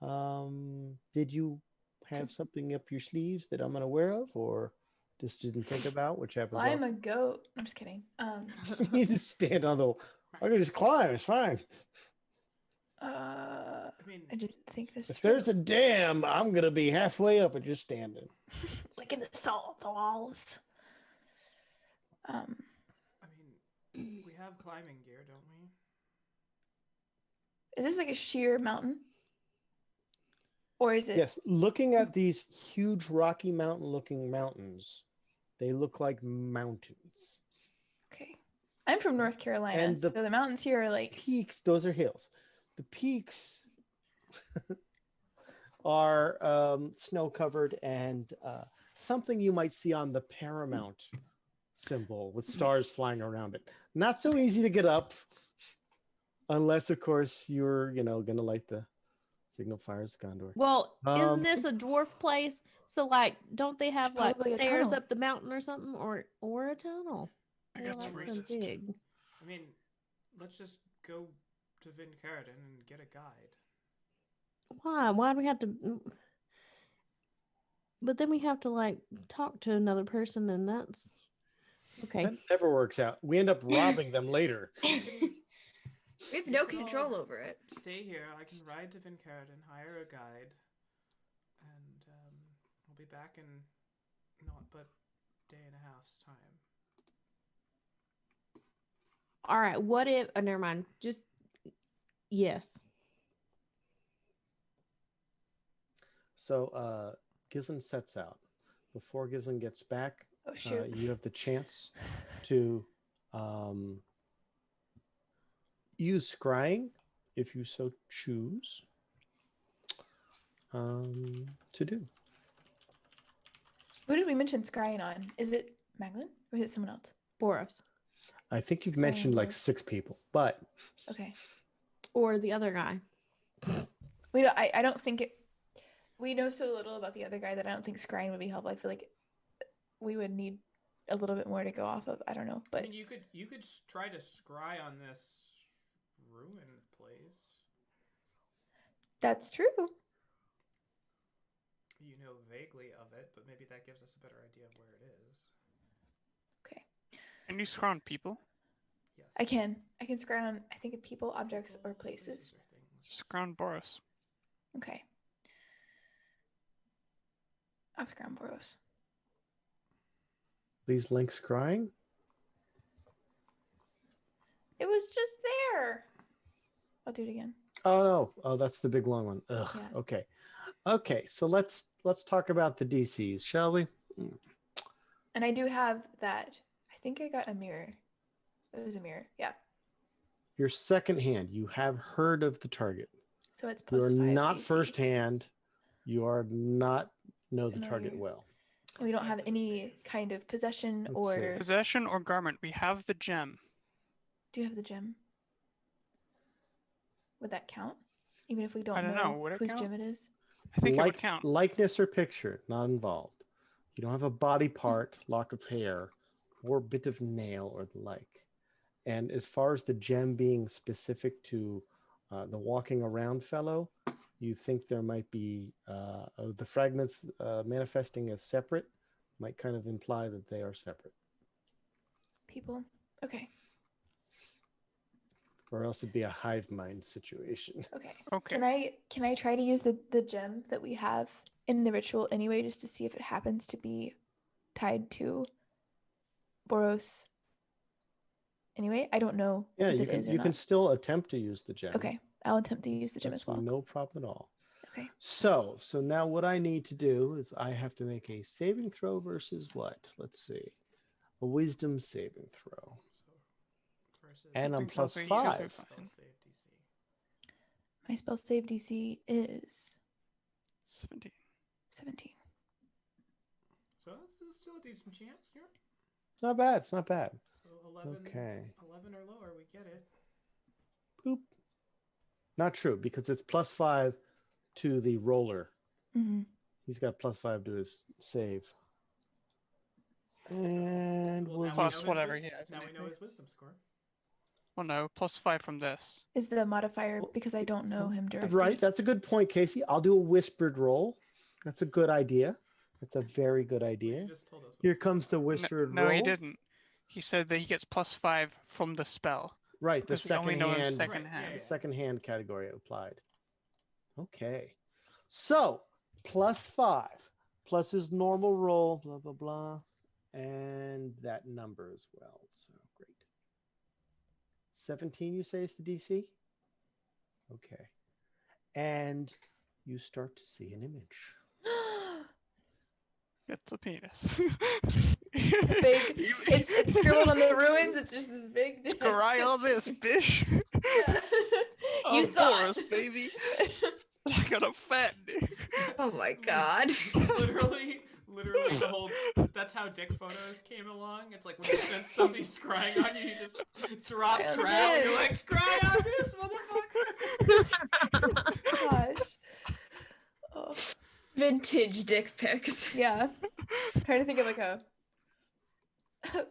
Did you have something up your sleeves that I'm unaware of, or just didn't think about? Which happens. Well, I'm a goat. I'm just kidding. You just stand on the. I can just climb. It's fine. I didn't think this. If there's a dam, I'm gonna be halfway up and just standing. Like in the salt walls. I mean, we have climbing gear, don't we? Is this like a sheer mountain? Or is it? Yes. Looking at these huge Rocky Mountain-looking mountains, they look like mountains. Okay. I'm from North Carolina, and so the mountains here are like peaks. Those are hills. The peaks are snow-covered and something you might see on the Paramount symbol with stars flying around it. Not so easy to get up unless, of course, you're, going to light the signal fires Gondor. Well, isn't this a dwarf place? So, like, don't they have, like, stairs up the mountain or something? Or a tunnel? I guess it's racist. Big. I mean, let's just go to Vin Carradine and get a guide. Why? Why do we have to? But then we have to like talk to another person, and that's okay. That never works out. We end up robbing them later. We have no control over it. Stay here. I can ride to Vin Carradine, hire a guide, and we'll be back in not but day and a half's time. All right. What if? Oh, never mind. Just yes. So Gizem sets out. Before Gizem gets back, you have the chance to use scrying, if you so choose, to do. Who did we mention scrying on? Is it Maglin or is it someone else? Boros. I think you've mentioned like 6 people, but okay. Or the other guy. I don't think it. We know so little about the other guy that I don't think scrying would be helpful. I feel like we would need a little bit more to go off of. I don't know, but I mean, you could try to scry on this ruined place. That's true. You know vaguely of it, but maybe that gives us a better idea of where it is. Okay. Can you scry on people? Yes. I can scry on, I think, people, objects, or places. Scry on Boros. Okay. I'll scry on Boros. These links scrying? It was just there. I'll do it again. Oh no! Oh, that's the big long one. Ugh. Yeah. Okay. Okay. So let's talk about the DCs, shall we? And I do have that. I think I got a mirror. It was a mirror. Yeah. Your second hand. You have heard of the target. So it's plus You're 5 not DC. first hand. You are not know the target well. We don't have any kind of possession or possession or garment. We have the gem. Do you have the gem? Would that count? Even if we don't know whose gem it is? I think it would count. Likeness or picture, not involved. You don't have a body part, lock of hair, or bit of nail or the like. And as far as the gem being specific to the walking around fellow, you think there might be the fragments manifesting as separate, might kind of imply that they are separate. People. Okay. Or else it'd be a hive mind situation. Okay. Okay. Can I try to use the gem that we have in the ritual anyway, just to see if it happens to be tied to Boros? Anyway, I don't know Yeah, if you it can is or you not. can still attempt to use the gem. Okay, I'll attempt to use the gem That's as well. no problem at all. Okay. So now what I need to do is I have to make a saving throw versus what? Let's see. A wisdom saving throw. And I'm think they'll plus be- you'll be 5. fine. My spell save DC is 17. 17. So it's still a decent chance. Yeah. It's not bad. It's not bad. So 11, Okay. 11 or lower, we get it. Boop. Not true, because it's plus 5 to the roller. Mm-hmm. He's got plus 5 to his save. And Well, we'll now Plus we know whatever his he has. Now we know his wisdom score. Well, no, plus 5 from this. Is the modifier because I don't know him directly? Right. That's a good point, Casey. I'll do a whispered roll. That's a good idea. That's a very good idea. You just told us what Here it comes the was. whispered No, roll. he didn't. He said that he gets plus 5 from the spell. Right. The Because we only second know him hand. second Right, hand. yeah. The second hand category applied. Okay. So plus 5 plus his normal roll, blah, blah, blah. And that number as well. So great. 17, you say, is the DC? Okay. And you start to see an image. It's a penis. Big. It's scribbled on the ruins. It's just this big. Scry all this, bitch. Yeah. Oh, thought. Boris, baby. I got a fat dick. Oh my god. literally the whole. That's how dick photos came along. It's like when you send somebody scrying on you, you just drop Scry on trout. And you're like, this. scry on this motherfucker. Gosh. Oh, Vintage dick pics. yeah. Trying to think of like a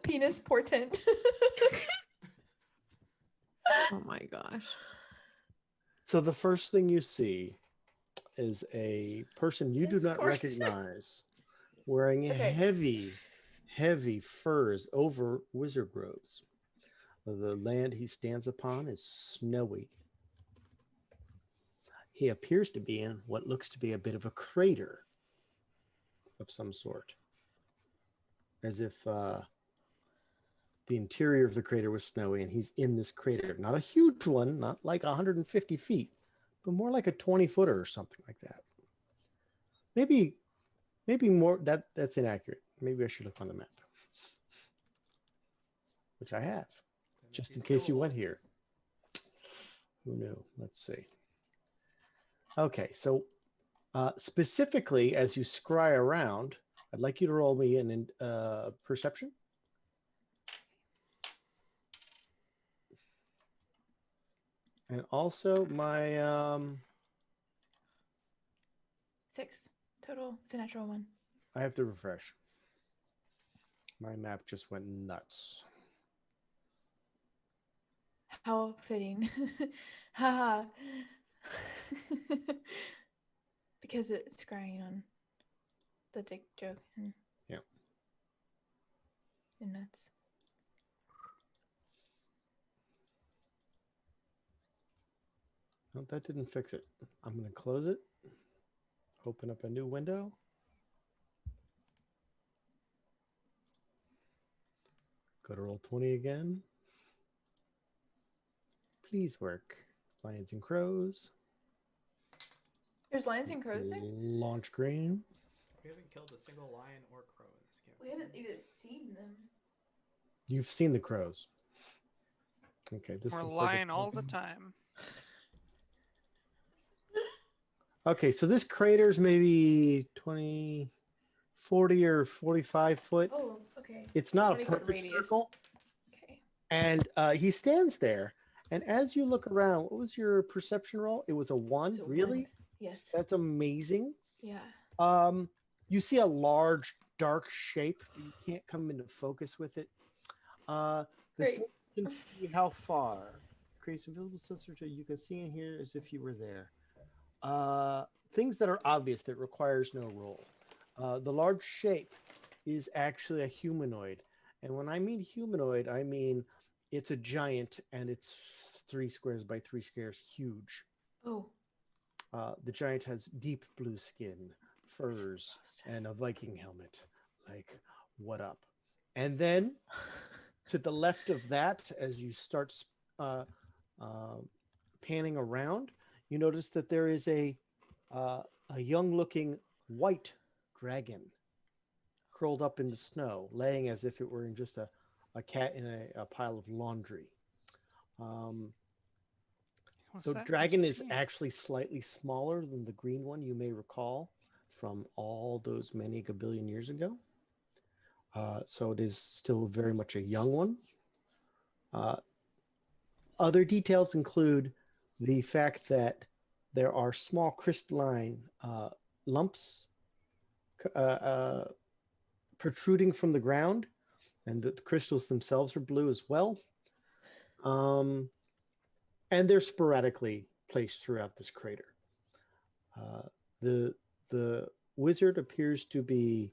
penis portent. Oh my gosh. So the first thing you see is a person you do This not portion. recognize wearing Okay. heavy furs over wizard robes. The land he stands upon is snowy. He appears to be in what looks to be a bit of a crater of some sort, as if the interior of the crater was snowy and he's in this crater. Not a huge one, not like 150 feet, but more like a 20-footer or something like that. Maybe more. That's inaccurate. Maybe I should look on the map, which I have, just in case you went here. Who knew? Let's see. Okay, so specifically, as you scry around, I'd like you to roll me in perception. And also my 6 total. It's a natural 1. I have to refresh. My map just went nuts. How fitting. Haha. Because it's scrying on the dick joke. Yeah. And nuts. No, that didn't fix it. I'm going to close it. Open up a new window. Go to Roll20 again. Please work. Lions and crows. There's lions and crows there? Launch green. We haven't killed a single lion or crow in this campaign. We haven't even seen them. You've seen the crows. Okay, this We're looks like lying it's all the open. time. Okay, so this crater's maybe 20, 40 or 45 foot. Oh, okay. It's not a 20 foot perfect radius. circle. Okay. And he stands there. And as you look around, what was your perception roll? It was a 1, So really? 1. Yes. That's amazing. Yeah. You see a large, dark shape. You can't come into focus with it. Great. You can see how far. Creates invisible sensor you can see in here as if you were there. Things that are obvious that requires no roll. The large shape is actually a humanoid. And when I mean humanoid, I mean It's a giant, and it's 3 squares by 3 squares, huge. Oh. The giant has deep blue skin, furs, and a Viking helmet. Like, what up? And then to the left of that, as you start panning around, you notice that there is a young-looking white dragon curled up in the snow, laying as if it were in just a cat in a pile of laundry. The dragon is actually slightly smaller than the green one, you may recall, from all those many gabillion years ago. So it is still very much a young one. Other details include the fact that there are small crystalline lumps protruding from the ground, and the crystals themselves are blue as well. And they're sporadically placed throughout this crater. The wizard appears to be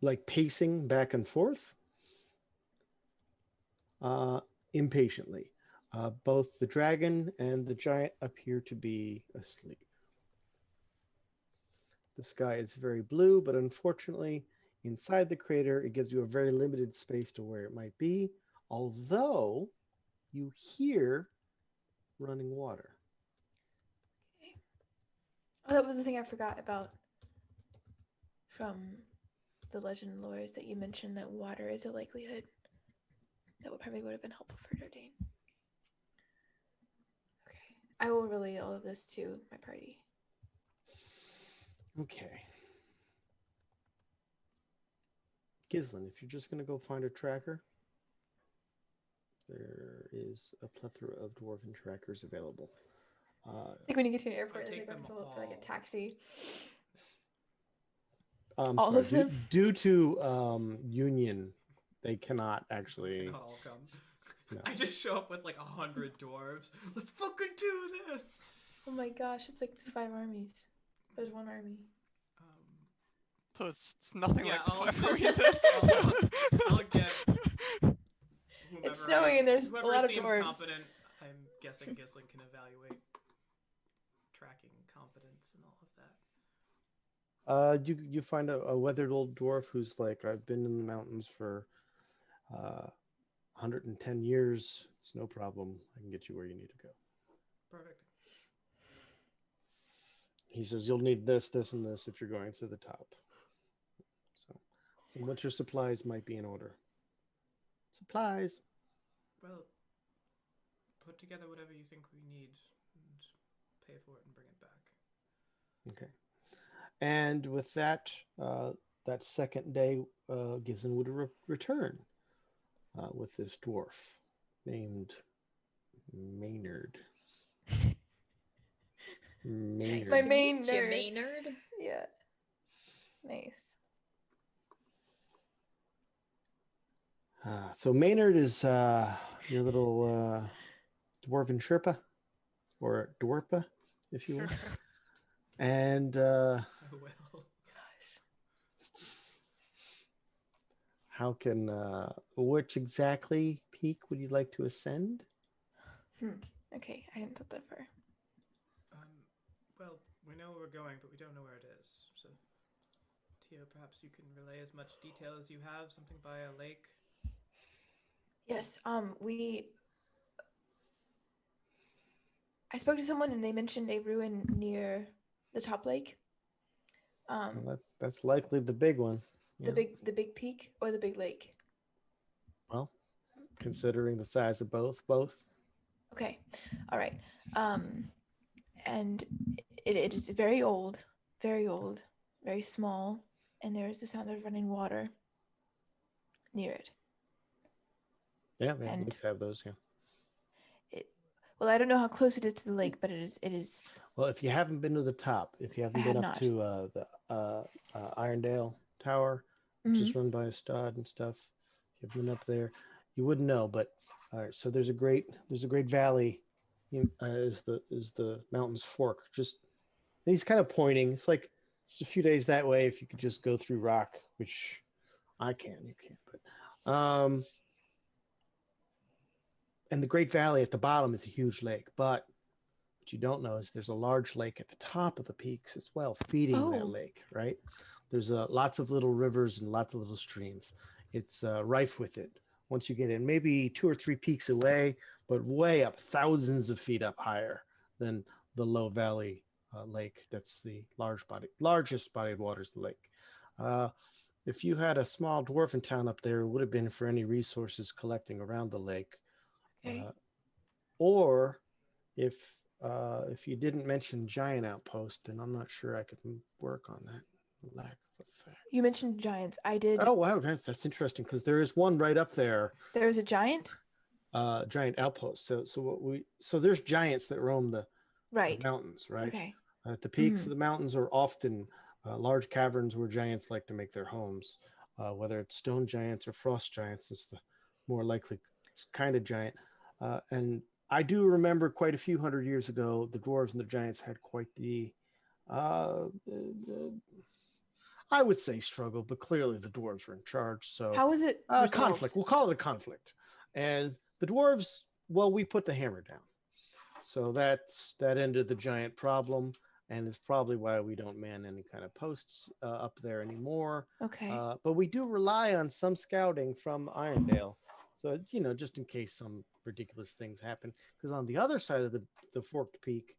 like pacing back and forth impatiently. Both the dragon and the giant appear to be asleep. The sky is very blue, but unfortunately, inside the crater, it gives you a very limited space to where it might be, although you hear running water. Okay. Oh, that was the thing I forgot about from the legend and lore, is that you mentioned that water is a likelihood. That probably would have been helpful for Dardane. Okay. I will relay all of this to my party. Okay. Gislin, if you're just going to go find a tracker, there is a plethora of dwarven trackers available. I think when you get to an airport, it's like them pull up for like a all. taxi. I'm All sorry, of them? due to union, they cannot actually. They all come. No. I just show up with like 100 dwarves. Let's fucking do this. Oh my gosh, it's like 5 armies. There's 1 army. So it's nothing Yeah, like the I'll- Flavorita. I'll get. whomever It's snowing and there's a whoever lot of seems dwarves. competent. I'm guessing Gislin can evaluate tracking competence and all of that. You find a weathered old dwarf who's like, I've been in the mountains for 110 years. It's no problem. I can get you where you need to go. Perfect. He says you'll need this, this, and this if you're going to the top. So some winter supplies might be in order. Supplies. Well, put together whatever you think we need and pay for it and bring it back. Okay. And with that, that second day, Gizon would return with this dwarf named Maynard. Maynard. My main Your nerd. Maynard? Yeah. Nice. So Maynard is your little dwarven Sherpa, or Dwarpa, if you will. And Well, how can which exactly peak would you like to ascend? Okay, I hadn't thought that far. well, we know where we're going, but we don't know where it is. So, Tia, perhaps you can relay as much detail as you have. Something by a lake. Yes, I spoke to someone and they mentioned a ruin near the top lake. Well, that's likely the big one. The big peak or the big lake? Well, considering the size of both. Okay. All right. And it is very old, very small, and there is the sound of running water near it. Yeah, And- lakes have those. Yeah. Well, I don't know how close it is to the lake, but it is. Well, if you haven't been to the top, if you haven't have been up not. to the Irondale Tower, which is run by Stod and stuff, if you've been up there, you wouldn't know. But all right, so there's a great valley, is the mountain's fork. Just, and he's kind of pointing. It's like just a few days that way. If you could just go through rock, which I can, you can't, but and the Great Valley at the bottom is a huge lake, but what you don't know is there's a large lake at the top of the peaks as well, feeding that lake, right? There's lots of little rivers and lots of little streams. It's rife with it. Once you get in, maybe 2 or 3 peaks away, but way up, thousands of feet up higher than the low valley lake. That's the largest body of water is the lake. If you had a small dwarven town up there, it would have been for any resources collecting around the lake. Okay. Or if you didn't mention giant outpost, then I'm not sure I could work on that. Lack of effect. You mentioned giants. I did. Oh wow, that's interesting because there is one right up there. There's a giant. Giant outpost. So there's giants that roam the mountains, right? Okay. At the peaks of the mountains are often large caverns where giants like to make their homes. Whether it's stone giants or frost giants, it's the more likely kind of giant. And I do remember quite a few hundred years ago, the dwarves and the giants had quite the, I would say struggle, but clearly the dwarves were in charge. So how was it? Conflict. We'll call it a conflict. And the dwarves, well, we put the hammer down. So that ended the giant problem, and it's probably why we don't man any kind of posts up there anymore. Okay. But we do rely on some scouting from Irondale. So, just in case some ridiculous things happen. Because on the other side of the Forked Peak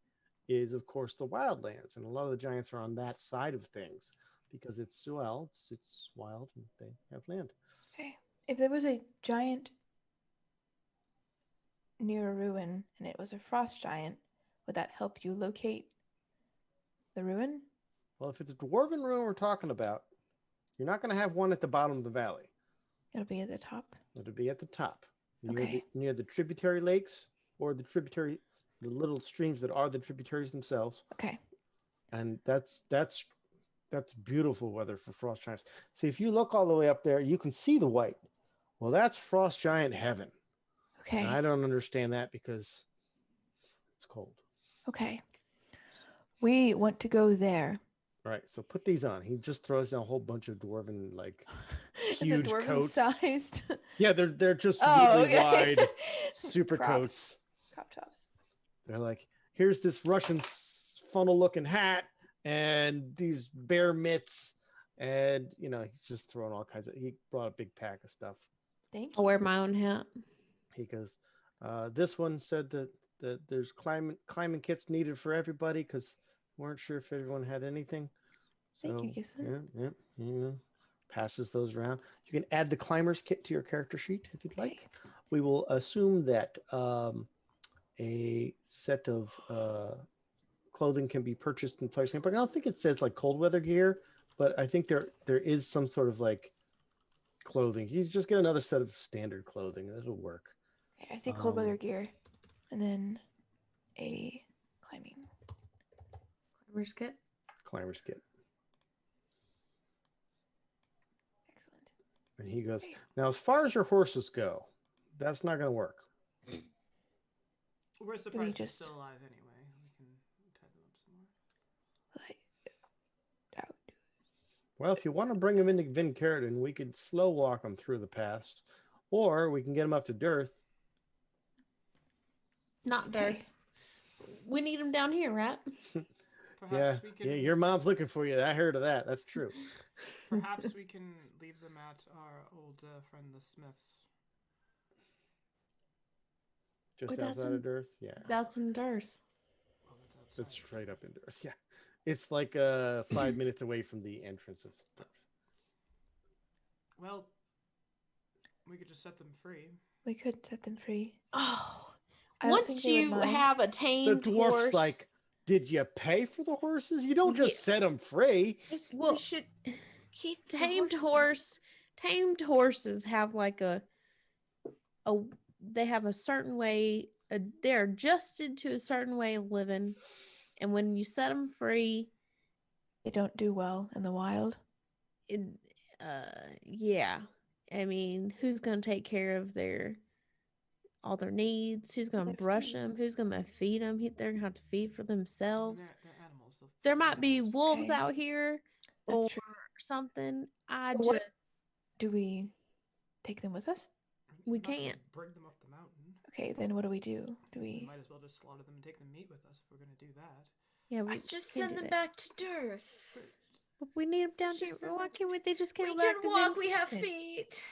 is, of course, the wildlands. And a lot of the giants are on that side of things because it's wild and they have land. Okay. If there was a giant near a ruin and it was a frost giant, would that help you locate the ruin? Well, if it's a dwarven ruin we're talking about, you're not going to have one at the bottom of the valley. It'll be at the top. It'll be at the top, Okay. near the tributary lakes or the little streams that are the tributaries themselves. Okay. And that's beautiful weather for frost giants. See, if you look all the way up there, you can see the white. Well, that's frost giant heaven. Okay. And I don't understand that because it's cold. Okay. We want to go there. All right, so put these on. He just throws down a whole bunch of dwarven, huge Is it dwarven coats. sized? Yeah, they're just really okay. wide, super Crops. coats. Crop tops. They're like, here's this Russian funnel-looking hat and these bear mitts, and he's just throwing all kinds of. He brought a big pack of stuff. Thank you. I'll wear my own hat. He goes, this one said that there's climbing kits needed for everybody because weren't sure if everyone had anything. So, Thank you, Gissen. Yeah. Passes those around. You can add the climber's kit to your character sheet if you'd like. We will assume that a set of clothing can be purchased in place. But I don't think it says cold weather gear, but I think there is some sort of clothing. You just get another set of standard clothing. That'll work. Okay, I see cold weather gear, and then a Climber's kit. Climber's kit. Excellent. And he goes, now as far as your horses go, that's not going to work. We're surprised he's still alive anyway. We can tie them up some more. Well, if you want to bring him into Vin Carradine, we could slow walk him through the past, or we can get him up to Dearth. Not Dearth. We need him down here, right? Perhaps yeah, your mom's looking for you. I heard of that. That's true. Perhaps we can leave them at our old friend the Smiths. Just outside of Dearth? Yeah. That's in Dearth. It's straight up in Dearth. Yeah. It's 5 minutes away from the entrance of Dearth. Well, we could just set them free. We could set them free. Oh. I Once you have a tamed the dwarf's horse, did you pay for the horses? You don't just set them free. Well, We should keep the tamed horses have they have a certain way. They're adjusted to a certain way of living, and when you set them free, they don't do well in the wild. Yeah. I mean, who's gonna take care of all their needs? Who's gonna brush them? Who's gonna feed them? They're gonna have to feed for themselves. They're animals. There might be wolves Okay. out here That's or true. something. do we take them with us? We I'm not gonna can't. bring them up the mountain. Okay, then what do we do? Do We we? might as well just slaughter them and take them meat with us if we're gonna do that. Yeah, we Let's just can't send do them that. back to Dirth. But we need them down Let's here. just send Why them- can't we? They just We can't go can back to walk. We have Vincariton. feet.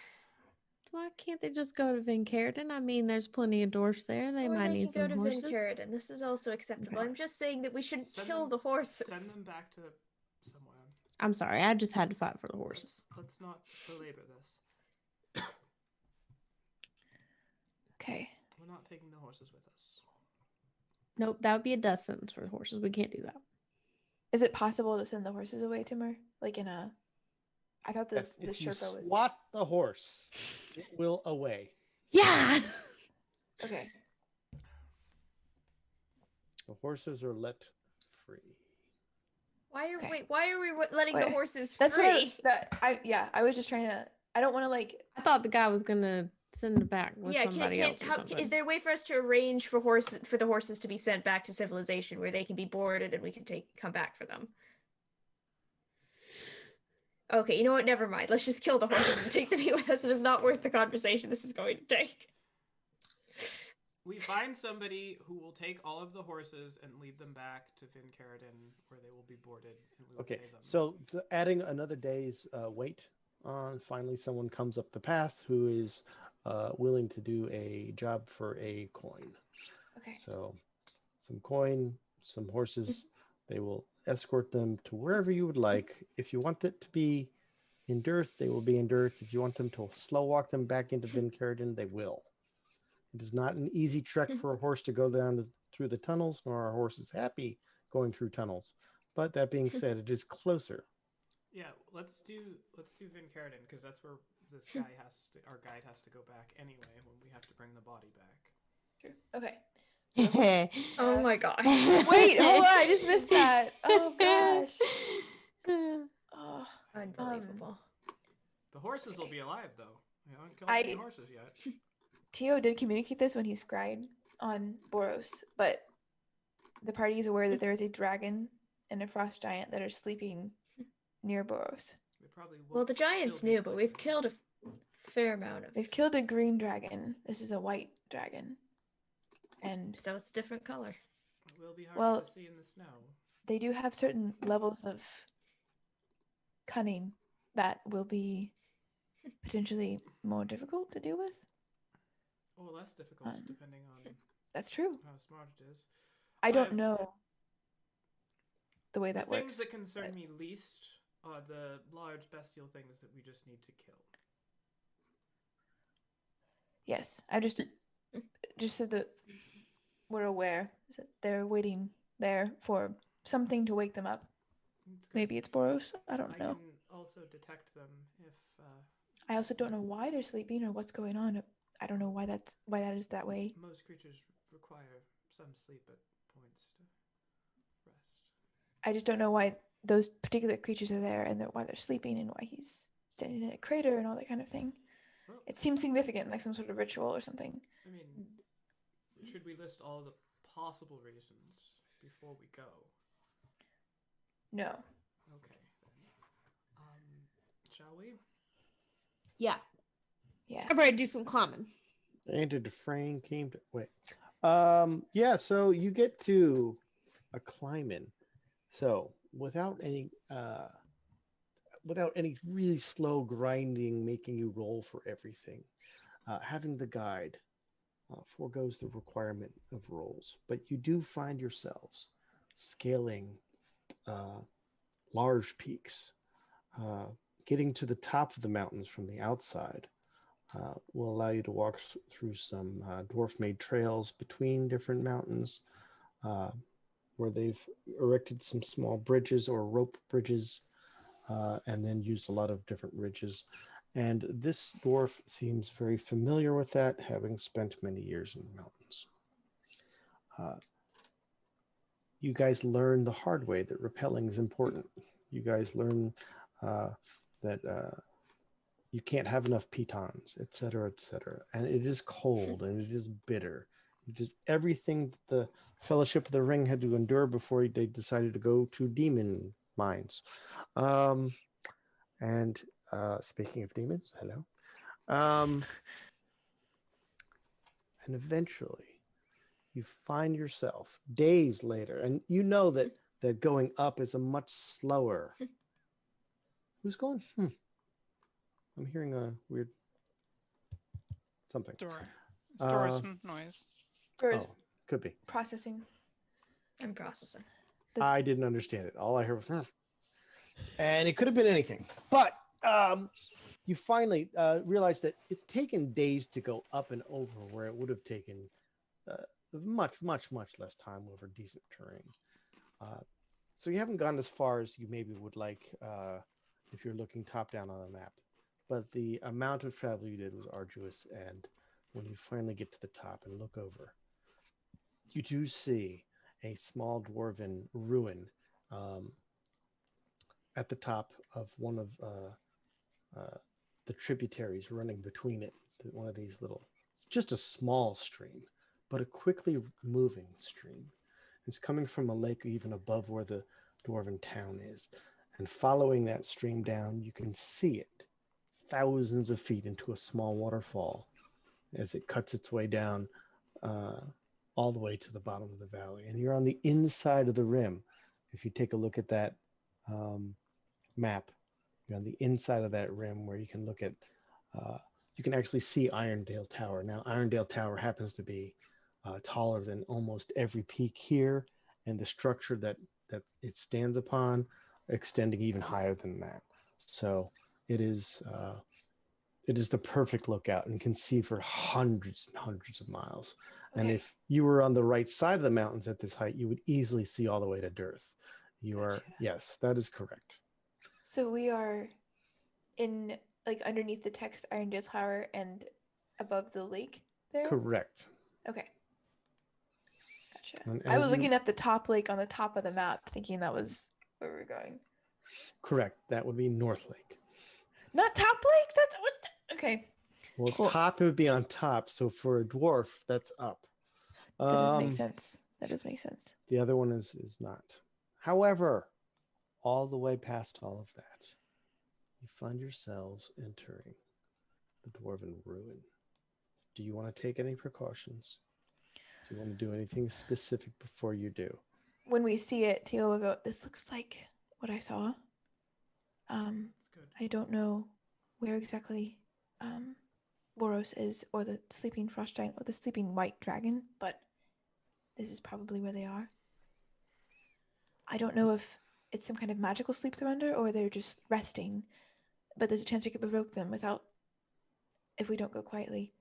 Why can't they just go to Vincariton? I mean, there's plenty of dwarfs there. They Or might they need can go some to horses. Vincariton. This is also acceptable. Okay. I'm just saying that we shouldn't Send kill them- the horses. Send them back to somewhere. I'm sorry, I just had to fight for the horses. Let's not belabor this. Okay. We're not taking the horses with us. Nope, that would be a death sentence for the horses. We can't do that. Is it possible to send the horses away, Timur? Like in a? I thought the If you Sherpa was. swat the horse, it will away. Yeah. Okay. The horses are let free. Why are Okay. why are we letting the Wait, horses That's free? I was just trying to. I don't want to like. I thought the guy was gonna send it back with Yeah, somebody else or how, something. is there a way for us to arrange for the horses to be sent back to civilization where they can be boarded and we can come back for them? Okay, you know what? Never mind. Let's just kill the horses and take them here with us. It is not worth the conversation this is going to take. We find somebody who will take all of the horses and lead them back to Vincariton, where they will be boarded. And we will Okay, pay them. so adding another day's wait on, finally someone comes up the path who is willing to do a job for a coin. Okay. So some coin, some horses, they will escort them to wherever you would like. If you want it to be in Dirth, they will be in Dirth. If you want them to slow walk them back into Vincariton, they will. It is not an easy trek for a horse to go down through the tunnels, nor are horses happy going through tunnels. But that being said, it is closer. Yeah, let's do Vincariton, because that's where this our guide has to go back anyway when we have to bring the body back. True. Okay. Oh my god. Wait, hold on. I just missed that. Oh gosh. Oh. Unbelievable. The horses will be alive though. We haven't killed I- any horses yet. Tio did communicate this when he scried on Boros, but the party is aware that there is a dragon and a frost giant that are sleeping near Boros. They probably Well, won't the giants still be knew, but we've sleeping. killed a fair amount of. They've killed a green dragon. This is a white dragon. And So it's different color. It will be hard Well- to see in the snow. they do have certain levels of cunning that will be potentially more difficult to deal with. Or less difficult, Um, depending on That's true. how smart it is. I don't I've- know the way that the works. things that concern but- me least are the large bestial things that we just need to kill. Yes, I just said that we're aware that they're waiting there for something to wake them up. It's good. Maybe it's Boros. I don't I know. can also detect them if I also don't know why they're sleeping or what's going on. I don't know why that is that way. most creatures require some sleep at points to rest. I just don't know why those particular creatures are there and why they're sleeping and why he's standing in a crater and all that kind of thing. Well, It seems significant, like some sort of ritual or something. I mean, should we list all the possible reasons before we go? No. Okay, then. Shall we? Yeah, Yes. I'm ready to do some climbing. And a Dufresne came to wait. Yeah, so you get to a climbing. So without any really slow grinding, making you roll for everything, having the guide foregoes the requirement of rolls. But you do find yourselves scaling large peaks. Getting to the top of the mountains from the outside will allow you to walk through some dwarf-made trails between different mountains where they've erected some small bridges or rope bridges and then used a lot of different ridges. And this dwarf seems very familiar with that, having spent many years in the mountains. You guys learn the hard way that rappelling is important. You guys learn that you can't have enough pitons, etc., etc. And it is cold and it is bitter. It is everything that the Fellowship of the Ring had to endure before they decided to go to demon mines. And Speaking of demons, hello. And eventually, you find yourself days later, and you know that going up is a much slower. Who's going? I'm hearing a weird something. Door's noise. Could be. Processing. I'm processing. I didn't understand it. All I heard was, and it could have been anything. But you finally realize that it's taken days to go up and over where it would have taken much less time over decent terrain. So you haven't gone as far as you maybe would like if you're looking top down on a map. But the amount of travel you did was arduous. And when you finally get to the top and look over, you do see a small dwarven ruin at the top of one of the tributaries running between it. One of these little, it's just a small stream, but a quickly moving stream. It's coming from a lake even above where the dwarven town is. And following that stream down, you can see it thousands of feet into a small waterfall as it cuts its way down all the way to the bottom of the valley. And you're on the inside of the rim. If you take a look at that map, you're on the inside of that rim where you can look at, you can actually see Irondale Tower. Now, Irondale Tower happens to be taller than almost every peak here, and the structure that it stands upon extending even higher than that. So it is the perfect lookout and can see for hundreds and hundreds of miles. Okay. And if you were on the right side of the mountains at this height, you would easily see all the way to Dirth. You are, yes, that is correct. So we are in, like, underneath the text Irondale Tower and above the lake there? Correct. Okay. Gotcha. I was looking at the top lake on the top of the map, thinking that was where we were going. Correct. That would be North Lake. Not top lake? That's what? Okay. Well, cool. Top, it would be on top. So for a dwarf, that's up. That does make sense. That does make sense. The other one is not. However, all the way past all of that, you find yourselves entering the dwarven ruin. Do you want to take any precautions? Do you want to do anything specific before you do? When we see it, Teal will go, this looks like what I saw. I don't know where exactly Boros is, or the sleeping frost giant, or the sleeping white dragon, but this is probably where they are. I don't know if it's some kind of magical sleep they're under, or they're just resting, but there's a chance we could provoke them if we don't go quietly.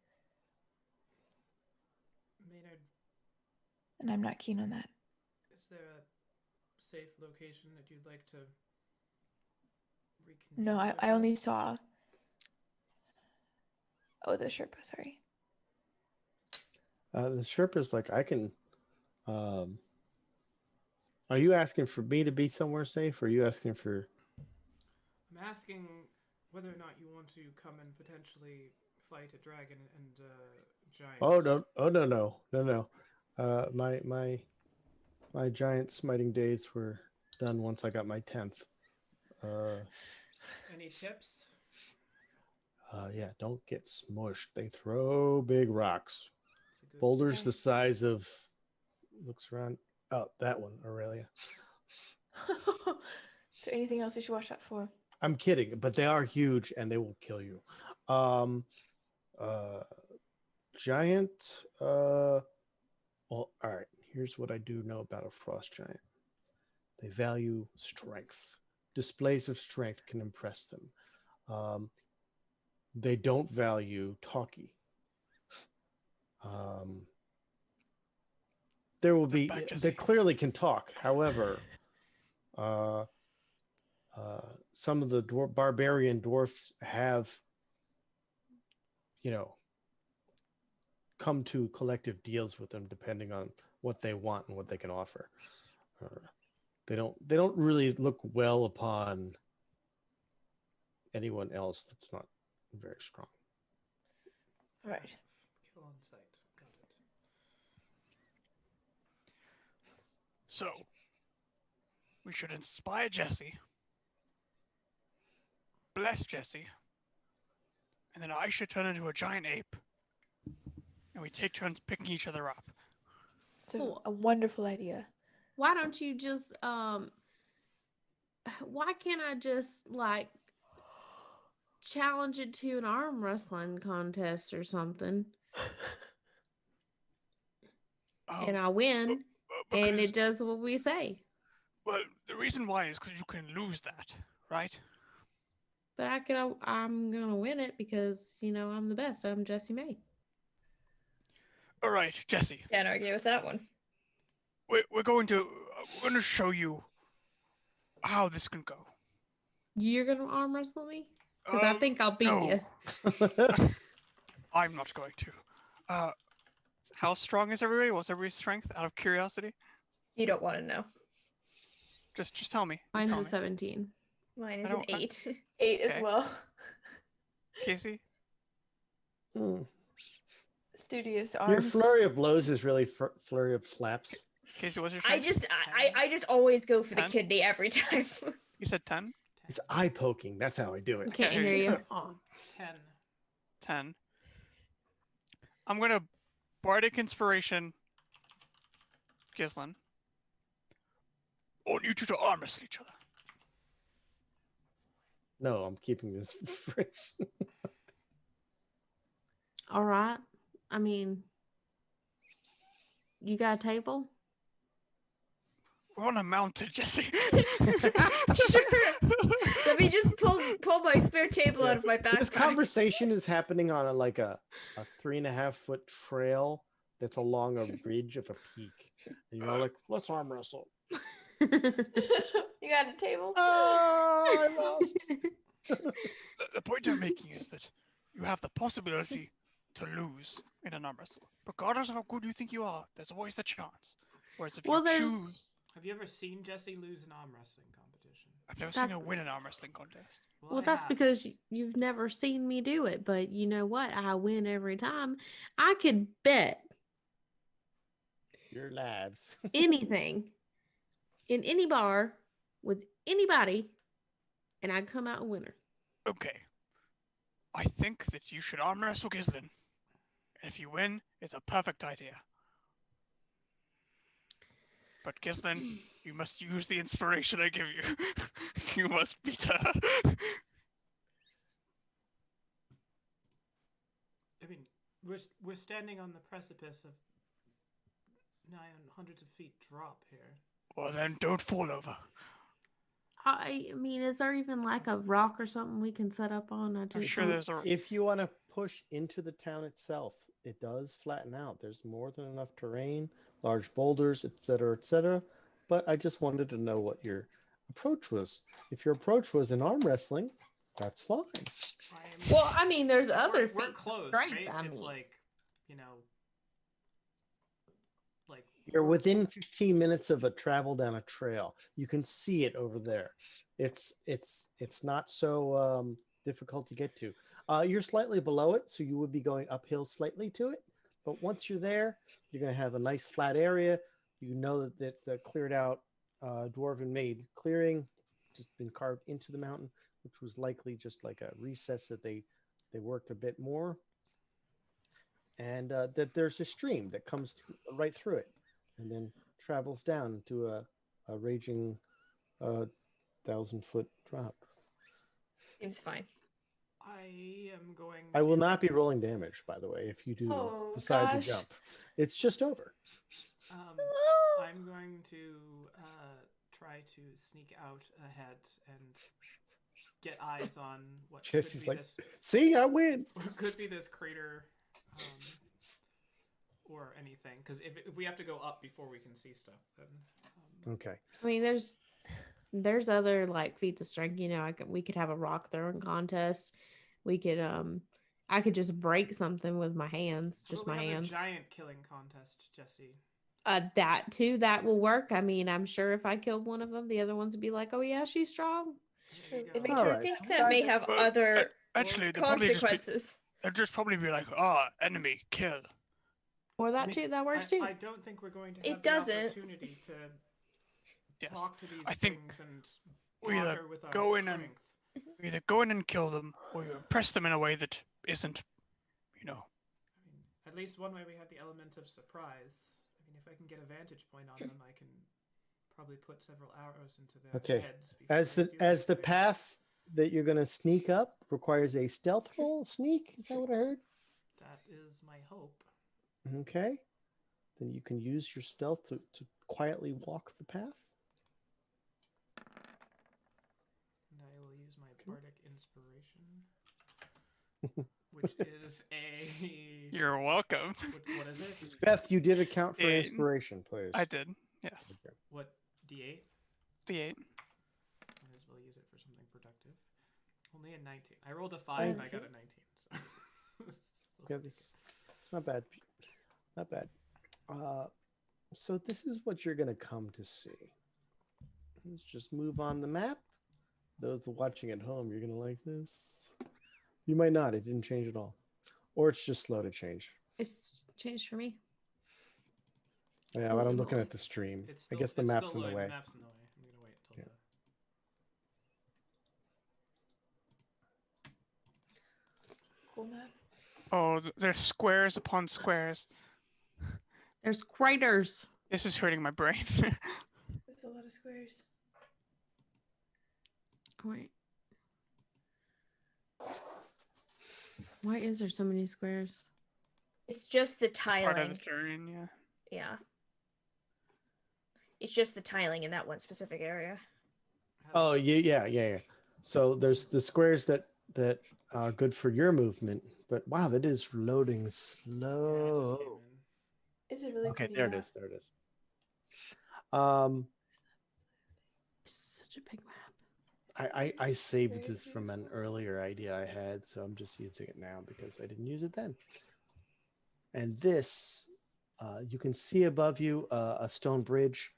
Maynard, and I'm not keen on that. Is there a safe location that you'd like to reconvene? No, I only saw... Oh, the Sherpa, sorry. The Sherpa's like, I can... Are you asking for me to be somewhere safe, or are you asking for... I'm asking whether or not you want to come and potentially fight a dragon and giant. No. My giant smiting days were done once I got my 10th. Any tips? Yeah, don't get smushed. They throw big rocks. Boulders the size of... Looks around. Oh, that one, Aurelia. Is there anything else you should watch out for? I'm kidding, but they are huge and they will kill you. Giant. Well, all right. Here's what I do know about a frost giant. They value strength. Displays of strength can impress them. They don't value talkie. There will be. They clearly can talk. However, some of the barbarian dwarfs have, come to collective deals with them depending on what they want and what they can offer. They don't really look well upon anyone else that's not very strong. Right. Kill on sight. Got it. So, we should inspire Jesse. bless Jesse, and then I should turn into a giant ape, and we take turns picking each other up. It's a wonderful idea. Why don't you just why can't I just like challenge it to an arm wrestling contest or something? And I win, and it does what we say. Well, the reason why is because you can lose that, right? But I'm gonna win it because I'm the best. I'm Jessie May. All right, Jesse. Can't argue with that one. We're going to show you how this can go. You're gonna arm wrestle me? Because I think I'll beat no. you. I'm not going to. How strong is everybody? What's everybody's strength? Out of curiosity. You don't want to know. Just tell me. Mine's tell a me. 17. Mine is an 8. 8 as well. Casey? Studious arms. Your flurry of blows is really flurry of slaps. Casey, what's your I strength? I just always go for the 10? kidney every time. You said 10? It's eye poking. That's how I do it. Can't hear you. 10. 10. I'm going to Bardic Inspiration Gislin. I want you two to arm wrestle each other. No, I'm keeping this fresh. All right. I mean, you got a table? We're on a mountain, Jesse. Sure. Let me just pull my spare table out of my backpack. This conversation is happening on a 3.5-foot trail that's along a ridge of a peak. And you're all like, let's arm wrestle. You got a table? Oh, I lost. The point I'm making is that you have the possibility to lose in an arm wrestle. Regardless of how good you think you are, there's always the chance. Whereas if you choose... Have you ever seen Jesse lose an arm wrestling competition? I've never seen her win an arm wrestling contest. Well, that's because you've never seen me do it. But you know what? I win every time. I could bet Your lives. anything in any bar with anybody, and I'd come out a winner. Okay. I think that you should arm wrestle Gislin. And if you win, it's a perfect idea. But Gislin, you must use the inspiration I give you. You must beat her. I mean, we're standing on the precipice of nigh on hundreds of feet drop here. Well, then don't fall over. I mean, is there even like a rock or something we can set up on? I'm sure there's a... If you want to push into the town itself, it does flatten out. There's more than enough terrain, large boulders, etc. But I just wanted to know what your approach was. If your approach was in arm wrestling, that's fine. Well, I mean, there's other We're feats of close, strength, right? I It's mean. like You're within 15 minutes of a travel down a trail. You can see it over there. It's not so difficult to get to. You're slightly below it, so you would be going uphill slightly to it. But once you're there, you're going to have a nice flat area. You know that it's cleared out, dwarven made clearing, just been carved into the mountain, which was likely just like a recess that they worked a bit more. And that there's a stream that comes right through it and then travels down to a raging 1,000-foot drop. Seems fine. I am going. I will not be rolling damage, by the way, if you do decide gosh. to jump. It's just over. I'm going to try to sneak out ahead and get eyes on what Jesse's could be like, this, see, I win. what could be this crater, or anything. Because if we have to go up before we can see stuff, then Okay. I mean, there's other like feats of strength. We could have a rock throwing contest. We could I could just break something with my hands, just Well, my we have hands. a giant killing contest, Jesse. That too, that will work. I mean, I'm sure if I killed one of them, the other ones would be like, "Oh yeah, she's strong." There you It go. makes All you right. I think that may have other Actually, they'll probably consequences. they'll just probably be like, enemy, kill. Or that I mean, too, that works too. I don't think we're going to have It the doesn't. opportunity to Yes. talk to these I think things and we either conquer with our go in and strength. You either go in and kill them, or you impress them in a way that isn't, you know. I mean, at least one way we have the element of surprise. I mean, if I can get a vantage point on them, I can probably put several arrows into their heads. As the path that you're going to sneak up requires a stealth roll, sneak. Is that what I heard? That is my hope. Okay. Then you can use your stealth to quietly walk the path. And I will use my bardic inspiration, which is a... You're welcome. What is it? Beth, you did account for inspiration, please. I did, yes. Okay. What, D8? D8. Might as well use it for something productive. Only a 19. I rolled a 5 and I got a 19. So. Yeah, it's not bad. Not bad. So this is what you're going to come to see. Let's just move on the map. Those watching at home, you're going to like this. You might not. It didn't change at all. Or it's just slow to change. It's changed for me. Yeah, but I'm looking at the stream. I guess the map's in the way. The map's in the way. I'm going to wait until Cool map. Oh, there's squares upon squares. There's craters. This is hurting my brain. There's a lot of squares. Wait. Why is there so many squares? It's just the Part of the tiling. terrain, yeah. Yeah. It's just the tiling in that one specific area. Oh, yeah. So there's the squares that are good for your movement. But wow, that is loading slow. Is it really Okay, pretty there it map? is. There it is. Such a big map. I saved this from an earlier idea I had, so I'm just using it now because I didn't use it then. And this, you can see above you a stone bridge,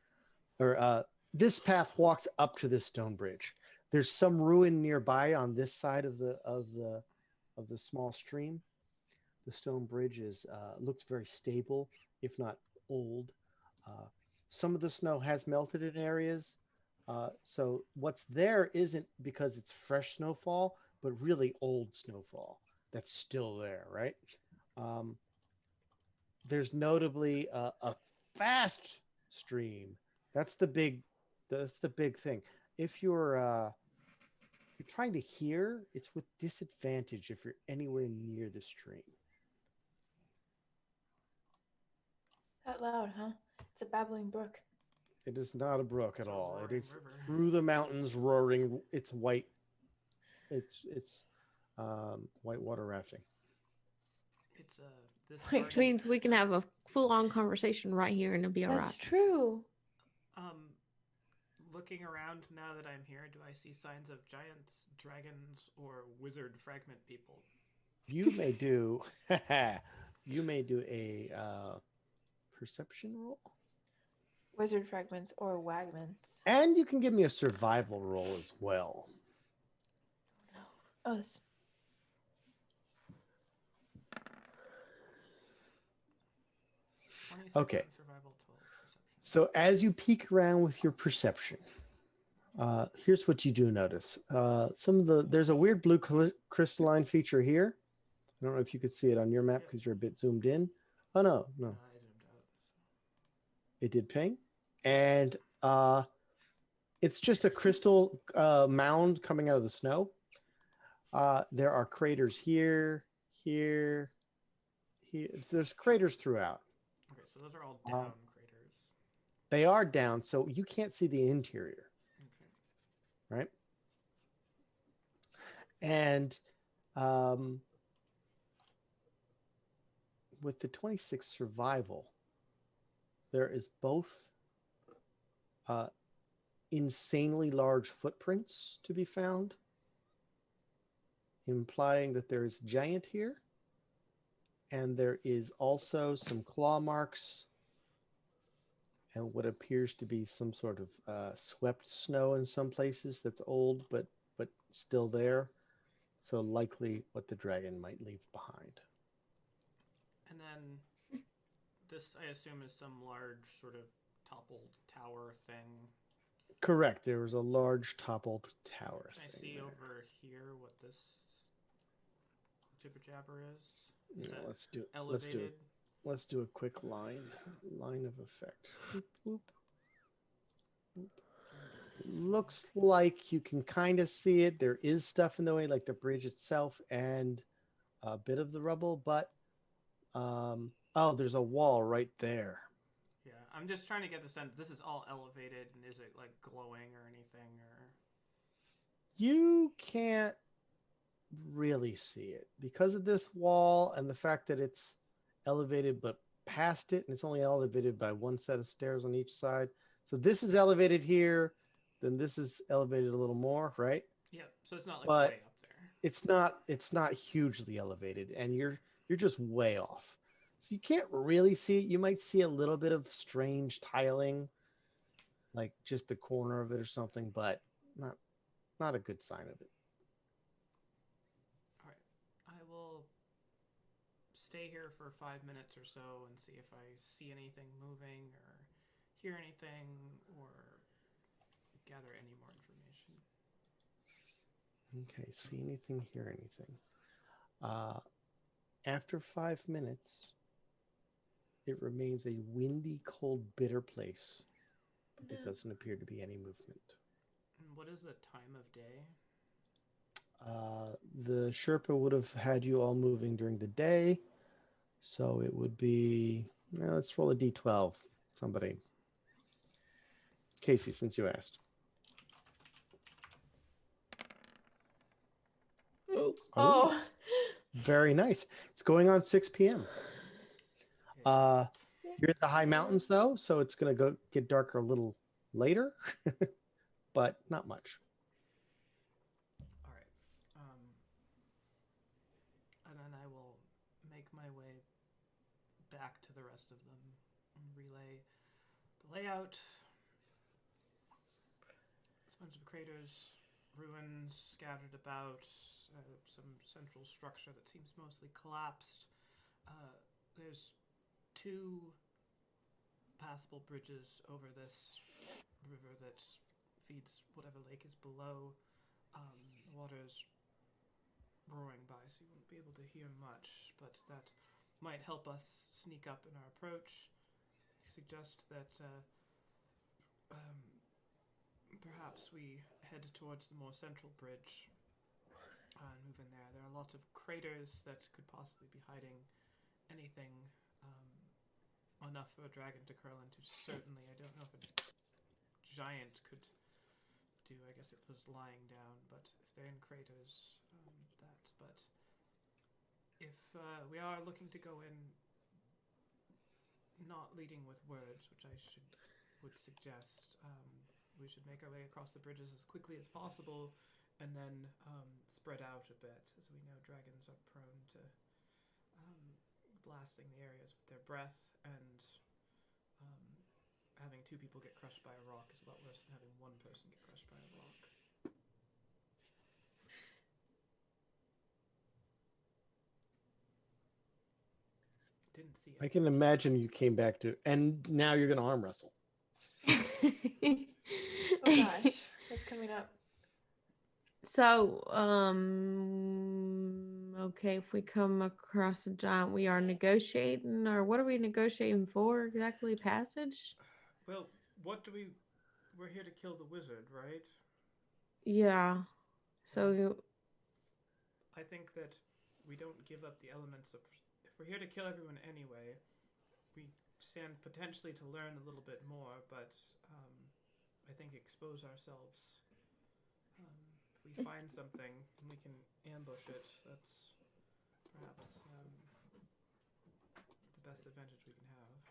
or this path walks up to this stone bridge. There's some ruin nearby on this side of the small stream. The stone bridge looks very stable, if not old. Some of the snow has melted in areas. So what's there isn't because it's fresh snowfall, but really old snowfall that's still there, right? There's notably a fast stream. That's the big thing. If you're trying to hear, it's with disadvantage if you're anywhere near the stream. That loud, huh? It's a babbling brook. It is not a brook at It's a all. It roaring is river. through the mountains, roaring. It's white. It's whitewater rafting. It's this Wait, Which means we can have a full-on conversation right here and it'll be all right. That's true. Looking around now that I'm here, do I see signs of giants, dragons, or wizard fragment people? You may do. You may do a perception roll, Wizard fragments or wagments. and you can give me a survival roll as well. Oh, this. Okay. Survival, 12 perception. So as you peek around with your perception, here's what you do notice. There's a weird blue crystalline feature here. I don't know if you could see it on your map because you're a bit zoomed in. Oh, no. I zoomed out. It did ping. And it's just a crystal mound coming out of the snow. There are craters here. There's craters throughout. Okay, so those are all down craters. They are down, so you can't see the interior. Okay. Right? And with the 26 survival, there is both insanely large footprints to be found, implying that there is a giant here. And there is also some claw marks and what appears to be some sort of swept snow in some places that's old, but still there. So likely what the dragon might leave behind. And then this, I assume, is some large sort of toppled tower thing. Correct. There was a large toppled tower. Can I thing see there. over here what this jibber jabber is? Is Yeah, that let's do. elevated? Let's do a quick line of effect. Whoop, whoop. Looks like you can kind of see it. There is stuff in the way, like the bridge itself and a bit of the rubble, but oh, there's a wall right there. Yeah, I'm just trying to get the sense. This is all elevated, and is it like glowing or anything? Or You can't really see it because of this wall and the fact that it's elevated, but past it, and it's only elevated by one set of stairs on each side. So this is elevated here, then this is elevated a little more, right? yeah, so it's not like But way up there. it's not hugely elevated, and you're just way off. So you can't really see it. You might see a little bit of strange tiling, like just the corner of it or something, but not a good sign of it. All right, I will stay here for 5 minutes or so and see if I see anything moving or hear anything or gather any more information. Okay, see anything, hear anything. After 5 minutes, it remains a windy, cold, bitter place, but there doesn't appear to be any movement. And what is the time of day? The Sherpa would have had you all moving during the day, so it would be. Let's roll a d12. Somebody, Casey, since you asked. Oh. Very nice. It's going on 6 p.m. You're at the high mountains though, so it's gonna get darker a little later, but not much. All right. And then I will make my way back to the rest of them and relay the layout. A bunch of craters, ruins scattered about, some central structure that seems mostly collapsed. There's 2 passable bridges over this river that feeds whatever lake is below. The water's roaring by, so you won't be able to hear much, but that might help us sneak up in our approach. I suggest that perhaps we head towards the more central bridge and move in there. There are lots of craters that could possibly be hiding anything enough for a dragon to curl into. Certainly, I don't know if a giant could do. I guess it was lying down, but if they're in craters, that. But if we are looking to go in, not leading with words, which I would suggest, we should make our way across the bridges as quickly as possible, and then spread out a bit, as we know dragons are prone to blasting the areas with their breath, and having 2 people get crushed by a rock is a lot worse than having 1 person get crushed by a rock. Didn't see it. I can imagine you came back to, and now you're going to arm wrestle. Oh gosh, that's coming up. So, okay, if we come across a giant, we are negotiating, or what are we negotiating for exactly? Passage? Well, we're here to kill the wizard, right? Yeah. So I think that we don't give up the elements of. If we're here to kill everyone anyway, we stand potentially to learn a little bit more, but I think expose ourselves. If we find something and we can ambush it, that's perhaps the best advantage we can have.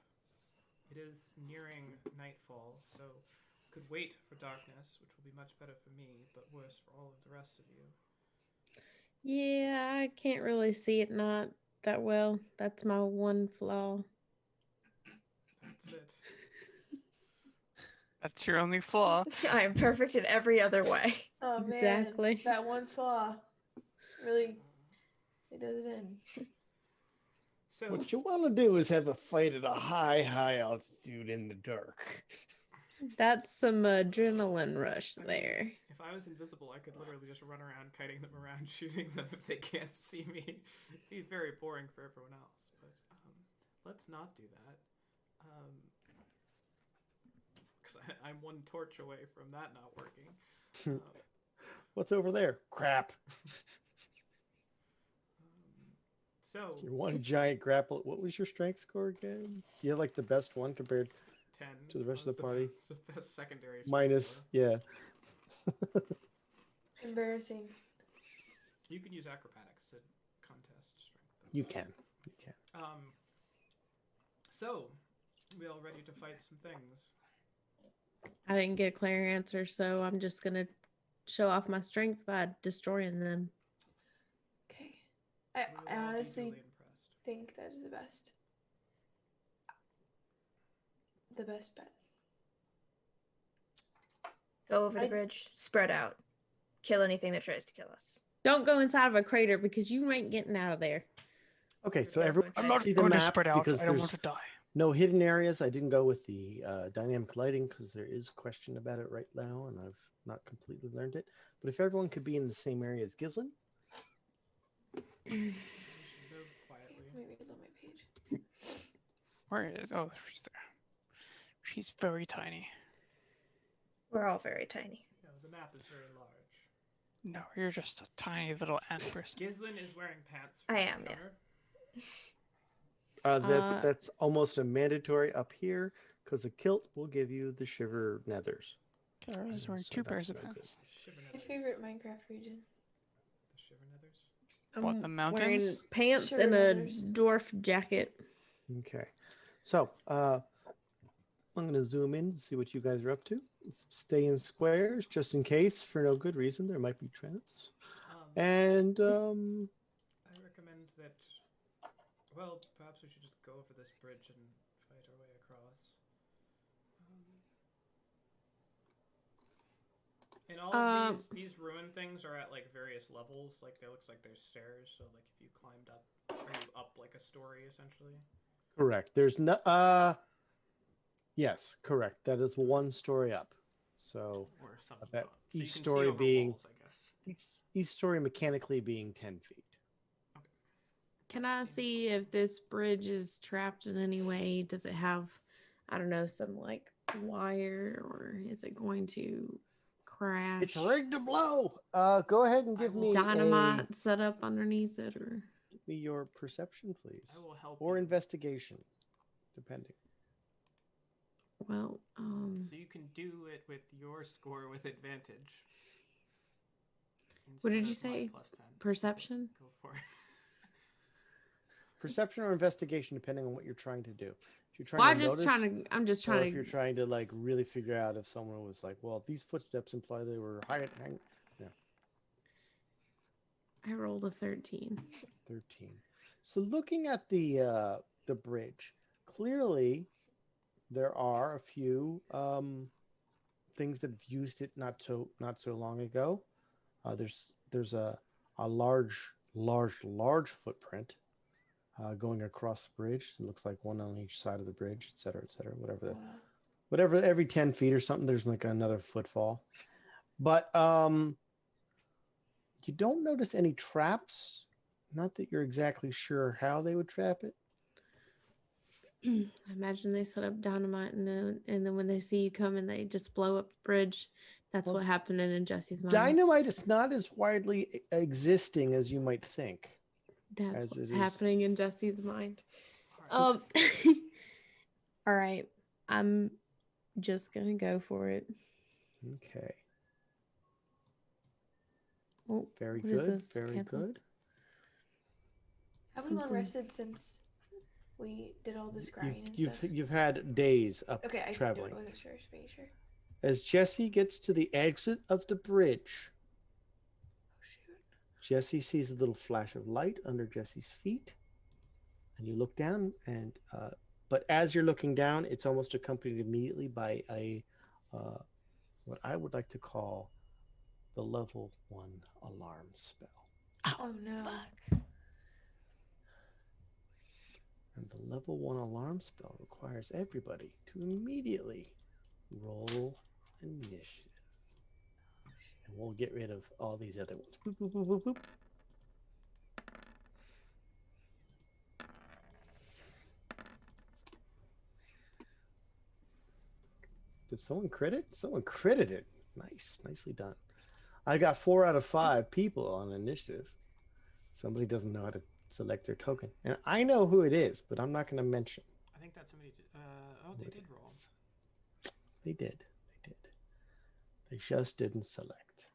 It is nearing nightfall, so could wait for darkness, which will be much better for me, but worse for all of the rest of you. yeah, I can't really see it not that well. That's my one flaw. That's it. That's your only flaw. I am perfect in every other way. Oh man, Exactly. that one flaw really it does it in. So What you want to do is have a fight at a high altitude in the dark. That's some adrenaline rush there. If I was invisible, I could literally just run around, kiting them around, shooting them if they can't see me. It'd be very boring for everyone else. But let's not do that. Because I'm one torch away from that not working. What's over there? Crap. So You're one giant grapple. What was your strength score again? You have like the best one compared 10 to the rest of the party. It's the best secondary. Minus, yeah. Embarrassing. You can use acrobatics to contest strength. You can. You can. So we all ready to fight some things? I didn't get a clear answer, so I'm just gonna show off my strength by destroying them. Okay. I We're all honestly eagerly impressed. think that is the best. The best bet. Go over the bridge, spread out, kill anything that tries to kill us. Don't go inside of a crater because you ain't getting out of there. Okay, so Yeah, everyone I'm not see the going to map spread out. because I don't there's want to die. no hidden areas. I didn't go with the dynamic lighting because there is a question about it right now, and I've not completely learned it. But if everyone could be in the same area as Gislin, Move quietly. Maybe it's on my page. Where is? Oh, she's there. She's very tiny. We're all very tiny. No, the map is very large. No, you're just a tiny little ant person. Gislin is wearing pants. I this am, cover. that's almost a mandatory up here because a kilt will give you the shiver nethers. Kara is wearing So 2 that's pairs of no good. pants. Shiver My nethers. favorite Minecraft region. The shiver nethers. What, the mountains? Wearing pants Sugar and a leathers. dwarf jacket. Okay, so I'm going to zoom in and see what you guys are up to. Let's stay in squares just in case, for no good reason. There might be traps. And I recommend that. Well, perhaps we should just go over this bridge and fight our way across. And all of these ruined things are at like various levels. Like it looks like there's stairs. So like if you climbed up, are you up like a story essentially? correct. There's no. Yes, correct. That is one story up. So Or something. that So you each can see story over being walls, I guess. each story mechanically being 10 feet. Can I see if this bridge is trapped in any way? Does it have, I don't know, some like wire, or is it going to crash? It's rigged to blow. Go ahead and give me Dynamite set up underneath it, or give me your perception, please, I will help or you. investigation, depending. well, So you can do it with your score with advantage. What did instead you of my say? +10. perception. Go for it. Perception or investigation, depending on what you're trying to do. If you're trying Well, to notice, I'm just or trying if you're to. trying to like really figure out if someone was like, well, these footsteps imply they were hang. Yeah, I rolled a 13. 13. So looking at the bridge, clearly there are a few things that have used it not so long ago. There's a large footprint going across the bridge. It looks like one on each side of the bridge, et cetera, whatever. Every 10 feet or something, there's like another footfall. But you don't notice any traps. Not that you're exactly sure how they would trap it. I imagine they set up dynamite, and then when they see you coming, they just blow up the bridge. That's Well, what happened in Jesse's mind. Dynamite is not as widely existing as you might think. That's as what's it is. happening in Jesse's mind. Alright. All right. I'm just gonna go for it. Okay. Oh, Very what is good. this? Very Cancel? good. Have we long Something. rested since we did all the scrying and stuff? You've had days up Okay, I traveling. wasn't sure. Just making sure. As Jesse gets to the exit of the bridge, Oh shoot. Jesse sees a little flash of light under Jesse's feet, and you look down. And but as you're looking down, it's almost accompanied immediately by a what I would like to call the level 1 alarm spell. Oh no. Fuck. And the level 1 alarm spell requires everybody to immediately Roll initiative. And we'll get rid of all these other ones. Boop, boop, boop, boop, boop. Did someone crit it? Someone critted it. Nice. Nicely done. I got 4 out of 5 people on initiative. Somebody doesn't know how to select their token. And I know who it is, but I'm not going to mention. I think that's somebody. Oh, they did roll. They did. They did. They just didn't select.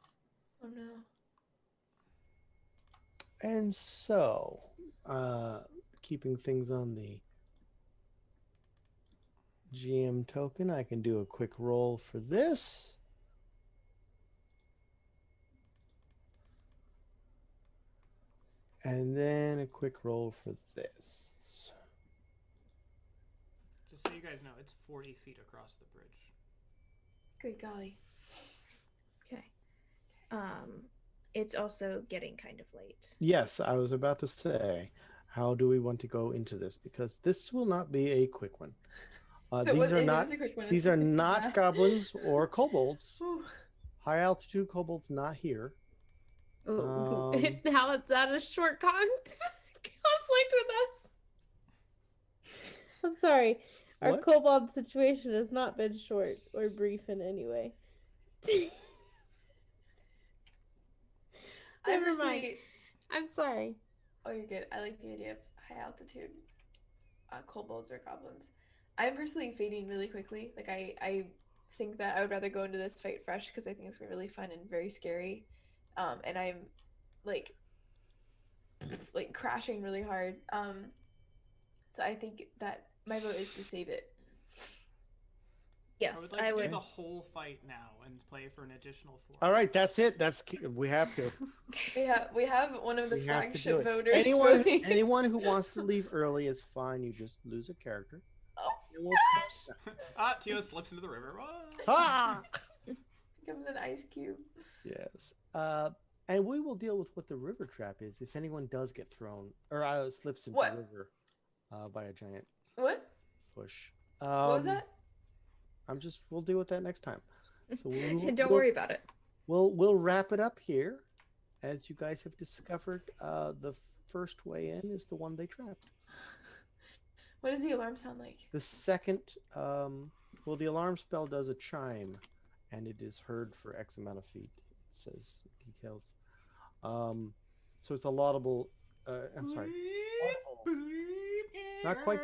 Oh no. And so, keeping things on the GM token, I can do a quick roll for this. And then a quick roll for this. Just so you guys know, it's 40 feet across the bridge. Good golly. Okay. It's also getting kind of late. Yes, I was about to say, how do we want to go into this? Because this will not be a quick one. These are not goblins or kobolds. Whew. High altitude kobolds not here. Ooh. How is that a short conflict with us? I'm sorry. Our What? kobold situation has not been short or brief in any way. Never mind. I'm sorry. Oh, you're good. I like the idea of high altitude kobolds or goblins. I'm personally fading really quickly. Like I think that I would rather go into this fight fresh because I think it's gonna be really fun and very scary. And I'm like crashing really hard. So I think that my vote is to save it. Yes, I would like to do the whole fight now and play for an additional 4. All right, that's it. We have to. We have one of the We have to do flagship it. voters. Anyone who wants to leave early is fine. You just lose a character. Oh, And we'll start. Tio slips into the river. Ah! becomes an ice cube. Yes. And we will deal with what the river trap is if anyone does get thrown or slips into the river by a giant What? push. What was that? We'll deal with that next time. So Don't worry about it. We'll wrap it up here. As you guys have discovered, the first way in is the one they trapped. What does the alarm sound like? The second, the alarm spell does a chime, and it is heard for X amount of feet. It says details. So it's a laudable. I'm sorry. Not quite.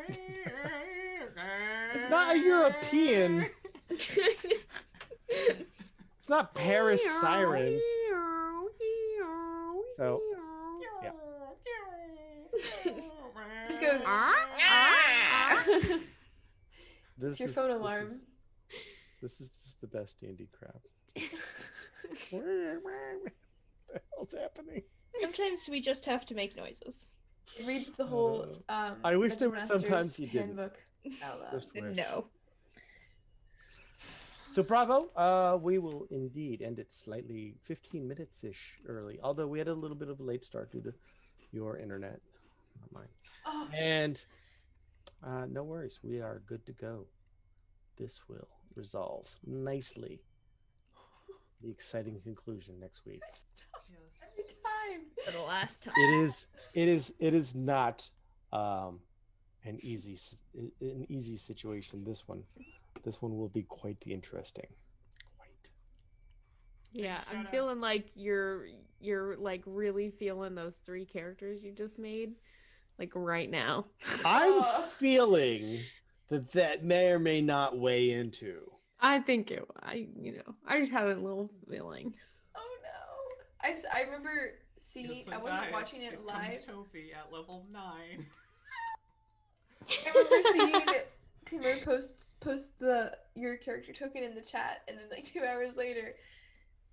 It's not a European. It's not Paris siren. So, yeah. This goes. This It's your phone alarm. This is just the best D&D crap. What the hell's happening? Sometimes we just have to make noises. It reads the whole. I wish there were Master's sometimes you didn't. handbook out loud. Just wish. No. So bravo. We will indeed end it slightly 15 minutes-ish early. Although we had a little bit of a late start due to your internet, not mine. Oh. And no worries. We are good to go. This will resolve nicely. The exciting conclusion next week. Every time. For the last time. It is not an easy situation. This one will be quite the interesting. Quite. Yeah, I'm feeling like you're like really feeling those 3 characters you just made, like right now. I'm feeling that may or may not weigh into. I think I just have a little feeling. Oh no! I remember seeing. I wasn't watching it live. Tofi at level 9. I remember seeing Timur post your character token in the chat, and then like 2 hours later,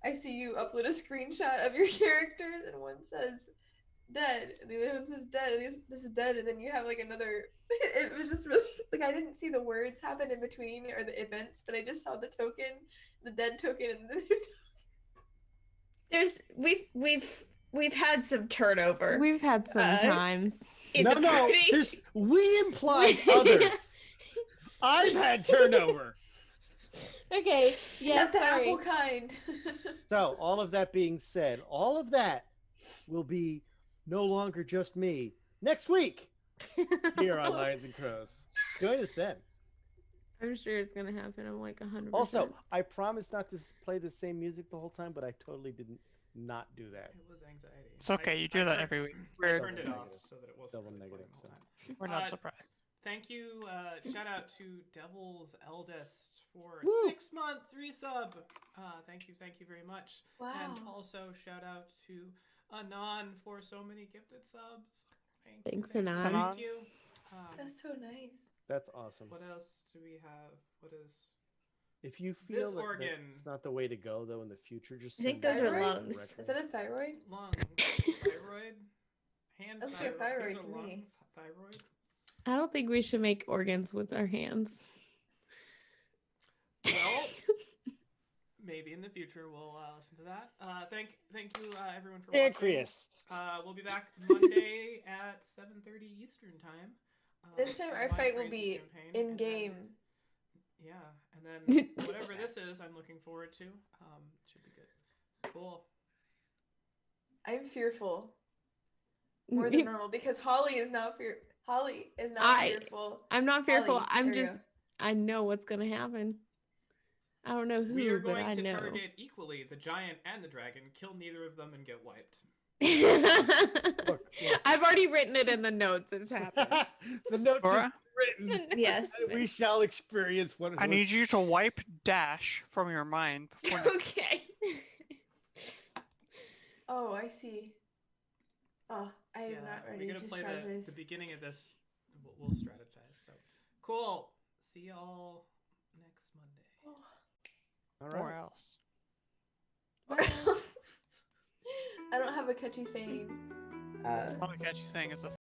I see you upload a screenshot of your characters, and one says dead, and the other one says dead. And this is dead, and then you have like another. It was just really like I didn't see the words happen in between or the events, but I just saw the token, the dead token, and the new token. We've had some turnover. We've had some times. No, we implies others. I've had turnover. Okay. Yeah, Not the sorry. apple kind. So, all of that being said, all of that will be no longer just me next week here on Lions and Crows. Join us then. I'm sure it's gonna happen. I'm like 100%. Also, I promised not to play the same music the whole time, but I totally didn't not do that. It was anxiety. It's okay. You do that every week. I We're, turned it off Negative. so that it wasn't Double really negative, playing the whole so. time. we're not surprised. Thank you. Shout out to Devil's Eldest for Woo! 6-month resub. Thank you very much. Wow. And also shout out to Anon for so many gifted subs. Thanks, Anon. Anon. Thank you. That's so nice. That's awesome. What else do we have? What is? If you feel that organ. it's not the way to go, though, in the future, just I think send those it are to me lungs. directly. Is that a thyroid? Lung, thyroid, hand. Looks like a thyroid These to are me. lungs, thyroid. I don't think we should make organs with our hands. Well, maybe in the future we'll listen to that. Thank you everyone for watching. Pancreas. We'll be back Monday at 7:30 Eastern time. This time for our live fight will crazy be campaign, in and game. then- yeah, and then whatever this is, I'm looking forward to. Should be good. Cool. I'm fearful more than normal because Holly is not fearful. I'm not fearful. Holly, I'm there you just. I know what's gonna happen. I don't know We are who, but going I to know. target equally the giant and the dragon, kill neither of them, and get wiped. Look. I've already written it in the notes. It's happened. The notes are Cora? written. Yes. We shall experience what it I was. need you to wipe Dash from your mind before next. Okay. Oh, I see. Oh, I am not ready We're to gonna play strategize. the beginning of this. We'll strategize. So cool. See y'all next Monday. All Or right. else. I don't have a catchy saying. It's not a catchy thing. It's a